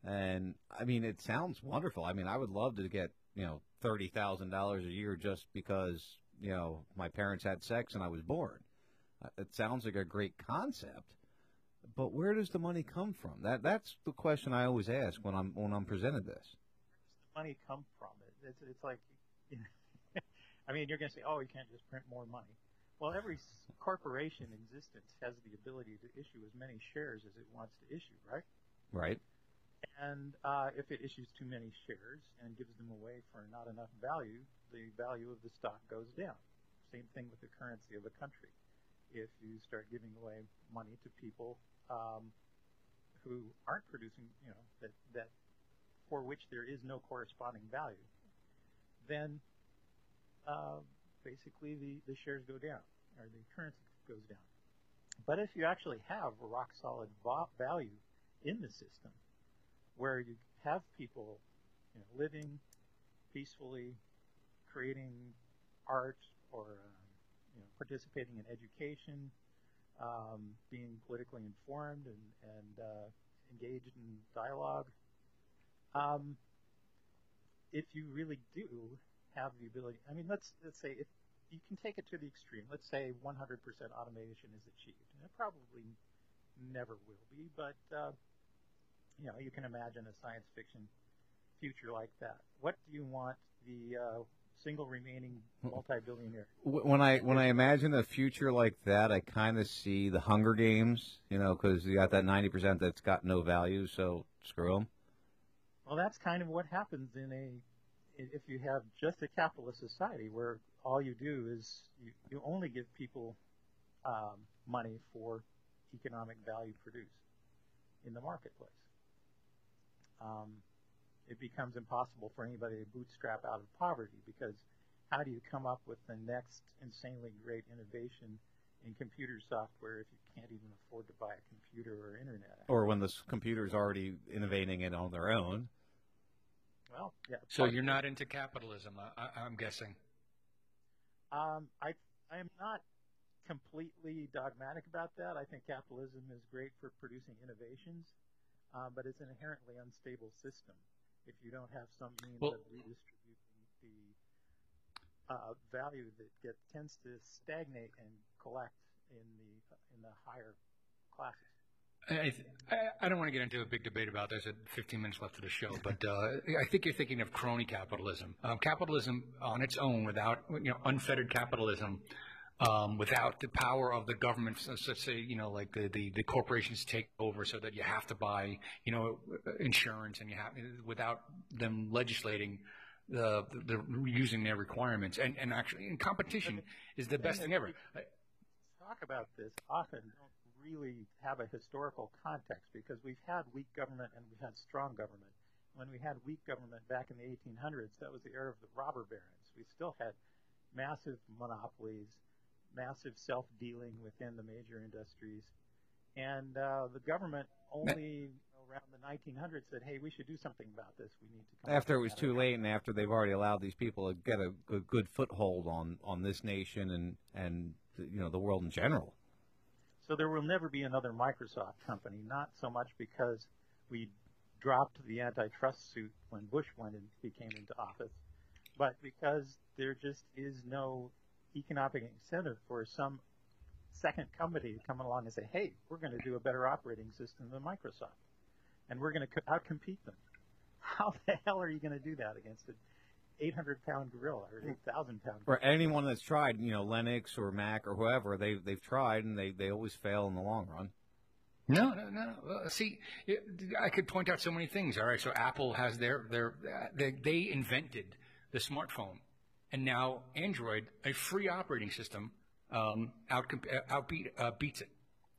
Speaker 15: and I mean, it sounds wonderful. I mean, I would love to get, $30,000 a year just because, my parents had sex and I was born. It sounds like a great concept, but where does the money come from? That's the question I always ask when I'm presented this.
Speaker 19: Where does the money come from? It's like, I mean, you're going to say, oh, you can't just print more money. Well, every corporation in existence has the ability to issue as many shares as it wants to issue, right?
Speaker 15: Right.
Speaker 19: And if it issues too many shares and gives them away for not enough value, the value of the stock goes down. Same thing with the currency of a country. if you start giving away money to people who aren't producing, that for which there is no corresponding value, then basically the shares go down, or the currency goes down. But if you actually have a rock-solid value in the system, where you have people living peacefully, creating art, or participating in education, being politically informed and engaged in dialogue, if you really do have the ability, I mean, let's say if you can take it to the extreme, let's say 100% automation is achieved, and it probably never will be, but you can imagine a science fiction future like that. What do you want the single remaining multi-billionaire?
Speaker 15: When I imagine a future like that, I kind of see the Hunger Games, because you got that 90% that's got no value, so screw them.
Speaker 19: Well, that's kind of what happens if you have just a capitalist society where all you do is you only give people money for economic value produced in the marketplace. It becomes impossible for anybody to bootstrap out of poverty, because how do you come up with the next insanely great innovation in computer software if you can't even afford to buy a computer or internet?
Speaker 15: Or when the computer's already innovating it on their own.
Speaker 19: Well, yeah.
Speaker 17: So you're not into capitalism, I'm guessing.
Speaker 19: I am not completely dogmatic about that. I think capitalism is great for producing innovations, but it's an inherently unstable system if you don't have some means of redistributing the value that tends to stagnate and collect in the higher classes.
Speaker 17: I don't want to get into a big debate about this at 15 minutes left of the show, but I think you're thinking of crony capitalism. Capitalism on its own, without unfettered capitalism, without the power of the government, let's say, like the corporations take over so that you have to buy, insurance, and without them legislating the using their requirements, and actually, in competition is the best thing ever.
Speaker 19: Talk about this often don't really have a historical context, because we've had weak government and we've had strong government. When we had weak government back in the 1800s, that was the era of the robber barons. We still had massive monopolies, massive self-dealing within the major industries, and the government only around the 1900s said, hey, we should do something about this. We need to come
Speaker 15: after it was too late, and after they've already allowed these people to get a good foothold on this nation and the world in general.
Speaker 19: So there will never be another Microsoft company, not so much because we dropped the antitrust suit when Bush became into office, but because there just is no economic incentive for some second company to come along and say, hey, we're going to do a better operating system than Microsoft, and we're going to outcompete them. How the hell are you going to do that against an 800-pound gorilla or 8,000-pound gorilla?
Speaker 15: For anyone that's tried, Linux or Mac or whoever, they've tried, and they always fail in the long run.
Speaker 17: No. See, I could point out so many things. All right, so Apple has they invented the smartphone, and now Android, a free operating system, beats it.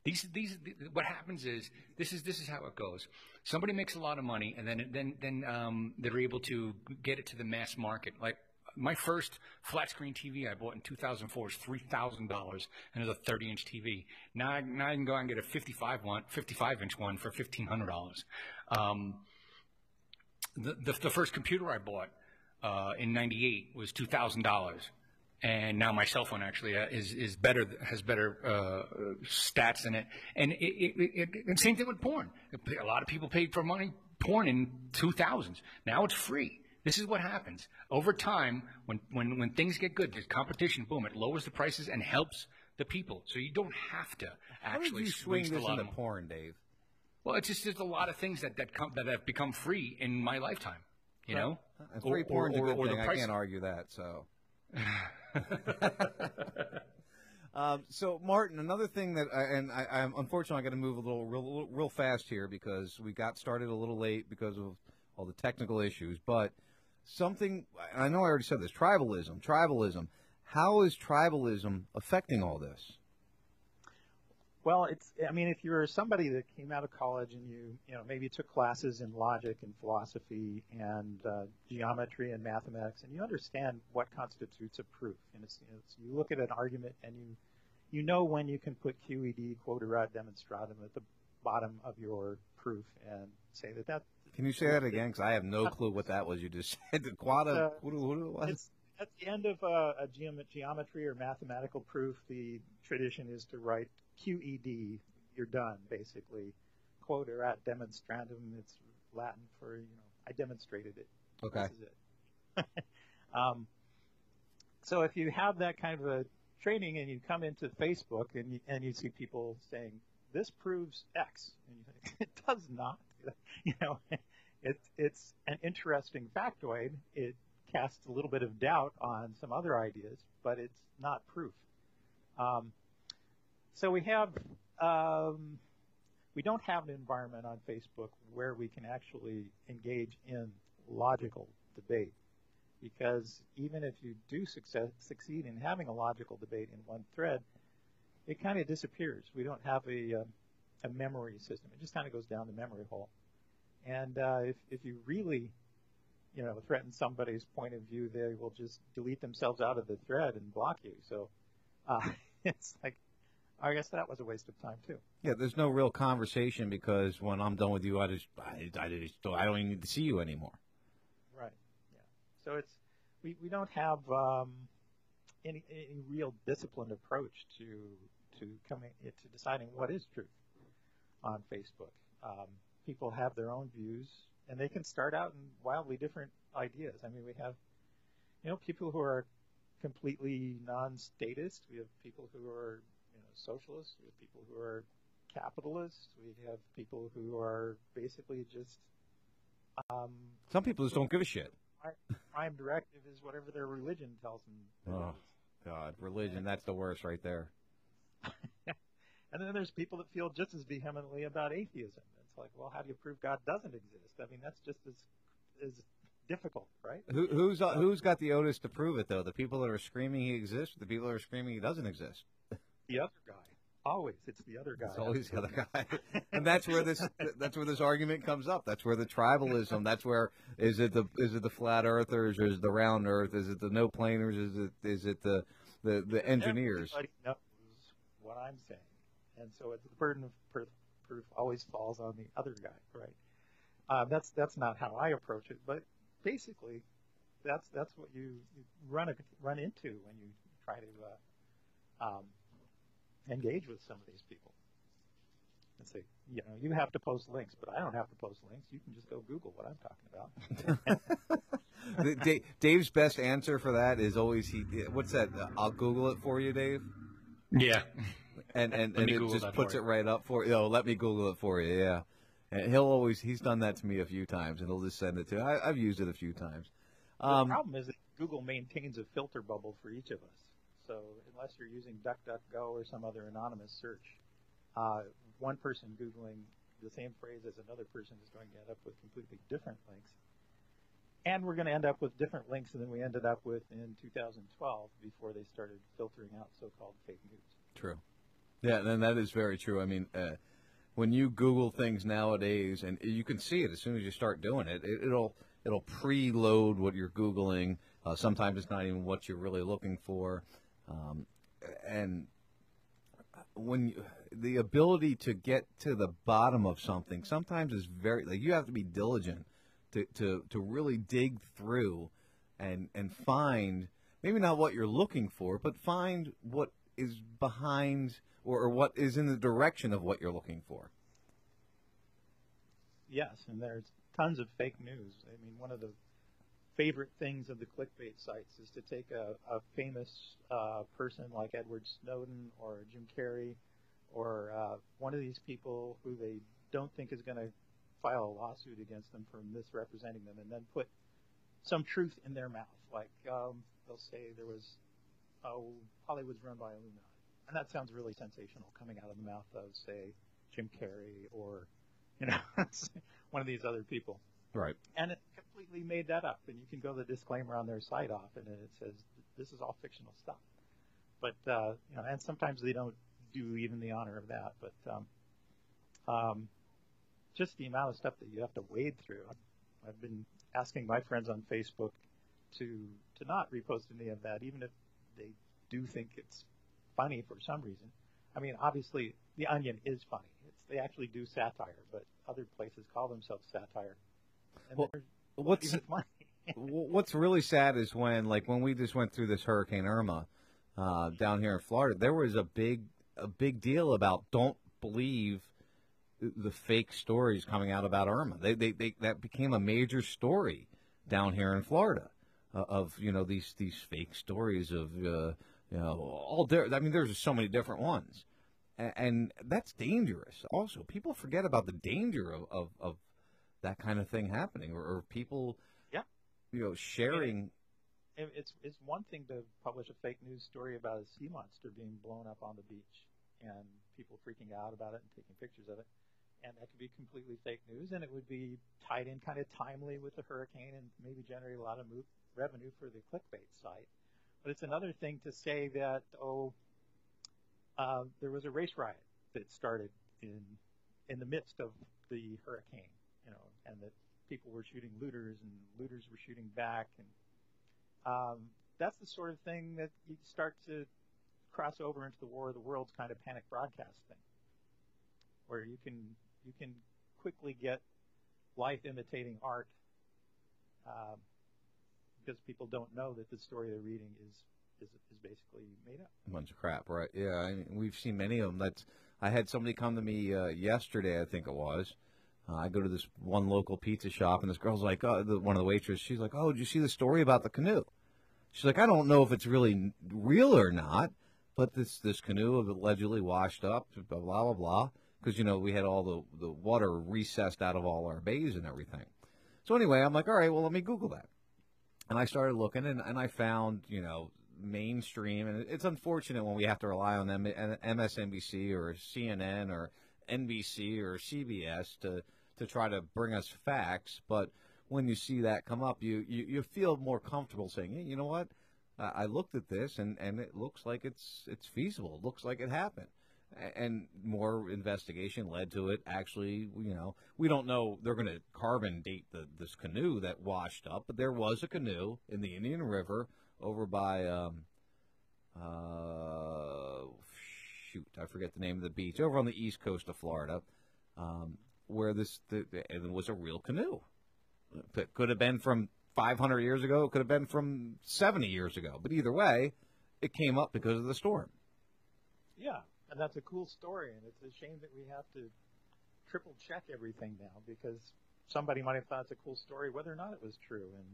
Speaker 17: These what happens is this is how it goes. Somebody makes a lot of money, and then they're able to get it to the mass market. Like my first flat screen TV I bought in 2004 was $3,000, and it was a 30-inch TV. Now I can go out and get a 55-inch one for $1,500. The first computer I bought in '98 was $2,000. And now my cell phone actually has better stats in it. And and same thing with porn. A lot of people paid for porn in 2000s. Now it's free. This is what happens over time when things get good. There's competition. Boom! It lowers the prices and helps the people. So you don't have to actually
Speaker 15: How did you swing this into
Speaker 17: of
Speaker 15: porn, Dave?
Speaker 17: Well, it's just there's a lot of things that have become free in my lifetime. You know,
Speaker 15: free porn's a good thing. I can't argue that. So. So Martin, another thing that I'm unfortunately going to move a little real fast here because we got started a little late because of all the technical issues. But something I know I already said this: tribalism. How is tribalism affecting all this?
Speaker 19: Well, if you're somebody that came out of college and you maybe took classes in logic and philosophy and geometry and mathematics, and you understand what constitutes a proof. And you look at an argument and you know when you can put QED, quoterat demonstratum, at the bottom of your proof and say that.
Speaker 15: Can you say that again? Because I have no clue what that was you just said.
Speaker 19: It's at the end of a geometry or mathematical proof, the tradition is to write QED. You're done, basically. Quoterat demonstratum. It's Latin for I demonstrated it.
Speaker 15: Okay.
Speaker 19: This is it. So if you have that kind of a training and you come into Facebook and you see people saying this proves X, and you think it does not. It's an interesting factoid. It casts a little bit of doubt on some other ideas, but it's not proof. So we don't have an environment on Facebook where we can actually engage in logical debate, because even if you do succeed in having a logical debate in one thread, it kind of disappears. We don't have a memory system. It just kind of goes down the memory hole. And if you really threaten somebody's point of view, they will just delete themselves out of the thread and block you. So it's like, I guess that was a waste of time too.
Speaker 15: Yeah, there's no real conversation because when I'm done with you, I don't even need to see you anymore.
Speaker 19: Right. Yeah. So we don't have any real disciplined approach to deciding what is truth on Facebook. People have their own views, and they can start out in wildly different ideas. I mean, we have, people who are completely non-statist. We have people who are, socialists. We have people who are capitalists. We have people who are basically just.
Speaker 15: Some people just don't give a shit.
Speaker 19: Prime directive is whatever their religion tells them.
Speaker 15: Oh, God, religion, that's the worst right there.
Speaker 19: And then there's people that feel just as vehemently about atheism. It's like, well, how do you prove God doesn't exist? I mean, that's just as difficult, right?
Speaker 15: Who's got the onus to prove it, though? The people that are screaming he exists, or the people that are screaming he doesn't exist?
Speaker 19: The other guy. Always, it's the other guy.
Speaker 15: It's always the other guy, and that's where this argument comes up. That's where the tribalism. That's where is it the flat earthers, or is it the round Earth? Is it the no planers? Is it the engineers?
Speaker 19: Everybody knows what I'm saying, and so the burden of proof always falls on the other guy, right? That's not how I approach it, but basically, that's what you run into when you try to engage with some of these people and say, you have to post links, but I don't have to post links. You can just go Google what I'm talking
Speaker 15: about. Dave's best answer for that is always what's that? I'll Google it for you, Dave.
Speaker 17: Yeah.
Speaker 15: And it just puts it right up for you. Let me Google it for you. Yeah. And he's done that to me a few times, and he'll just send it to me. I've used it a few times.
Speaker 19: The problem is that Google maintains a filter bubble for each of us. So unless you're using DuckDuckGo or some other anonymous search, one person Googling the same phrase as another person is going to end up with completely different links. And we're going to end up with different links than we ended up with in 2012 before they started filtering out so-called fake news.
Speaker 15: True. Yeah, and that is very true. I mean, when you Google things nowadays, and you can see it as soon as you start doing it, it'll preload what you're Googling. Sometimes it's not even what you're really looking for. And when the ability to get to the bottom of something sometimes is you have to be diligent to really dig through and find maybe not what you're looking for, but find what is behind or what is in the direction of what you're looking for.
Speaker 19: Yes, and there's tons of fake news. I mean, one of the favorite things of the clickbait sites is to take a famous person like Edward Snowden or Jim Carrey or one of these people who they don't think is going to file a lawsuit against them for misrepresenting them, and then put some truth in their mouth. Like they'll say there was, Hollywood's run by Illuminati. And that sounds really sensational coming out of the mouth of, say, Jim Carrey or, one of these other people.
Speaker 15: Right.
Speaker 19: And it completely made that up. And you can go to the disclaimer on their site off, and it says, this is all fictional stuff. But, and sometimes they don't do even the honor of that. But just the amount of stuff that you have to wade through. I've been asking my friends on Facebook to not repost any of that, even if they do think it's funny for some reason. I mean, obviously, The Onion is funny. They actually do satire, but other places call themselves satire. And
Speaker 15: Well, what's really sad is when we just went through this Hurricane Irma down here in Florida, there was a big deal about don't believe the fake stories coming out about Irma. That became a major story down here in Florida of these fake stories of all there. I mean, there's so many different ones. And that's dangerous. Also, people forget about the danger of that kind of thing happening, or people, sharing.
Speaker 19: It's one thing to publish a fake news story about a sea monster being blown up on the beach and people freaking out about it and taking pictures of it, and that could be completely fake news, and it would be tied in kind of timely with the hurricane and maybe generate a lot of revenue for the clickbait site. But it's another thing to say that there was a race riot that started in the midst of the hurricane, and that people were shooting looters and looters were shooting back, and that's the sort of thing that you start to cross over into the War of the Worlds kind of panic broadcast thing, where you can quickly get life imitating art because people don't know that the story they're reading is basically made up.
Speaker 15: A bunch of crap, right? Yeah, I mean, we've seen many of them. I had somebody come to me yesterday, I think it was. I go to this one local pizza shop, and this girl's like, one of the waitresses, she's like, "Oh, did you see the story about the canoe?" She's like, "I don't know if it's really real or not, but this canoe allegedly washed up, blah, blah, blah, blah." Because, we had all the water recessed out of all our bays and everything. So anyway, I'm like, all right, well, let me Google that. And I started looking, and I found, mainstream, and it's unfortunate when we have to rely on MSNBC or CNN or NBC or CBS to try to bring us facts, but when you see that come up, you feel more comfortable saying, hey, you know what, I looked at this, and it looks like it's feasible. It looks like it happened. And more investigation led to it. Actually, we don't know. They're going to carbon date this canoe that washed up, but there was a canoe in the Indian River over by, I forget the name of the beach, over on the east coast of Florida, where it was a real canoe. It could have been from 500 years ago. It could have been from 70 years ago. But either way, it came up because of the storm.
Speaker 19: Yeah. And that's a cool story, and it's a shame that we have to triple check everything now because somebody might have thought it's a cool story whether or not it was true. And